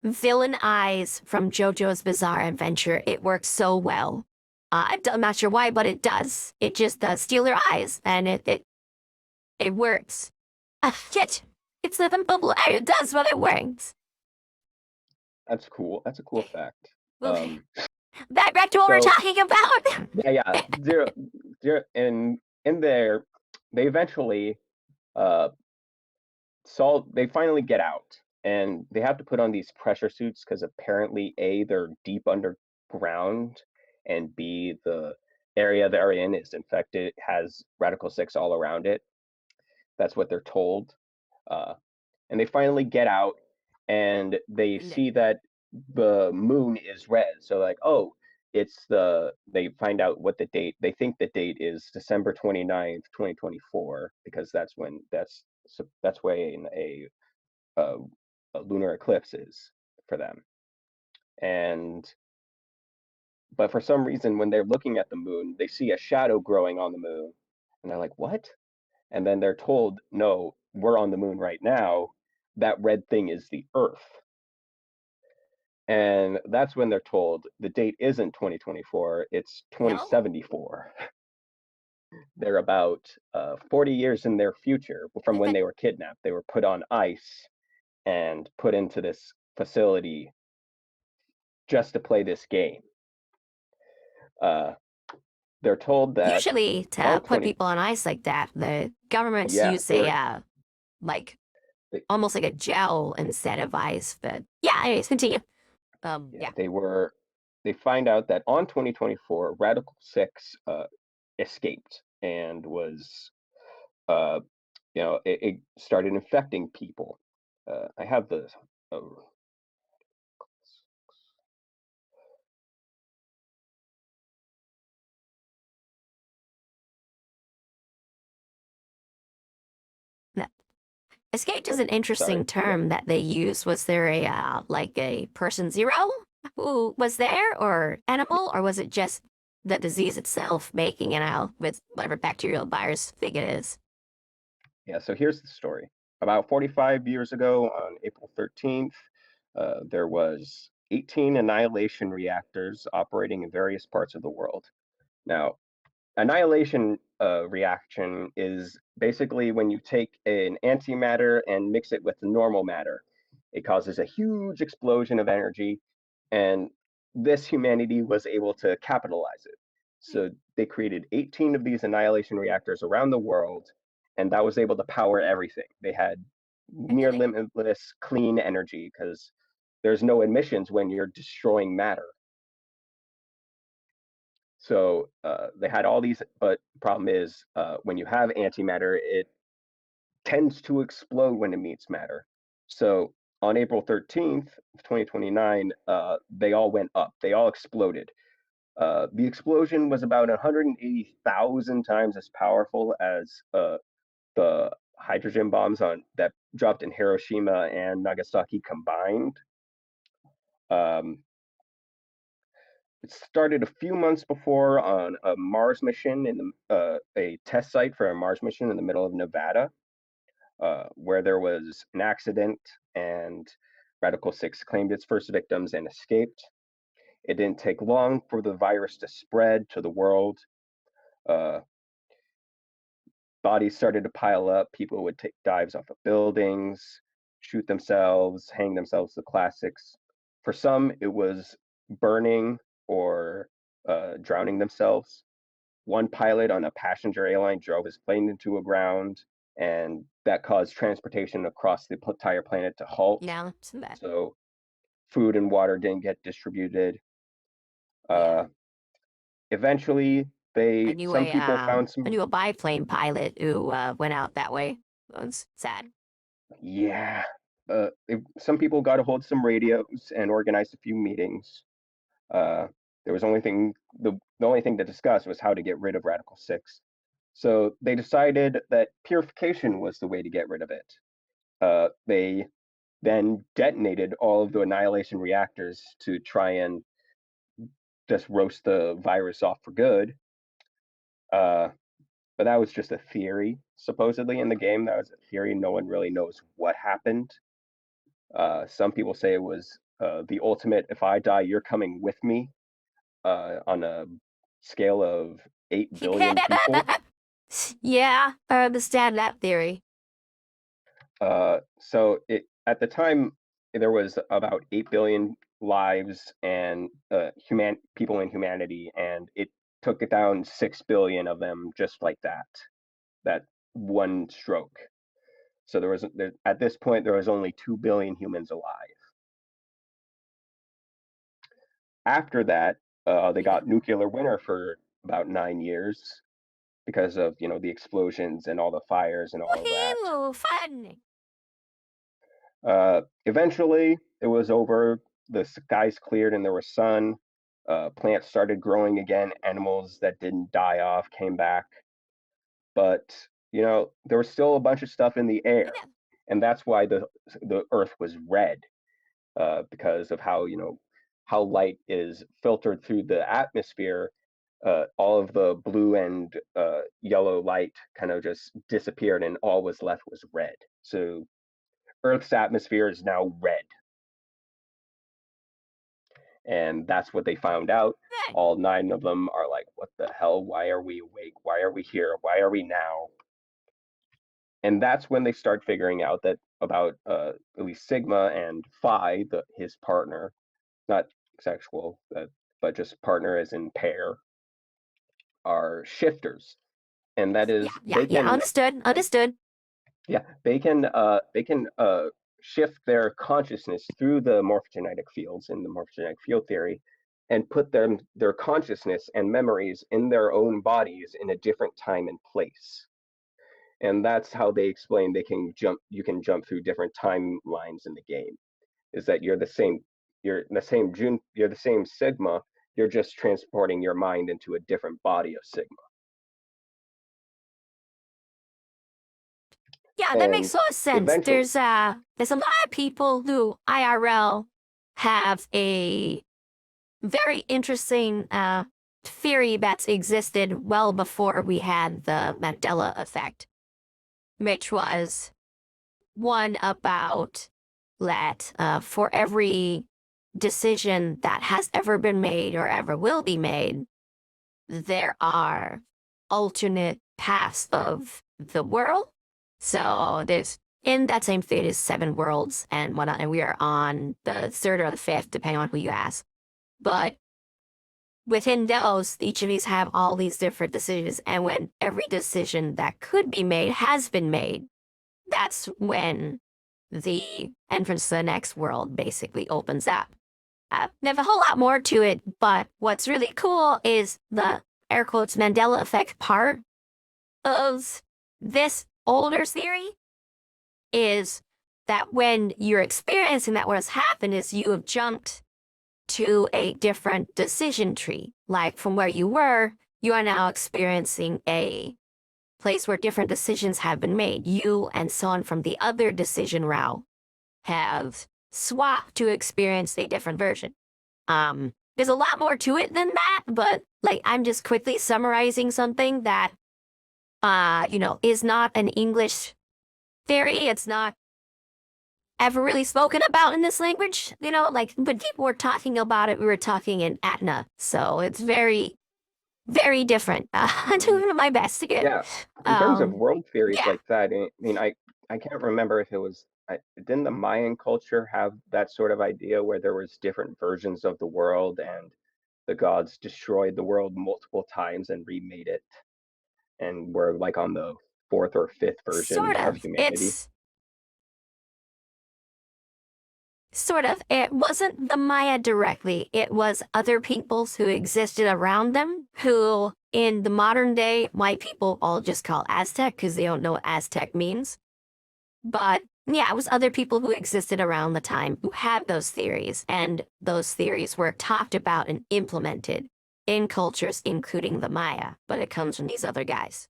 villain eyes from JoJo's Bizarre Adventure. It works so well. I'm not sure why, but it does. It just does. Steal their eyes, and it works. Shit, it's the bubble. It does, but it works. that's cool. That's a cool fact. Okay. Back to what we're So talking about. yeah, zero, and in there, they eventually uh they finally get out, and they have to put on these pressure suits because apparently A, they're deep underground, and B, the area they're in is infected, has Radical 6 all around it. That's what they're told. Uh, and they finally get out, and they see that the moon is red. So like, oh, they find out what the date, they think the date is December 29th, 2024, because that's when a, a lunar eclipse is for them. But for some reason, when they're looking at the moon, they see a shadow growing on the moon, and they're like, what? And then they're told, no, we're on the moon right now. That red thing is the Earth. And that's when they're told the date isn't 2024, it's No? 2074. They're about 40 years in their future from when they were kidnapped. They were put on ice and put into this facility just to play this game. They're told that Usually, to put people on ice like that, the governments use like almost like a gel instead of ice. But yeah, anyways, continue. Yeah. They find out that on 2024, Radical 6 escaped and was uh, it started infecting people. I have the Escaped is an interesting sorry. term that they use. Was there a like a person zero who was there, or animal, or was it just the disease itself making it out with whatever bacterial virus thing it is? Yeah, so here's the story. About 45 years ago, on April 13th, there was 18 annihilation reactors operating in various parts of the world. Now, annihilation reaction is basically when you take an antimatter and mix it with normal matter. It causes a huge explosion of energy, and this humanity was able to capitalize it. So they created 18 of these annihilation reactors around the world, and that was able to power everything. They had near limitless clean energy because there's no emissions when you're destroying matter. So they had all these, but the problem is when you have antimatter, it tends to explode when it meets matter. So on April 13th, 2029, they all went up. They all exploded. The explosion was about 180,000 times as powerful as the hydrogen bombs that dropped in Hiroshima and Nagasaki combined. It started a few months before on a Mars mission a test site for a Mars mission in the middle of Nevada, where there was an accident, and Radical 6 claimed its first victims and escaped. It didn't take long for the virus to spread to the world. Bodies started to pile up. People would take dives off of buildings, shoot themselves, hang themselves, the classics. For some, it was burning or drowning themselves. One pilot on a passenger airline drove his plane into a ground, and that caused transportation across the entire planet to halt. Yeah, some bad. So food and water didn't get distributed. Yeah. Eventually, some people found I some. knew a biplane pilot who went out that way. It was sad. Yeah. Some people got a hold of some radios and organized a few meetings. Uh, there was the only thing to discuss was how to get rid of Radical 6. So they decided that purification was the way to get rid of it. They then detonated all of the annihilation reactors to try and just roast the virus off for good. But that was just a theory, supposedly, in the game. That was a theory. No one really knows what happened. Some people say it was the ultimate, if I die, you're coming with me, on a scale of 8 billion people. Yeah, I understand that theory. So at the time, there was about 8 billion lives and people in humanity, and it took it down 6 billion of them just like that one stroke. So at this point, there was only 2 billion humans alive. After that, they Yeah. got nuclear winter for about 9 years because of the explosions and all the fires and all of that. Woohoo! Fun! Eventually, it was over. The skies cleared and there was sun. Plants started growing again. Animals that didn't die off came back, but there was still a bunch of stuff in the air, Yeah. and that's why the Earth was red, because of how light is filtered through the atmosphere. All of the blue and yellow light kind of just disappeared, and all was left was red. So Earth's atmosphere is now red, and that's what they found out. Fun. All 9 of them are like, "What the hell? Why are we awake? Why are we here? Why are we now?" And that's when they start figuring out that about at least Sigma and Phi, his partner, not sexual, but just partner as in pair, are shifters, and that Yeah, is yeah, yeah. Understood. Understood. they can shift their consciousness through the morphogenetic fields in the morphogenetic field theory, and put their consciousness and memories in their own bodies in a different time and place. And that's how they explain you can jump through different timelines in the game, is that you're the same Sigma, you're just transporting your mind into a different body of Sigma. Yeah, that makes And a lot of sense. eventually, There's a lot of people who IRL have a very interesting theory that's existed well before we had the Mandela effect, which was one about that for every decision that has ever been made or ever will be made, there are alternate paths of the world. So there's in that same theory is 7 worlds and whatnot, and we are on the 3rd or the 5th, depending on who you ask. But within those, each of these have all these different decisions, and when every decision that could be made has been made, that's when the entrance to the next world basically opens up. There's a whole lot more to it, but what's really cool is the air quotes Mandela effect part of this older theory is that when you're experiencing that, what has happened is you have jumped to a different decision tree. Like from where you were, you are now experiencing a place where different decisions have been made. You and someone from the other decision route have swapped to experience a different version. There's a lot more to it than that, but like I'm just quickly summarizing something that is not an English theory. It's not ever really spoken about in this language. You know, like when people were talking about it, we were talking in Atna. So it's very, very different. I'm doing my best to get, Yeah, in terms of world theories yeah, like that, I mean, I can't remember if it was, didn't the Mayan culture have that sort of idea where there was different versions of the world and the gods destroyed the world multiple times and remade it, and we're like on the fourth or fifth version sort of of. humanity? It's sort of. It wasn't the Maya directly. It was other peoples who existed around them, who in the modern day, white people all just call Aztec because they don't know what Aztec means. But yeah, it was other people who existed around the time who had those theories, and those theories were talked about and implemented in cultures, including the Maya. But it comes from these other guys.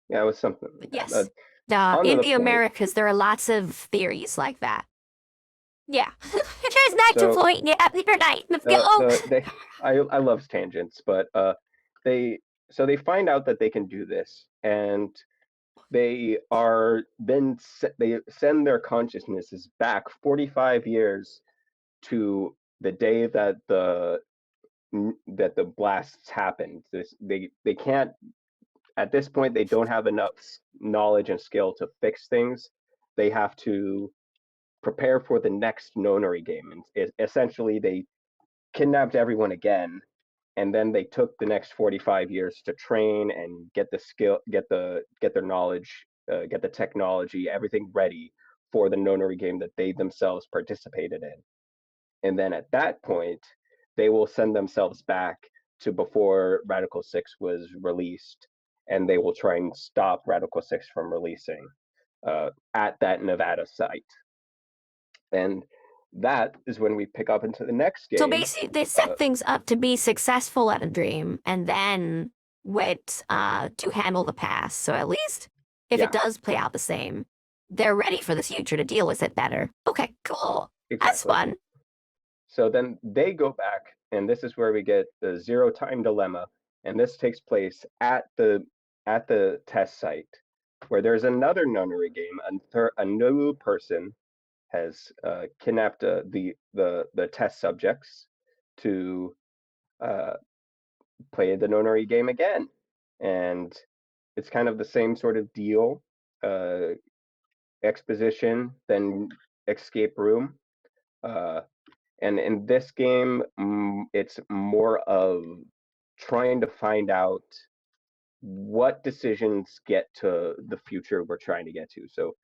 Yeah, it was something like But that. yes, Onto in the the point. Americas, there are lots of theories like that. Yeah, there's not to So point. Yeah, you're right. Let's go. I love tangents, but they they find out that they can do this, and they are they send their consciousnesses back 45 years to the day that the blasts happened. They can't, at this point, they don't have enough knowledge and skill to fix things. They have to prepare for the next nonary game, and essentially they kidnapped everyone again, and then they took the next 45 years to train and get the skill, get their knowledge, get the technology, everything ready for the nonary game that they themselves participated in. And then at that point, they will send themselves back to before Radical 6 was released, and they will try and stop Radical 6 from releasing at that Nevada site. And that is when we pick up into the next So game. basically, they set things up to be successful at a dream, and then wait to handle the past. So at least if it Yeah, does play out the same, they're ready for the future to deal with it better. Okay, cool. That's exactly. fun. So then they go back, and this is where we get the zero time dilemma, and this takes place at the test site, where there's another nunnery game. A new person has kidnapped the test subjects to uh, play the nunnery game again, and it's kind of the same sort of deal. Uh, Exposition, then escape room. Uh, And in this game, it's more of trying to find out what decisions get to the future we're trying to get to. So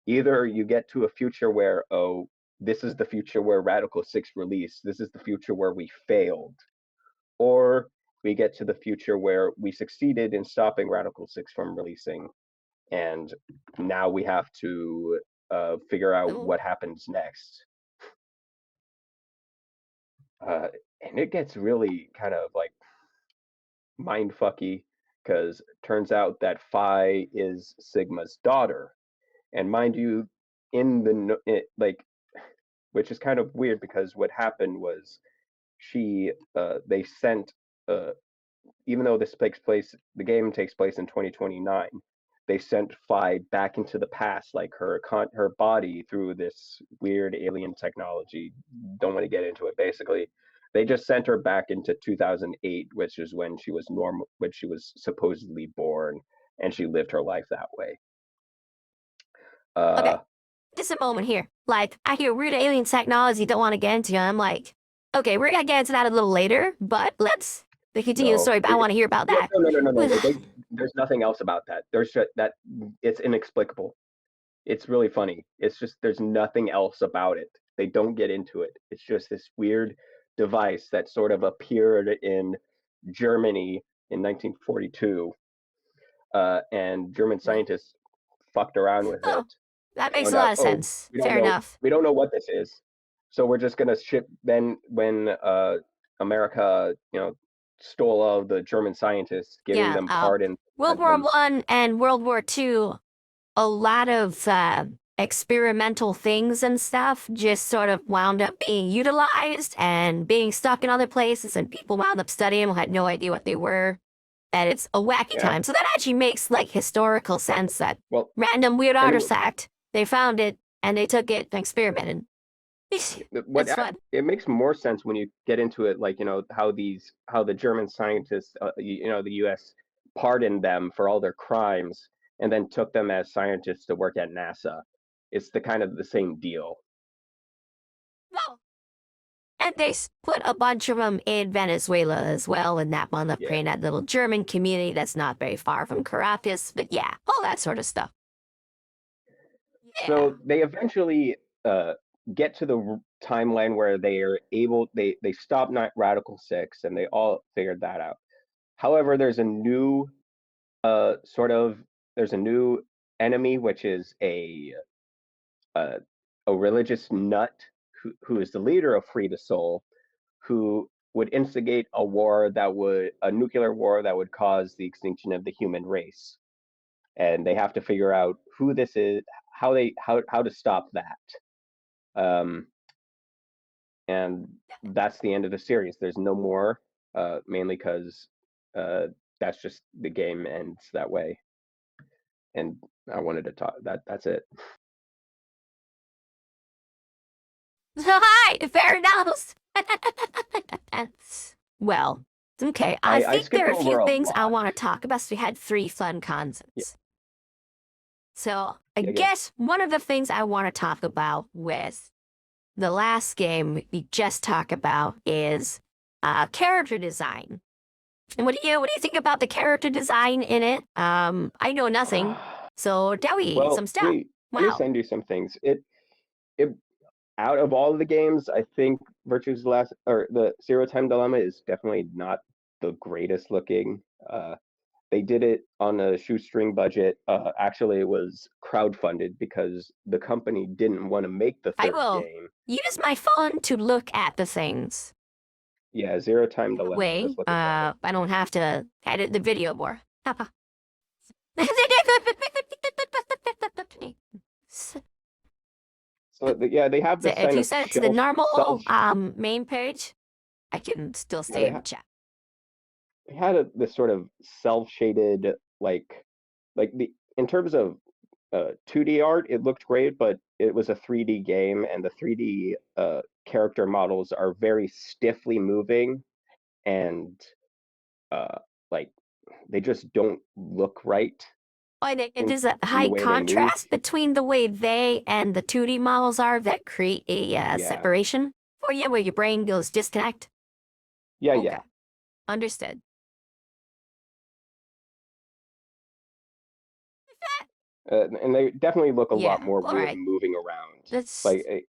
either you get to a future where, oh, this is the future where Radical 6 released, this is the future where we failed, or we get to the future where we succeeded in stopping Radical 6 from releasing, and now we have to figure out Ooh. what happens next. Uh, and it gets really kind of like mind fucky because turns out that Phi is Sigma's daughter, and mind you, like, which is kind of weird because what happened was they sent uh, even though the game takes place in 2029, they sent Phi back into the past, like her body through this weird alien technology. Don't want to get into it. Basically, they just sent her back into 2008, which is when she was normal, when she was supposedly born, and she lived her life that way. Okay, Uh, just a moment here. Like, I hear weird alien technology, don't want to get into it. I'm like, okay, we're gonna get into that a little later, but let's continue the no, story, but I want to hear about that. no. There's nothing else about that. There's just that it's inexplicable. It's really funny. It's just there's nothing else about it. They don't get into it. It's just this weird device that sort of appeared in Germany in 1942, and German scientists fucked around with Oh, it that and makes found a out, lot of oh, sense. Fair enough. we don't know what this is, so we're just gonna ship. Then when America, stole all of the German scientists, giving Yeah, them pardons, World sent War them. One and World War Two, a lot of experimental things and stuff just sort of wound up being utilized and being stuck in other places, and people wound up studying them, had no idea what they were. And it's a wacky Yeah, time. So that actually makes like historical sense that well, random weird and artifact, they found it, and they took it and experimented. What It's fun. it makes more sense when you get into it, like, how the German scientists, the U.S. pardoned them for all their crimes and then took them as scientists to work at NASA. It's the kind of the same deal. Well, and they put a bunch of them in Venezuela as well, and that wound up Yeah. creating that little German community that's not very far from Caracas. But yeah, all that sort of stuff. Yeah. So they eventually uh, get to the timeline where they stop Radical Six and they all figured that out. However, there's a new sort of there's a new enemy, which is uh, a religious nut who is the leader of Free the Soul, who would instigate a nuclear war that would cause the extinction of the human race. And they have to figure out who this is, how to stop that. And that's the end of the series. There's no more, mainly because that's just the game ends that way. And I wanted to talk that's it. Hi, fair enough. Well, okay. I I think there skipped are a few over a things I lot. want to talk about. So we had 3 fun Yeah, concepts. So I yeah. guess one of the things I want to talk about with the last game we just talked about is character design. And what do you think about the character design in it? I know nothing, so tell me some Well, stuff. let me Wow. send you some things. It out of all of the games, I think Virtue's Last or the Zero Time Dilemma is definitely not the greatest looking. They did it on a shoestring budget. Actually, it was crowdfunded because the company didn't want to make the I third will game. use my phone to look at the things. Yeah, Zero Time That Dilemma way, does look better. I don't have to edit the video more. Papa. So yeah, they have So this if kind you of send it to the self. normal main page, I can still Yeah, stay in the chat. they had this sort of self shaded like the in terms of 2D art, it looked great, but it was a 3D game, and the 3D character models are very stiffly moving, and uh, like they just don't look right And it in is a the high way they move. contrast between the way they and the 2D models are that create a Yeah, separation for you where your brain goes disconnect. yeah, Okay, yeah. understood. And they definitely look a lot Yeah, more all weird right. moving around. That's Like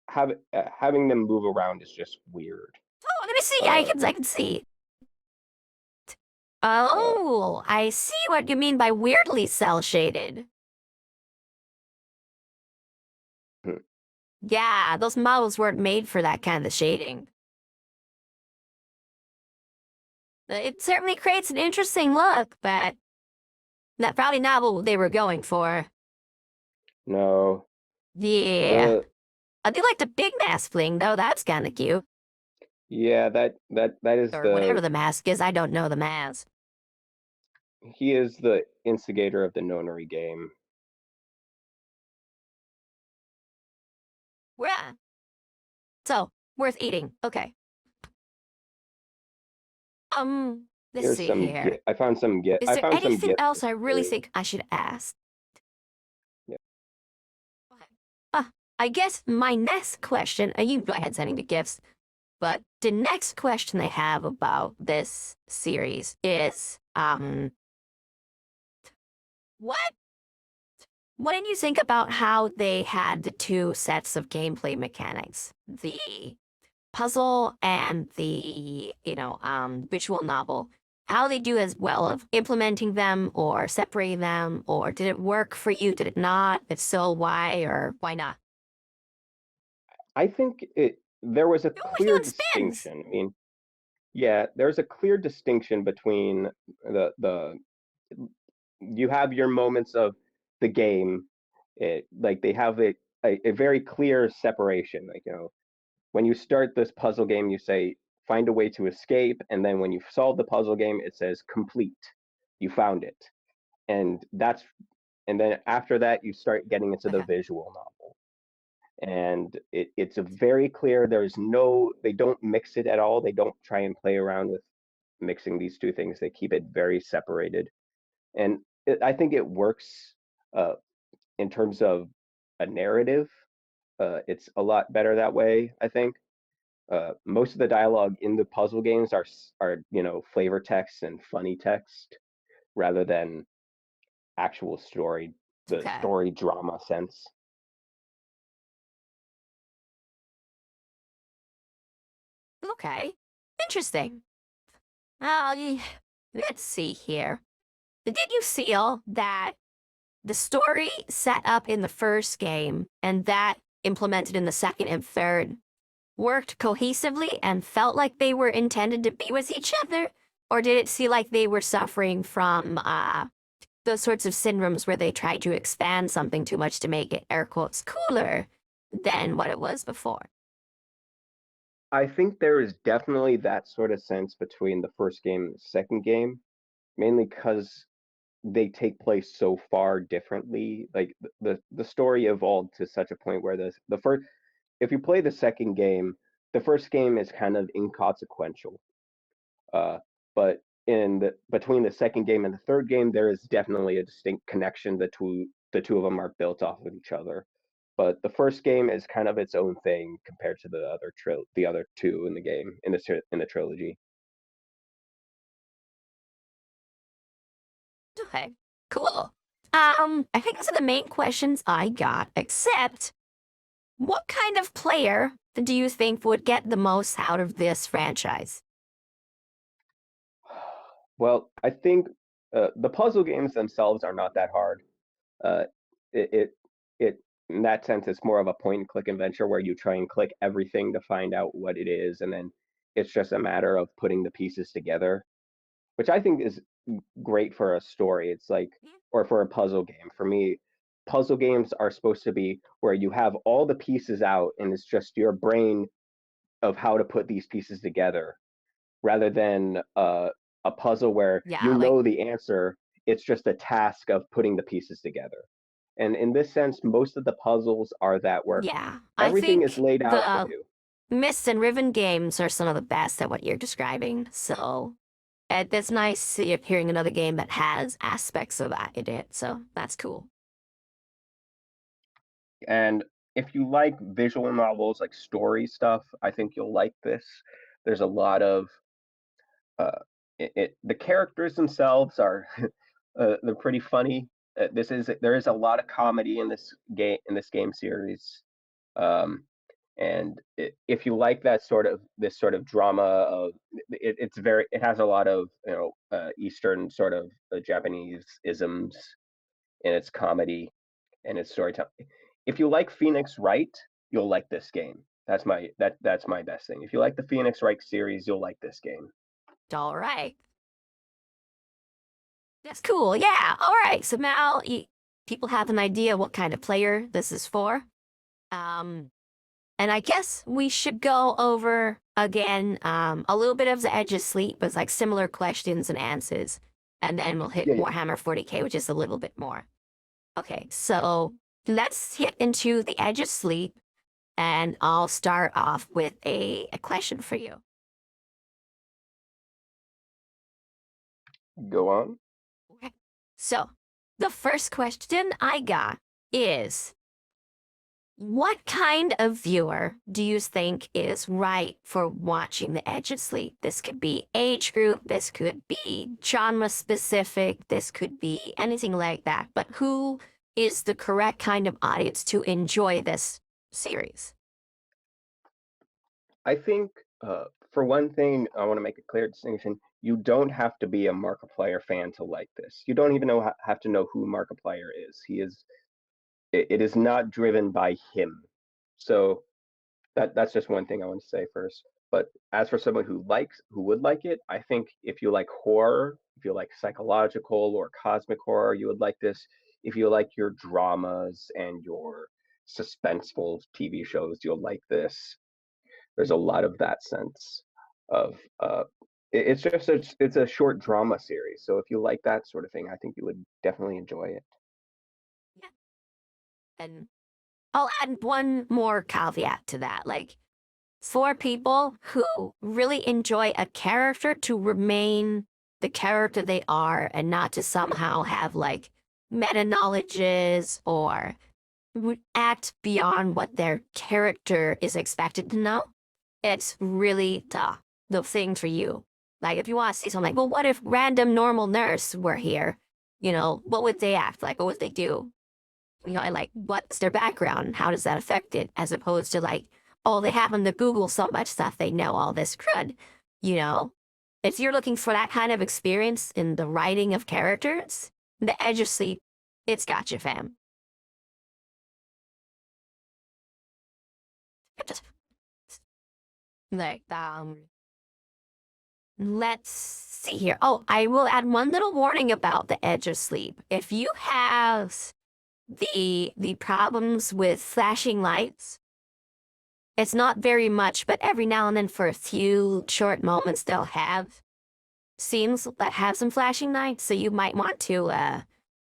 having them move around is just weird. oh, let me see. Uh, I can see. uh, Oh, I see what you mean by weirdly cell shaded. hmm. Yeah, those models weren't made for that kind of shading. It certainly creates an interesting look, but that's probably not what they were going for. No, Yeah. the I do like the big mask fling, though. That's kind of cute. yeah that is Or whatever the the mask is. I don't know the mask. he is the instigator of the nonary game. Yeah. So, worth eating. Okay. Let's Here's see some here. Is I there found some anything gifts else just I for really free. think I should ask? Yeah. Uh, I guess my next question, you go ahead sending the gifts, but the next question I have about this series is, what what did you think about how they had the 2 sets of gameplay mechanics? The puzzle and the, visual novel. How they do as well of implementing them or separating them, or did it work for you? Did it not? If so, why or why not? I think there was a Ooh, we're clear doing spins. distinction. I mean, yeah, there's a clear distinction between the you have your moments of the game, like they have a very clear separation. Like, when you start this puzzle game, you say find a way to escape, and then when you solve the puzzle game, it says complete. You found it, and then after that, you start getting into the Okay. visual novel. and it's a very clear. There's no, they don't mix it at all. They don't try and play around with mixing these two things. They keep it very separated, and I think it works uh, in terms of a narrative. It's a lot better that way, I think. Most of the dialogue in the puzzle games are flavor text and funny text rather than actual story, the Okay. story drama sense. Okay. Interesting. Let's see here. Did you feel that the story set up in the first game and that implemented in the second and third worked cohesively and felt like they were intended to be with each other? Or did it seem like they were suffering from those sorts of syndromes where they tried to expand something too much to make it, air quotes, cooler than what it was before? I think there is definitely that sort of sense between the first game and the second game, mainly because they take place so far differently. Like the story evolved to such a point where the first, if you play the second game, the first game is kind of inconsequential. Uh, but in the between the second game and the third game, there is definitely a distinct connection. The two of them are built off of each other. But the first game is kind of its own thing compared to the other two in the game in the trilogy. Okay, cool. I think those are the main questions I got, except what kind of player do you think would get the most out of this franchise? Well, I think the puzzle games themselves are not that hard. Uh, it, it it in that sense, it's more of a point and click adventure where you try and click everything to find out what it is, and then it's just a matter of putting the pieces together, which I think is great for a story. It's like, or for a puzzle game. For me, puzzle games are supposed to be where you have all the pieces out, and it's just your brain of how to put these pieces together rather than a puzzle where you Yeah, like, know the answer. It's just a task of putting the pieces together. And in this sense, most of the puzzles are that where yeah. I everything is think laid out for the you. Mist and Riven games are some of the best at what you're describing. So it's nice hearing another game that has aspects of that in it. So that's cool. And if you like visual novels, like story stuff, I think you'll like this. There's a lot of uh, the characters themselves are they're pretty funny. There is a lot of comedy in this game series, um, and if you like this sort of drama of it has a lot of Eastern sort of Japanese isms in its comedy and its storytelling. If you like Phoenix Wright, you'll like this game. That's my best thing. If you like the Phoenix Wright series, you'll like this game. All right. That's cool. Yeah. All right. So now people have an idea what kind of player this is for. Um, and I guess we should go over again a little bit of the Edge of Sleep, but it's like similar questions and answers. And then we'll hit Yeah, yeah. Warhammer 40K, which is a little bit more. Okay, so let's hit into the Edge of Sleep, and I'll start off with a question for you. Go on. Okay. So the first question I got is, what kind of viewer do you think is right for watching The Edge of Sleep? This could be age group, this could be genre specific, this could be anything like that. But who is the correct kind of audience to enjoy this series? I think for one thing, I want to make a clear distinction. You don't have to be a Markiplier fan to like this. You don't even have to know who Markiplier is. It is not driven by him. So that's just one thing I want to say first. But as for someone who would like it, I think if you like horror, if you like psychological or cosmic horror, you would like this. If you like your dramas and your suspenseful TV shows, you'll like this. There's a lot of that sense of it's a short drama series. So if you like that sort of thing, I think you would definitely enjoy it. Yeah. And I'll add one more caveat to that. Like, for people who really enjoy a character to remain the character they are and not to somehow have like meta knowledges or act beyond what their character is expected to know, it's really the thing for you. Like, if you want to see something like, well, what if random normal nurse were here? You know, what would they act like? What would they do? You know, and like, what's their background? How does that affect it? As opposed to like, oh, they happen to Google so much stuff, they know all this crud. You know, if you're looking for that kind of experience in the writing of characters, The Edge of Sleep, it's got you, fam. Just like, let's see here. Oh, I will add one little warning about The Edge of Sleep. If you have the problems with flashing lights, it's not very much, but every now and then for a few short moments they'll have scenes that have some flashing lights, so you might want to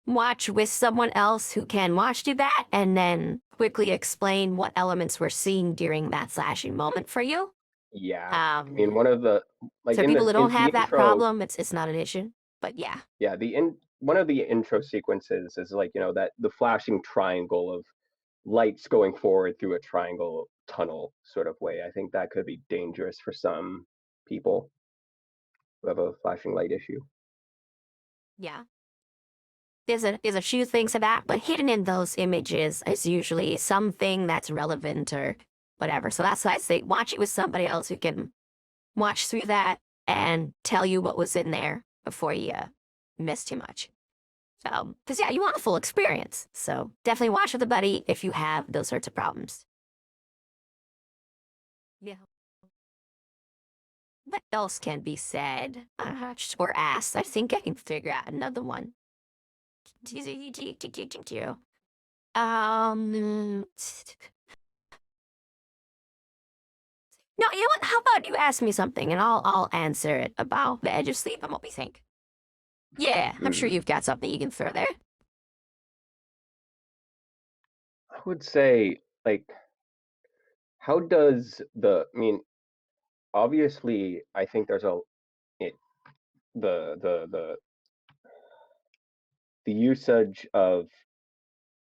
watch with someone else who can watch do that and then quickly explain what elements we're seeing during that flashing moment for you. Yeah, I mean, Um, one of the like so in people the that don't the have that intro, problem, it's not an issue. But yeah, yeah, the in one of the intro sequences is like, that the flashing triangle of lights going forward through a triangle tunnel sort of way. I think that could be dangerous for some people who have a flashing light issue. yeah. There's a few things to that, but hidden in those images is usually something that's relevant or whatever. So that's why I say watch it with somebody else who can watch through that and tell you what was in there before you miss too much. So, because yeah, you want a full experience. So definitely watch with a buddy if you have those sorts of problems. Yeah. What else can be said or asked? I think I can figure out another one. Um, no, you know what? How about you ask me something and I'll answer it about The Edge of Sleep and what we think. Yeah, I'm sure Hmm. you've got something you can throw there. I would say, like, how does I mean, obviously, I think there's it, the the usage of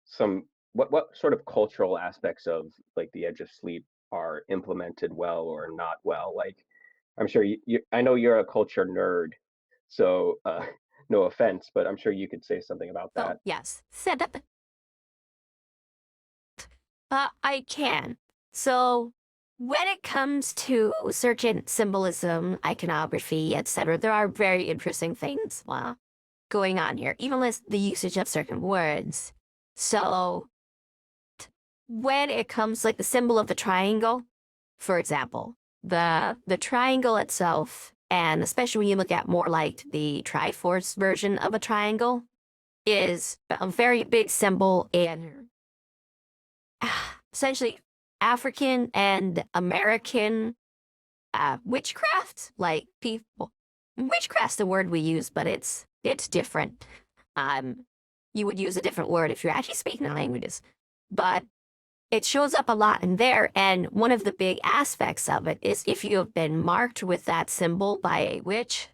some what sort of cultural aspects of like the edge of sleep are implemented well or not well. Like, I'm sure I know you're a culture nerd, so no offense, but I'm sure you could say something about So, that. yes, said that. I can. So, when it comes to certain symbolism, iconography, etc., there are very interesting things going on here, even with the usage of certain words. So, when it comes like the symbol of the triangle, for example, the triangle itself, and especially when you look at more like the Triforce version of a triangle, is a very big symbol in essentially African and American witchcraft. Like people, witchcraft's the word we use, but it's different. Um, you would use a different word if you're actually speaking the languages, but it shows up a lot in there. And one of the big aspects of it is if you have been marked with that symbol by a witch,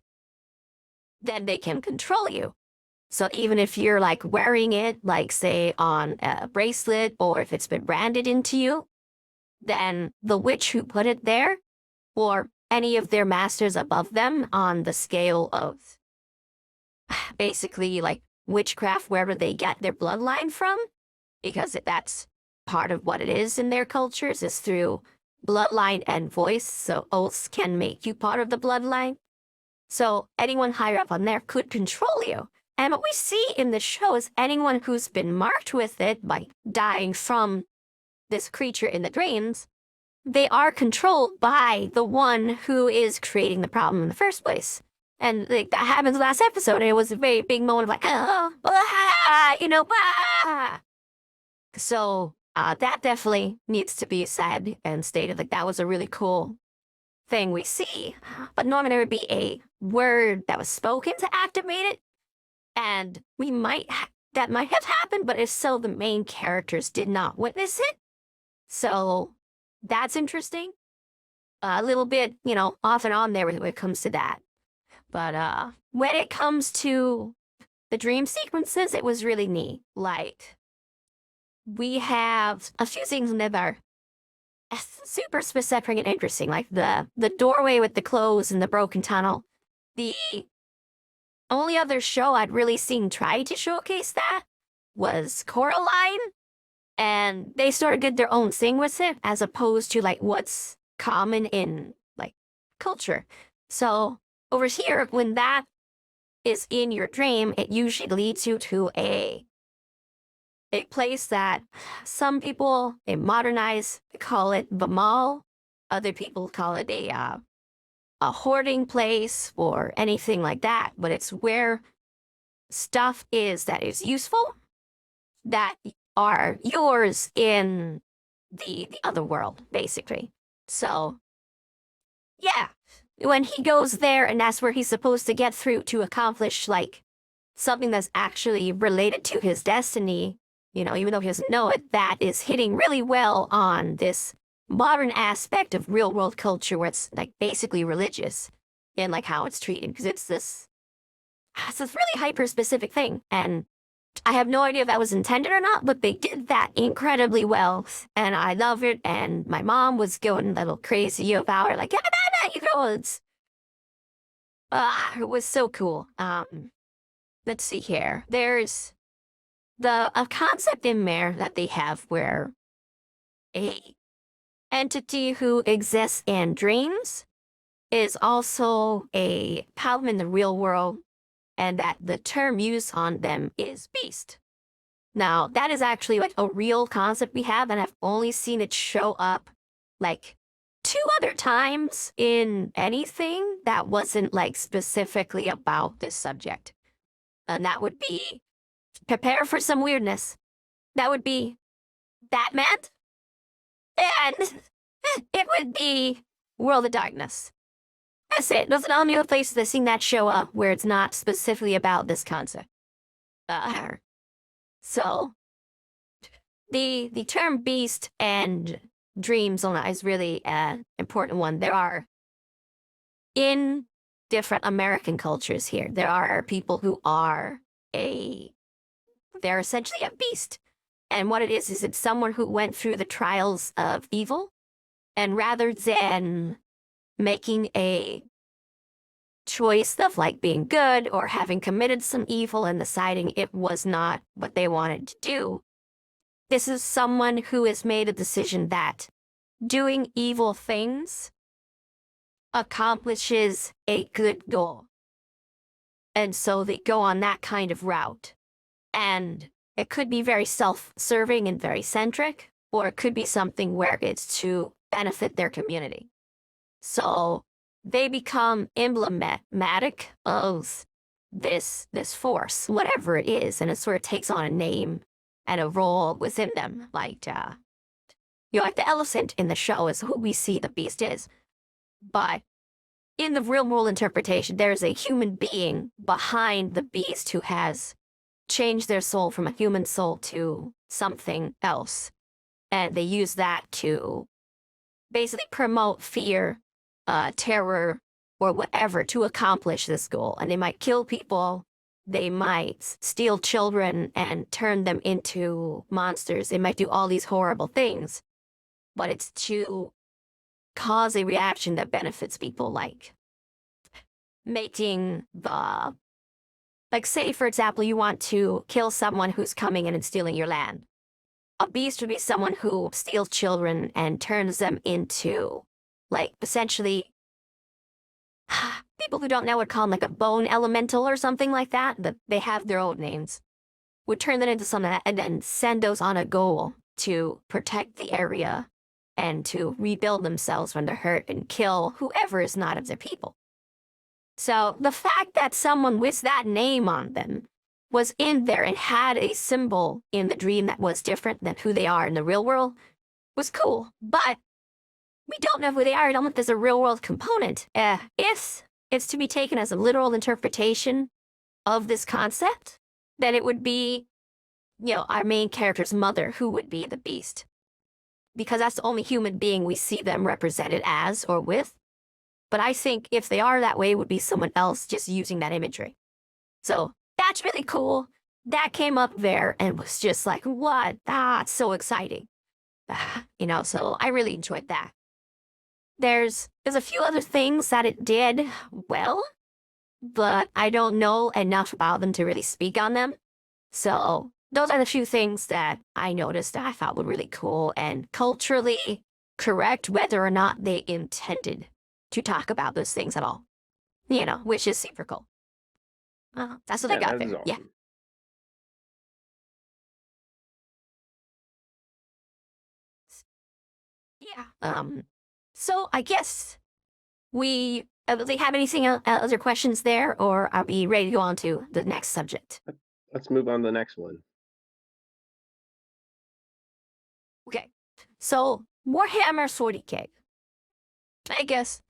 then they can control you. So even if you're like wearing it, like say on a bracelet, or if it's been branded into you, then the witch who put it there, or any of their masters above them on the scale of basically like witchcraft, wherever they get their bloodline from, because that's part of what it is in their cultures, is through bloodline and voice. So oaths can make you part of the bloodline. So anyone higher up on there could control you. And what we see in the show is anyone who's been marked with it by dying from this creature in the drains, they are controlled by the one who is creating the problem in the first place. And like, that happens last episode, and it was a very big moment of like, oh, ah, you know, ah. So that definitely needs to be said and stated. Like, that was a really cool thing we see. But normally there would be a word that was spoken to activate it, and we might that might have happened, but if so, the main characters did not witness it. So that's interesting. A little bit, off and on there when it comes to that. But when it comes to the dream sequences, it was really neat. Like, we have a few things that are super specific and interesting, like the doorway with the clothes and the broken tunnel. The only other show I'd really seen try to showcase that was Coraline, and they sort of did their own thing with it, as opposed to like what's common in like culture. So over here, when that is in your dream, it usually leads you to a place that some people, they modernize, they call it the mall. Other people call it a hoarding place or anything like that. But it's where stuff is that is useful, that are yours in the other world, basically. So, yeah, when he goes there and that's where he's supposed to get through to accomplish, like, something that's actually related to his destiny, even though he doesn't know it, that is hitting really well on this modern aspect of real world culture where it's like basically religious in like how it's treated, because it's this really hyper specific thing. And I have no idea if that was intended or not, but they did that incredibly well. And I love it. And my mom was going a little crazy about it, like, it was so cool. Let's see here. There's a concept in there that they have where a entity who exists in dreams is also a problem in the real world, and that the term used on them is beast. Now, that is actually like a real concept we have, and I've only seen it show up like 2 other times in anything that wasn't like specifically about this subject. And that would be, prepare for some weirdness, that would be Batman, and it would be World of Darkness. That's it. Those are the only places I've seen that show up where it's not specifically about this concept. So, the term beast and dreams is really an important one. There are, in different American cultures here, there are people who are they're essentially a beast. And what it is it's someone who went through the trials of evil, and rather than making a choice of like being good or having committed some evil and deciding it was not what they wanted to do, this is someone who has made a decision that doing evil things accomplishes a good goal. And so they go on that kind of route. And it could be very self-serving and very centric, or it could be something where it's to benefit their community. So they become emblematic of this force, whatever it is, and it sort of takes on a name and a role within them. Like, like the elephant in the show is who we see the beast is. But in the real world interpretation, there's a human being behind the beast who has changed their soul from a human soul to something else. And they use that to basically promote fear, terror, or whatever to accomplish this goal. And they might kill people. They might steal children and turn them into monsters. They might do all these horrible things. But it's to cause a reaction that benefits people, like making like, say, for example, you want to kill someone who's coming in and stealing your land. A beast would be someone who steals children and turns them into, like, essentially, people who don't know would call them like a bone elemental or something like that, but they have their own names. Would turn them into something and then send those on a goal to protect the area and to rebuild themselves when they're hurt and kill whoever is not of their people. So the fact that someone with that name on them was in there and had a symbol in the dream that was different than who they are in the real world was cool. But we don't know who they are. I don't know if there's a real world component. If it's to be taken as a literal interpretation of this concept, then it would be our main character's mother, who would be the beast, because that's the only human being we see them represented as or with. But I think if they are that way, it would be someone else just using that imagery. So that's really cool. That came up there and was just like, what? That's so exciting. So I really enjoyed that. There's a few other things that it did well, but I don't know enough about them to really speak on them. So those are the few things that I noticed that I thought were really cool and culturally correct, whether or not they intended to talk about those things at all. Which is super cool. That's what I Yeah, got that there. is Yeah. awesome. Yeah. So I guess we do they have anything other questions there, or are we ready to go on to the next subject? Let's move on to the next one. Okay. So Warhammer 40K. I guess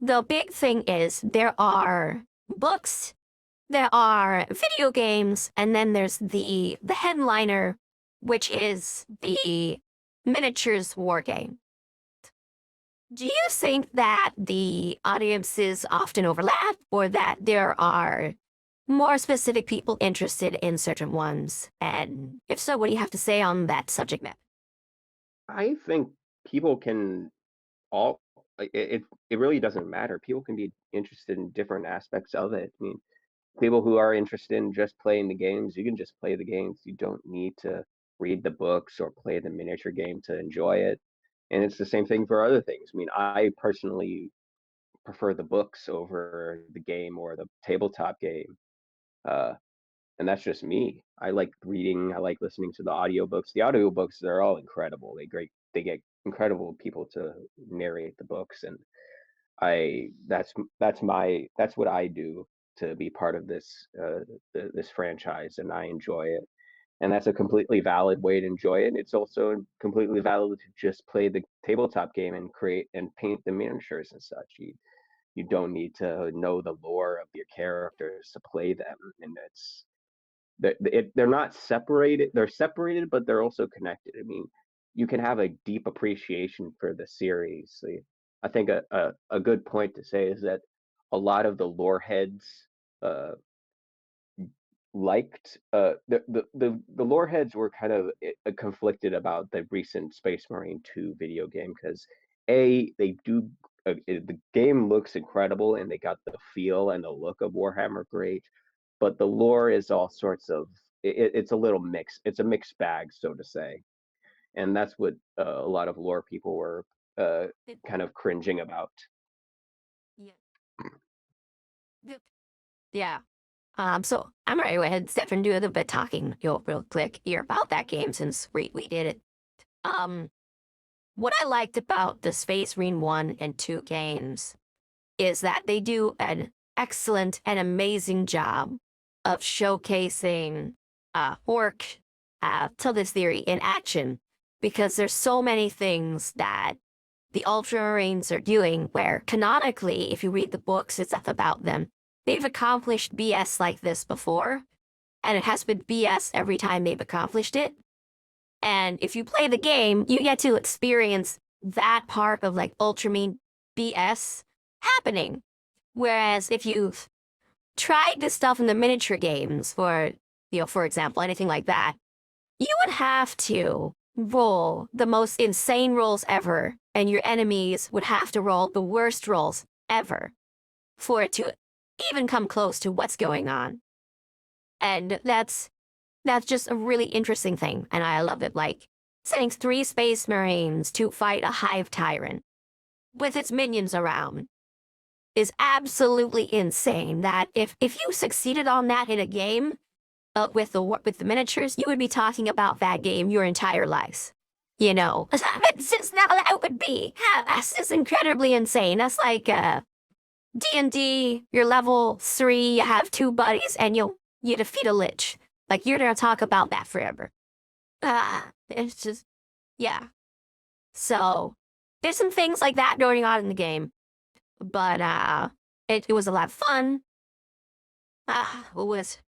the big thing is there are books, there are video games, and then there's the headliner, which is the miniatures war game. Do you think that the audiences often overlap, or that there are more specific people interested in certain ones? And if so, what do you have to say on that subject matter? I think people can all it really doesn't matter. People can be interested in different aspects of it. I mean, people who are interested in just playing the games, you can just play the games. You don't need to read the books or play the miniature game to enjoy it. And it's the same thing for other things. I mean, I personally prefer the books over the game or the tabletop game. Uh, and that's just me. I like reading, I like listening to the audiobooks. The audiobooks, they're all incredible. They get incredible people to narrate the books, and that's what I do to be part of this franchise, and I enjoy it. And that's a completely valid way to enjoy it. It's also completely valid to just play the tabletop game and create and paint the miniatures and such. You don't need to know the lore of your characters to play them, and they're not separated. They're separated, but they're also connected. I mean, you can have a deep appreciation for the series. I think a good point to say is that a lot of the lore heads uh, liked the lore heads were kind of conflicted about the recent Space Marine 2 video game because they do the game looks incredible and they got the feel and the look of Warhammer great, but the lore is all sorts of it's a little mix. It's a mixed bag, so to say, and that's what a lot of lore people were uh, kind of cringing about. Yeah. Yeah. So I'm gonna go ahead and step and do a little bit of talking real quick here about that game since we did it. Um, what I liked about the Space Marine 1 and 2 games is that they do an excellent and amazing job of showcasing orc to this theory in action, because there's so many things that the Ultramarines are doing where canonically, if you read the books and stuff about them, they've accomplished BS like this before, and it has been BS every time they've accomplished it. And if you play the game, you get to experience that part of like Ultramarine BS happening. Whereas if you've tried this stuff in the miniature games, for example, anything like that, you would have to roll the most insane rolls ever, and your enemies would have to roll the worst rolls ever for it to even come close to what's going on. And that's just a really interesting thing, and I love it. Like sending 3 Space Marines to fight a hive tyrant with its minions around is absolutely insane. That if you succeeded on that in a game with the miniatures, you would be talking about that game your entire lives. It's just not that would be. That's just incredibly insane. That's like D&D. You're level 3. You have 2 buddies, and you defeat a lich. Like you're gonna talk about that forever. It's just yeah. So there's some things like that going on in the game, but it was a lot of fun. What was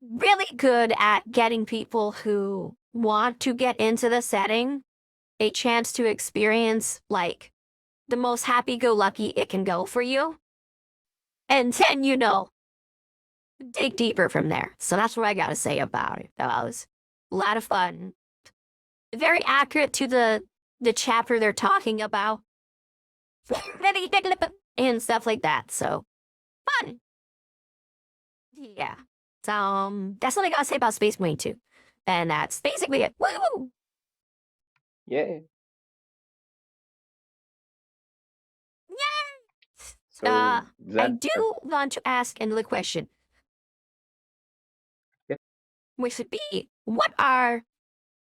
really good at getting people who want to get into the setting a chance to experience like the most happy-go-lucky it can go for you. And then, dig deeper from there. So that's what I gotta say about it. That was a lot of fun. Very accurate to the chapter they're talking about. And stuff like that. So fun. Yeah. So that's what I gotta say about Space Marine 2. And that's basically it. Woo! Yeah. Uh, So is I that do want to ask another question, yeah. which would be, what are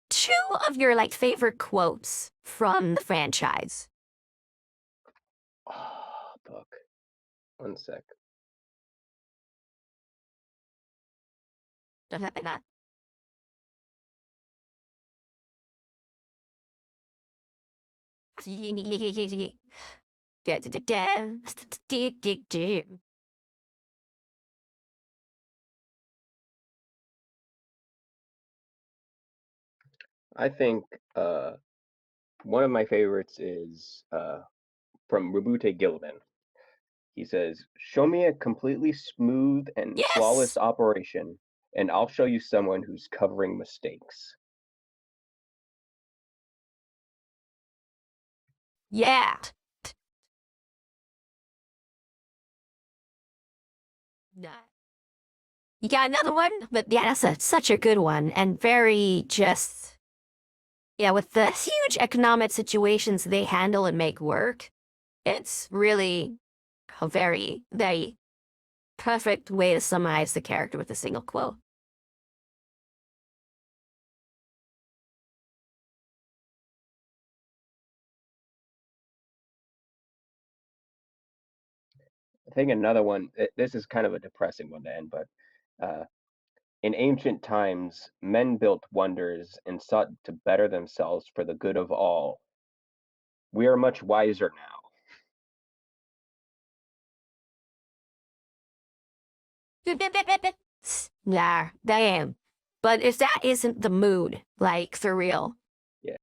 two of your like favorite quotes from the franchise? Oh, fuck. One sec. I think one of my favorites is from Rabute Gilliman. He says, "Show me a completely smooth and flawless Yes. operation, and I'll show you someone who's covering mistakes." Yeah. You got another one? But yeah, such a good one and very just, yeah, with the huge economic situations they handle and make work, it's really a very, very perfect way to summarize the character with a single quote. I think another one, this is kind of a depressing one to end, but uh, in ancient times, men built wonders and sought to better themselves for the good of all. We are much wiser now. Nah, damn. But if that isn't the mood, like for real, Yeah,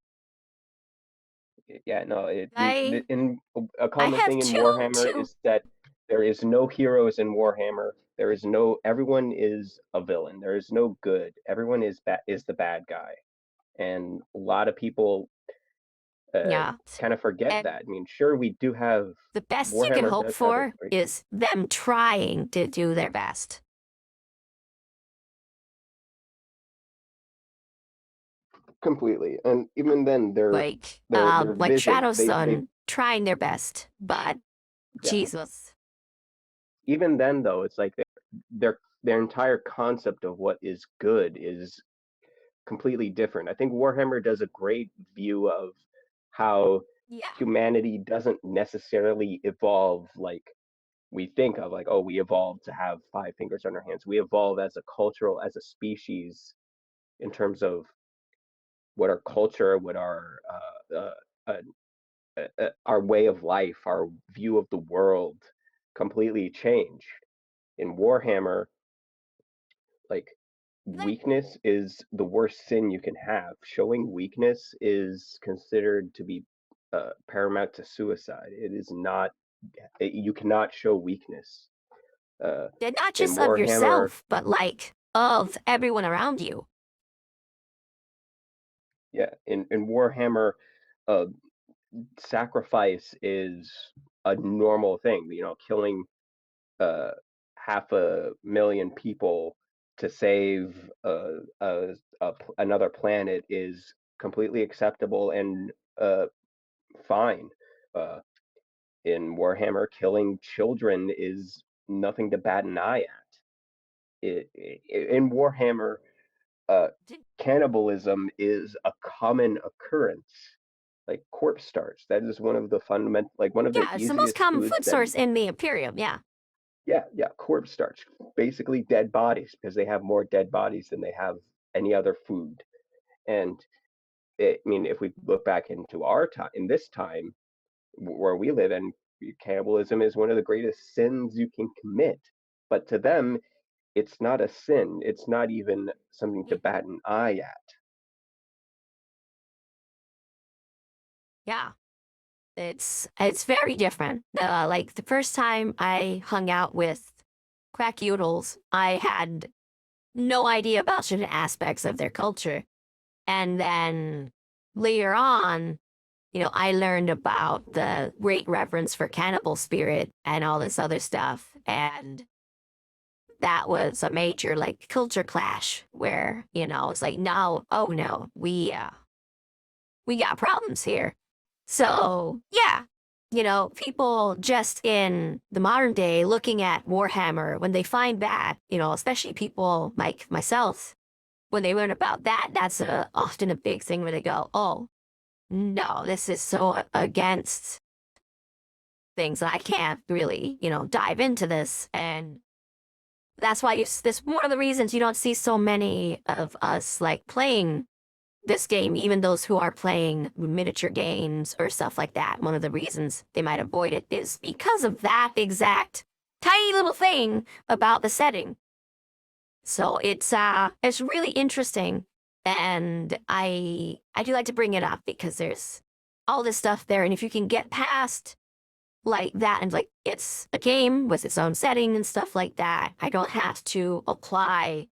yeah, no. I In a I common have thing in Warhammer two. is that there is no heroes in Warhammer. There is no. Everyone is a villain. There is no good. Everyone is the bad guy, and a lot of people uh, Yeah. kind of forget And that. I mean, sure, we do have the best you can Warhammer hope does have a for great is them trying to do their best. completely, and even then, their Like vision, Shadow they Sun trying their best, but yeah. Jesus. Even then, though, it's like their entire concept of what is good is completely different. I think Warhammer does a great view of how Yeah. humanity doesn't necessarily evolve like we think of, like, oh, we evolved to have five fingers on our hands. We evolve as a cultural, as a species, in terms of what our culture, what our way of life, our view of the world completely changed. In Warhammer, like, weakness is the worst sin you can have. Showing weakness is considered to be paramount to suicide. It is not. You cannot show weakness. Uh, And not in just of Warhammer, yourself, but like of everyone around you. yeah, in Warhammer, uh, sacrifice is a normal thing. You know, killing uh, 500,000 people to save another planet is completely acceptable and fine. Uh, in Warhammer, killing children is nothing to bat an eye at. In Warhammer, uh, cannibalism is a common occurrence. Like corpse starch, that is one of the fundamental, like one of the Yeah, it's the most easiest common foods food that source in the Imperium. Yeah. yeah, corpse starch, basically dead bodies, because they have more dead bodies than they have any other food. And I mean, if we look back into our time, in this time where we live in, cannibalism is one of the greatest sins you can commit. But to them, it's not a sin. It's not even something to Mm, bat an eye at. yeah, it's very different. Like the first time I hung out with Quackyoodles, I had no idea about certain aspects of their culture. And then later on, I learned about the great reverence for cannibal spirit and all this other stuff. And that was a major like culture clash where, it's like, no, oh no, we got problems here. So yeah, people just in the modern day looking at Warhammer, when they find that, especially people like myself, when they learn about that, that's often a big thing where they go, oh, no, this is so against things. I can't really, dive into this. And that's why this one of the reasons you don't see so many of us like playing this game, even those who are playing miniature games or stuff like that. One of the reasons they might avoid it is because of that exact tiny little thing about the setting. So it's really interesting, and I do like to bring it up because there's all this stuff there, and if you can get past like that and like it's a game with its own setting and stuff like that, I don't have to apply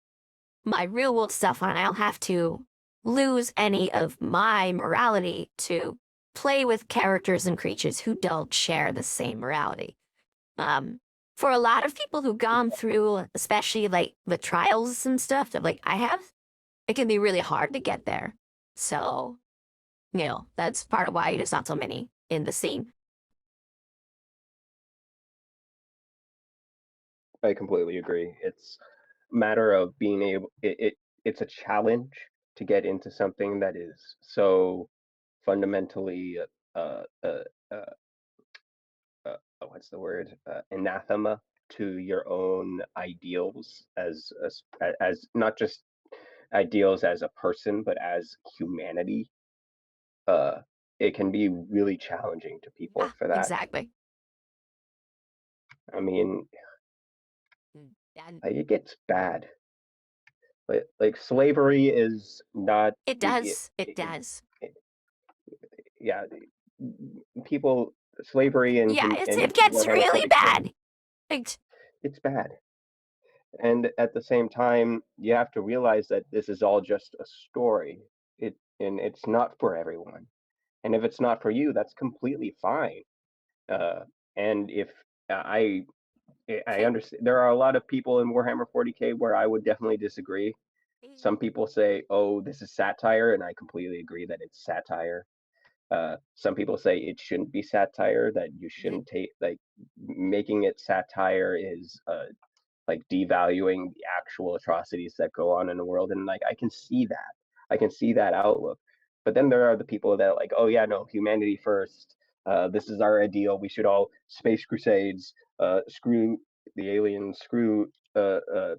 my real world stuff on it. I don't have to lose any of my morality to play with characters and creatures who don't share the same morality. Um, for a lot of people who've gone through, especially like the trials and stuff that like I have, it can be really hard to get there. So, that's part of why there's not so many in the scene. I completely agree. It's a matter of being able. It's a challenge to get into something that is so fundamentally uh, uh, uh, what's the word, anathema to your own ideals as not just ideals as a person but as humanity. uh it can be really challenging to people Yeah, for that. exactly. I mean, And like, it gets bad. Like slavery is not it it, does. It it, does. it, yeah, people, slavery in Yeah, in it gets Warhammer really 40K, bad. Like, it's bad. And at the same time, you have to realize that this is all just a story. And it's not for everyone. And if it's not for you, that's completely fine. Uh, and if I I understand, there are a lot of people in Warhammer 40K where I would definitely disagree. Some people say, "Oh, this is satire," and I completely agree that it's satire. Some people say it shouldn't be satire, that you shouldn't take, like, making it satire is like devaluing the actual atrocities that go on in the world. And like, I can see that outlook. But then there are the people that are like, oh yeah, no, humanity first, this is our ideal, we should all space crusades, screw the aliens, screw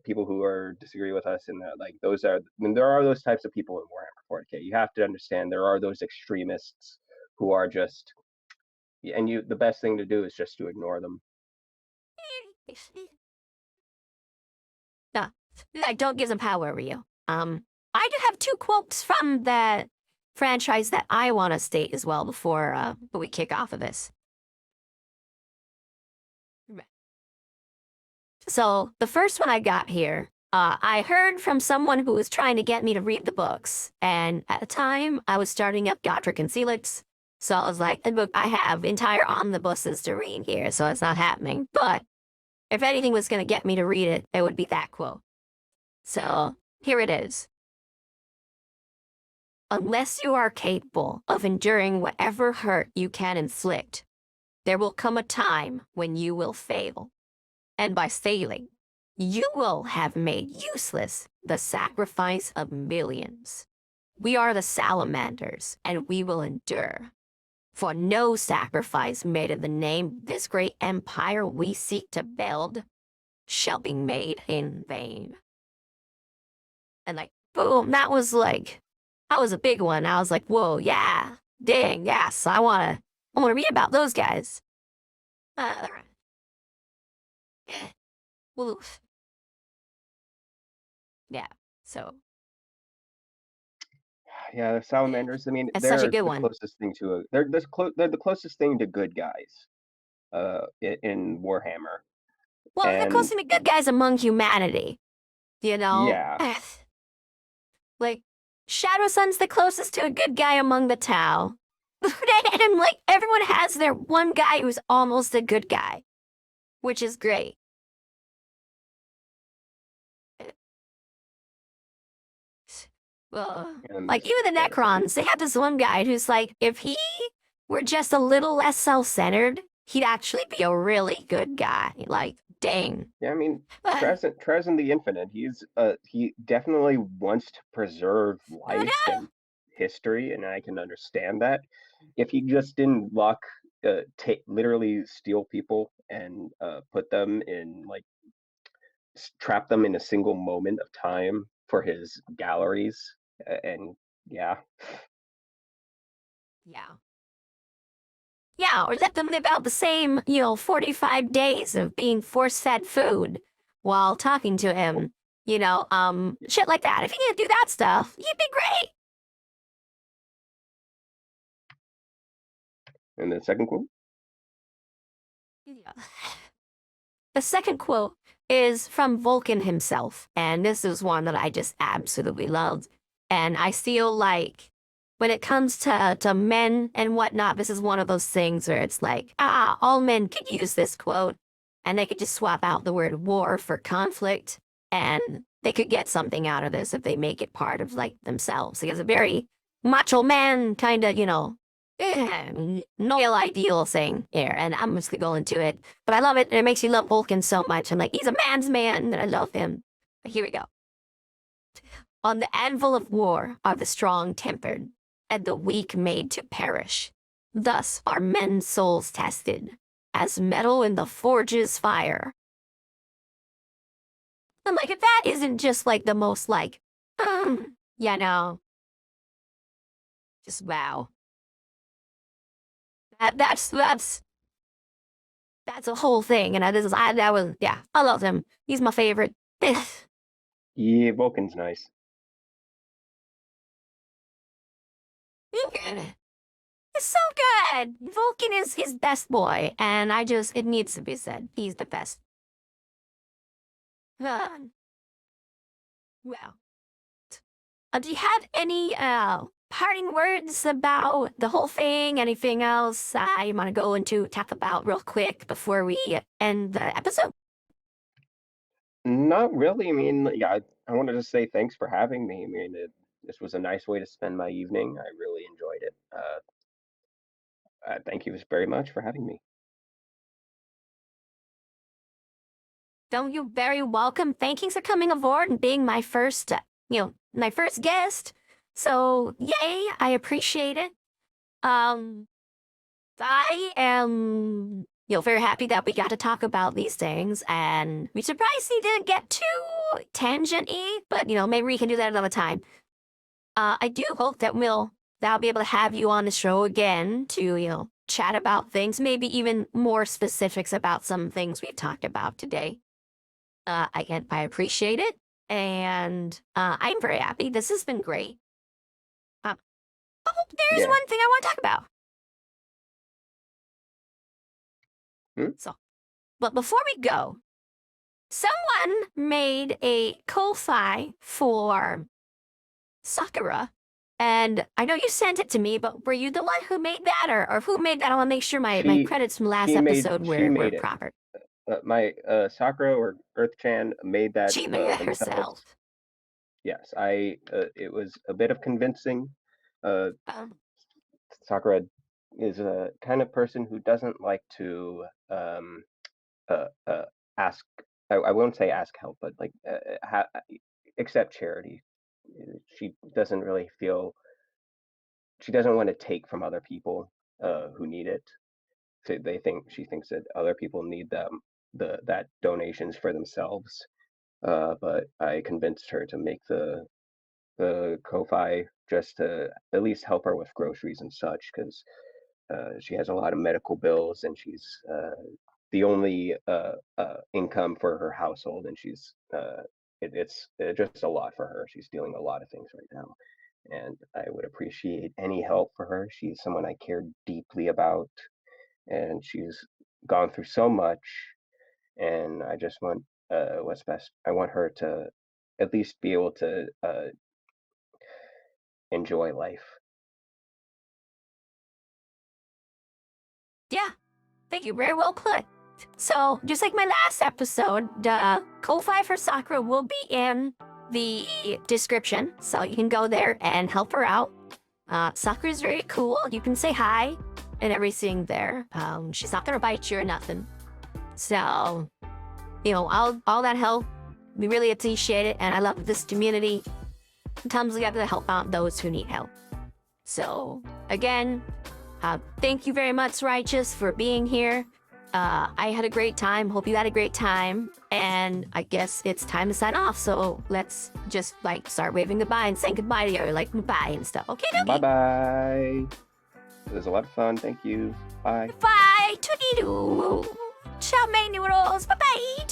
people who are disagree with us. And that, like, those are, and there are those types of people in Warhammer 40K. You have to understand there are those extremists who are just, and you, the best thing to do is just to ignore them. no, like, don't give them power over you. I do have two quotes from that franchise that I want to state as well before we kick off of this. So the first one I got here, I heard from someone who was trying to get me to read the books, and at the time I was starting up Godric and Felix, so I was like, the book I have entire omnibuses to read here, so it's not happening. But if anything was going to get me to read it, it would be that quote. So here it is. Unless you are capable of enduring whatever hurt you can inflict, there will come a time when you will fail. And by failing, you will have made useless the sacrifice of millions. We are the salamanders, and we will endure. For no sacrifice made in the name of this great empire we seek to build shall be made in vain. And like, boom, that was a big one. I was like, whoa, yeah, dang, yes, I wanna read about those guys. Uh, Woof. Yeah. So Yeah, the salamanders. I mean, that's such a they're good the one. closest thing to a. They're the closest thing to good guys. In Warhammer, Well, they're and close to the good guys among humanity. You know, yeah, like Shadow Sun's the closest to a good guy among the Tau. And like everyone has their one guy who's almost a good guy, which is great. and Like even the yeah, Necrons, they have this one guy who's like, if he were just a little less self-centered, he'd actually be a really good guy. Like, dang. yeah. I mean, No, Trez in the Infinite. He definitely wants to preserve life no. and history, and I can understand that. If he just didn't take literally steal people and put them in like trap them in a single moment of time for his galleries, and yeah, Yeah. Yeah, or let them live out the same, 45 days of being force-fed food while talking to him. Shit like that. If he could do that stuff, he'd be great. and the second quote. Yeah. The second quote is from Vulcan himself, and this is one that I just absolutely loved. And I feel like when it comes to men and whatnot, this is one of those things where it's like, all men could use this quote, and they could just swap out the word war for conflict, and they could get something out of this if they make it part of like themselves. Because a very macho man kind of, no ideal thing here, and I'm just gonna go into it. But I love it, and it makes me love Vulcan so much. I'm like, he's a man's man, and I love him. But here we go. On the anvil of war are the strong tempered, and the weak made to perish. Thus are men's souls tested, as metal in the forge's fire. I'm like, if that isn't just like the most like, you know, just wow. That's a whole thing, and that was yeah, I love him. He's my favorite. Yeah, Vulcan's nice. It's so good. Vulcan is his best boy, and it needs to be said. He's the best. Uh, well, do you have any parting words about the whole thing? Anything else you want to go into talk about real quick before we end the episode? Not really. I mean, yeah, I wanted to say thanks for having me. I mean, this was a nice way to spend my evening. I really enjoyed it. Thank you very much for having me. Don't you very welcome. Thank you for coming aboard and being my first, my first guest. So yay, I appreciate it. Um, I am, very happy that we got to talk about these things, and we surprised he didn't get too tangent-y, but maybe we can do that another time. I do hope that I'll be able to have you on the show again to, chat about things, maybe even more specifics about some things we've talked about today. I appreciate it, and I'm very happy. This has been great. Um, oh, there's Yeah. one thing I want to talk about. Hmm? So, but before we go, someone made a Ko-fi for Sakura, and I know you sent it to me, but were you the one who made that, or who made that? I want to make sure my She credits from last episode she were made it. proper. My Sakura or Earth-chan made that She made it themselves. herself. Yes, I. It was a bit of convincing. Uh, Um, Sakura is a kind of person who doesn't like to uh, uh, ask. I won't say ask help, but like accept charity. She doesn't really feel. She doesn't want to take from other people who need it. So she thinks that other people need that donations for themselves. But I convinced her to make the Ko-fi just to at least help her with groceries and such, because she has a lot of medical bills, and she's the only income for her household, and she's it's just a lot for her. She's dealing a lot of things right now, and I would appreciate any help for her. She's someone I care deeply about, and she's gone through so much, and I just want what's best. I want her to at least be able to enjoy life. Yeah, thank you. Very well put. So, just like my last episode, the Ko-Fi for Sakura will be in the description, so you can go there and help her out. Sakura's very cool. You can say hi and everything there. She's not gonna bite you or nothing. So, all that help, we really appreciate it, and I love this community. Sometimes we have to help out those who need help. So, again, thank you very much, Righteous, for being here. I had a great time. Hope you had a great time. And I guess it's time to sign off. So let's just start waving goodbye and saying goodbye to you, goodbye and stuff. Okay, Bye bye. It was a lot of fun. Thank you. Bye. Bye. Toodie-doo. Ciao, my noodles. Bye-bye.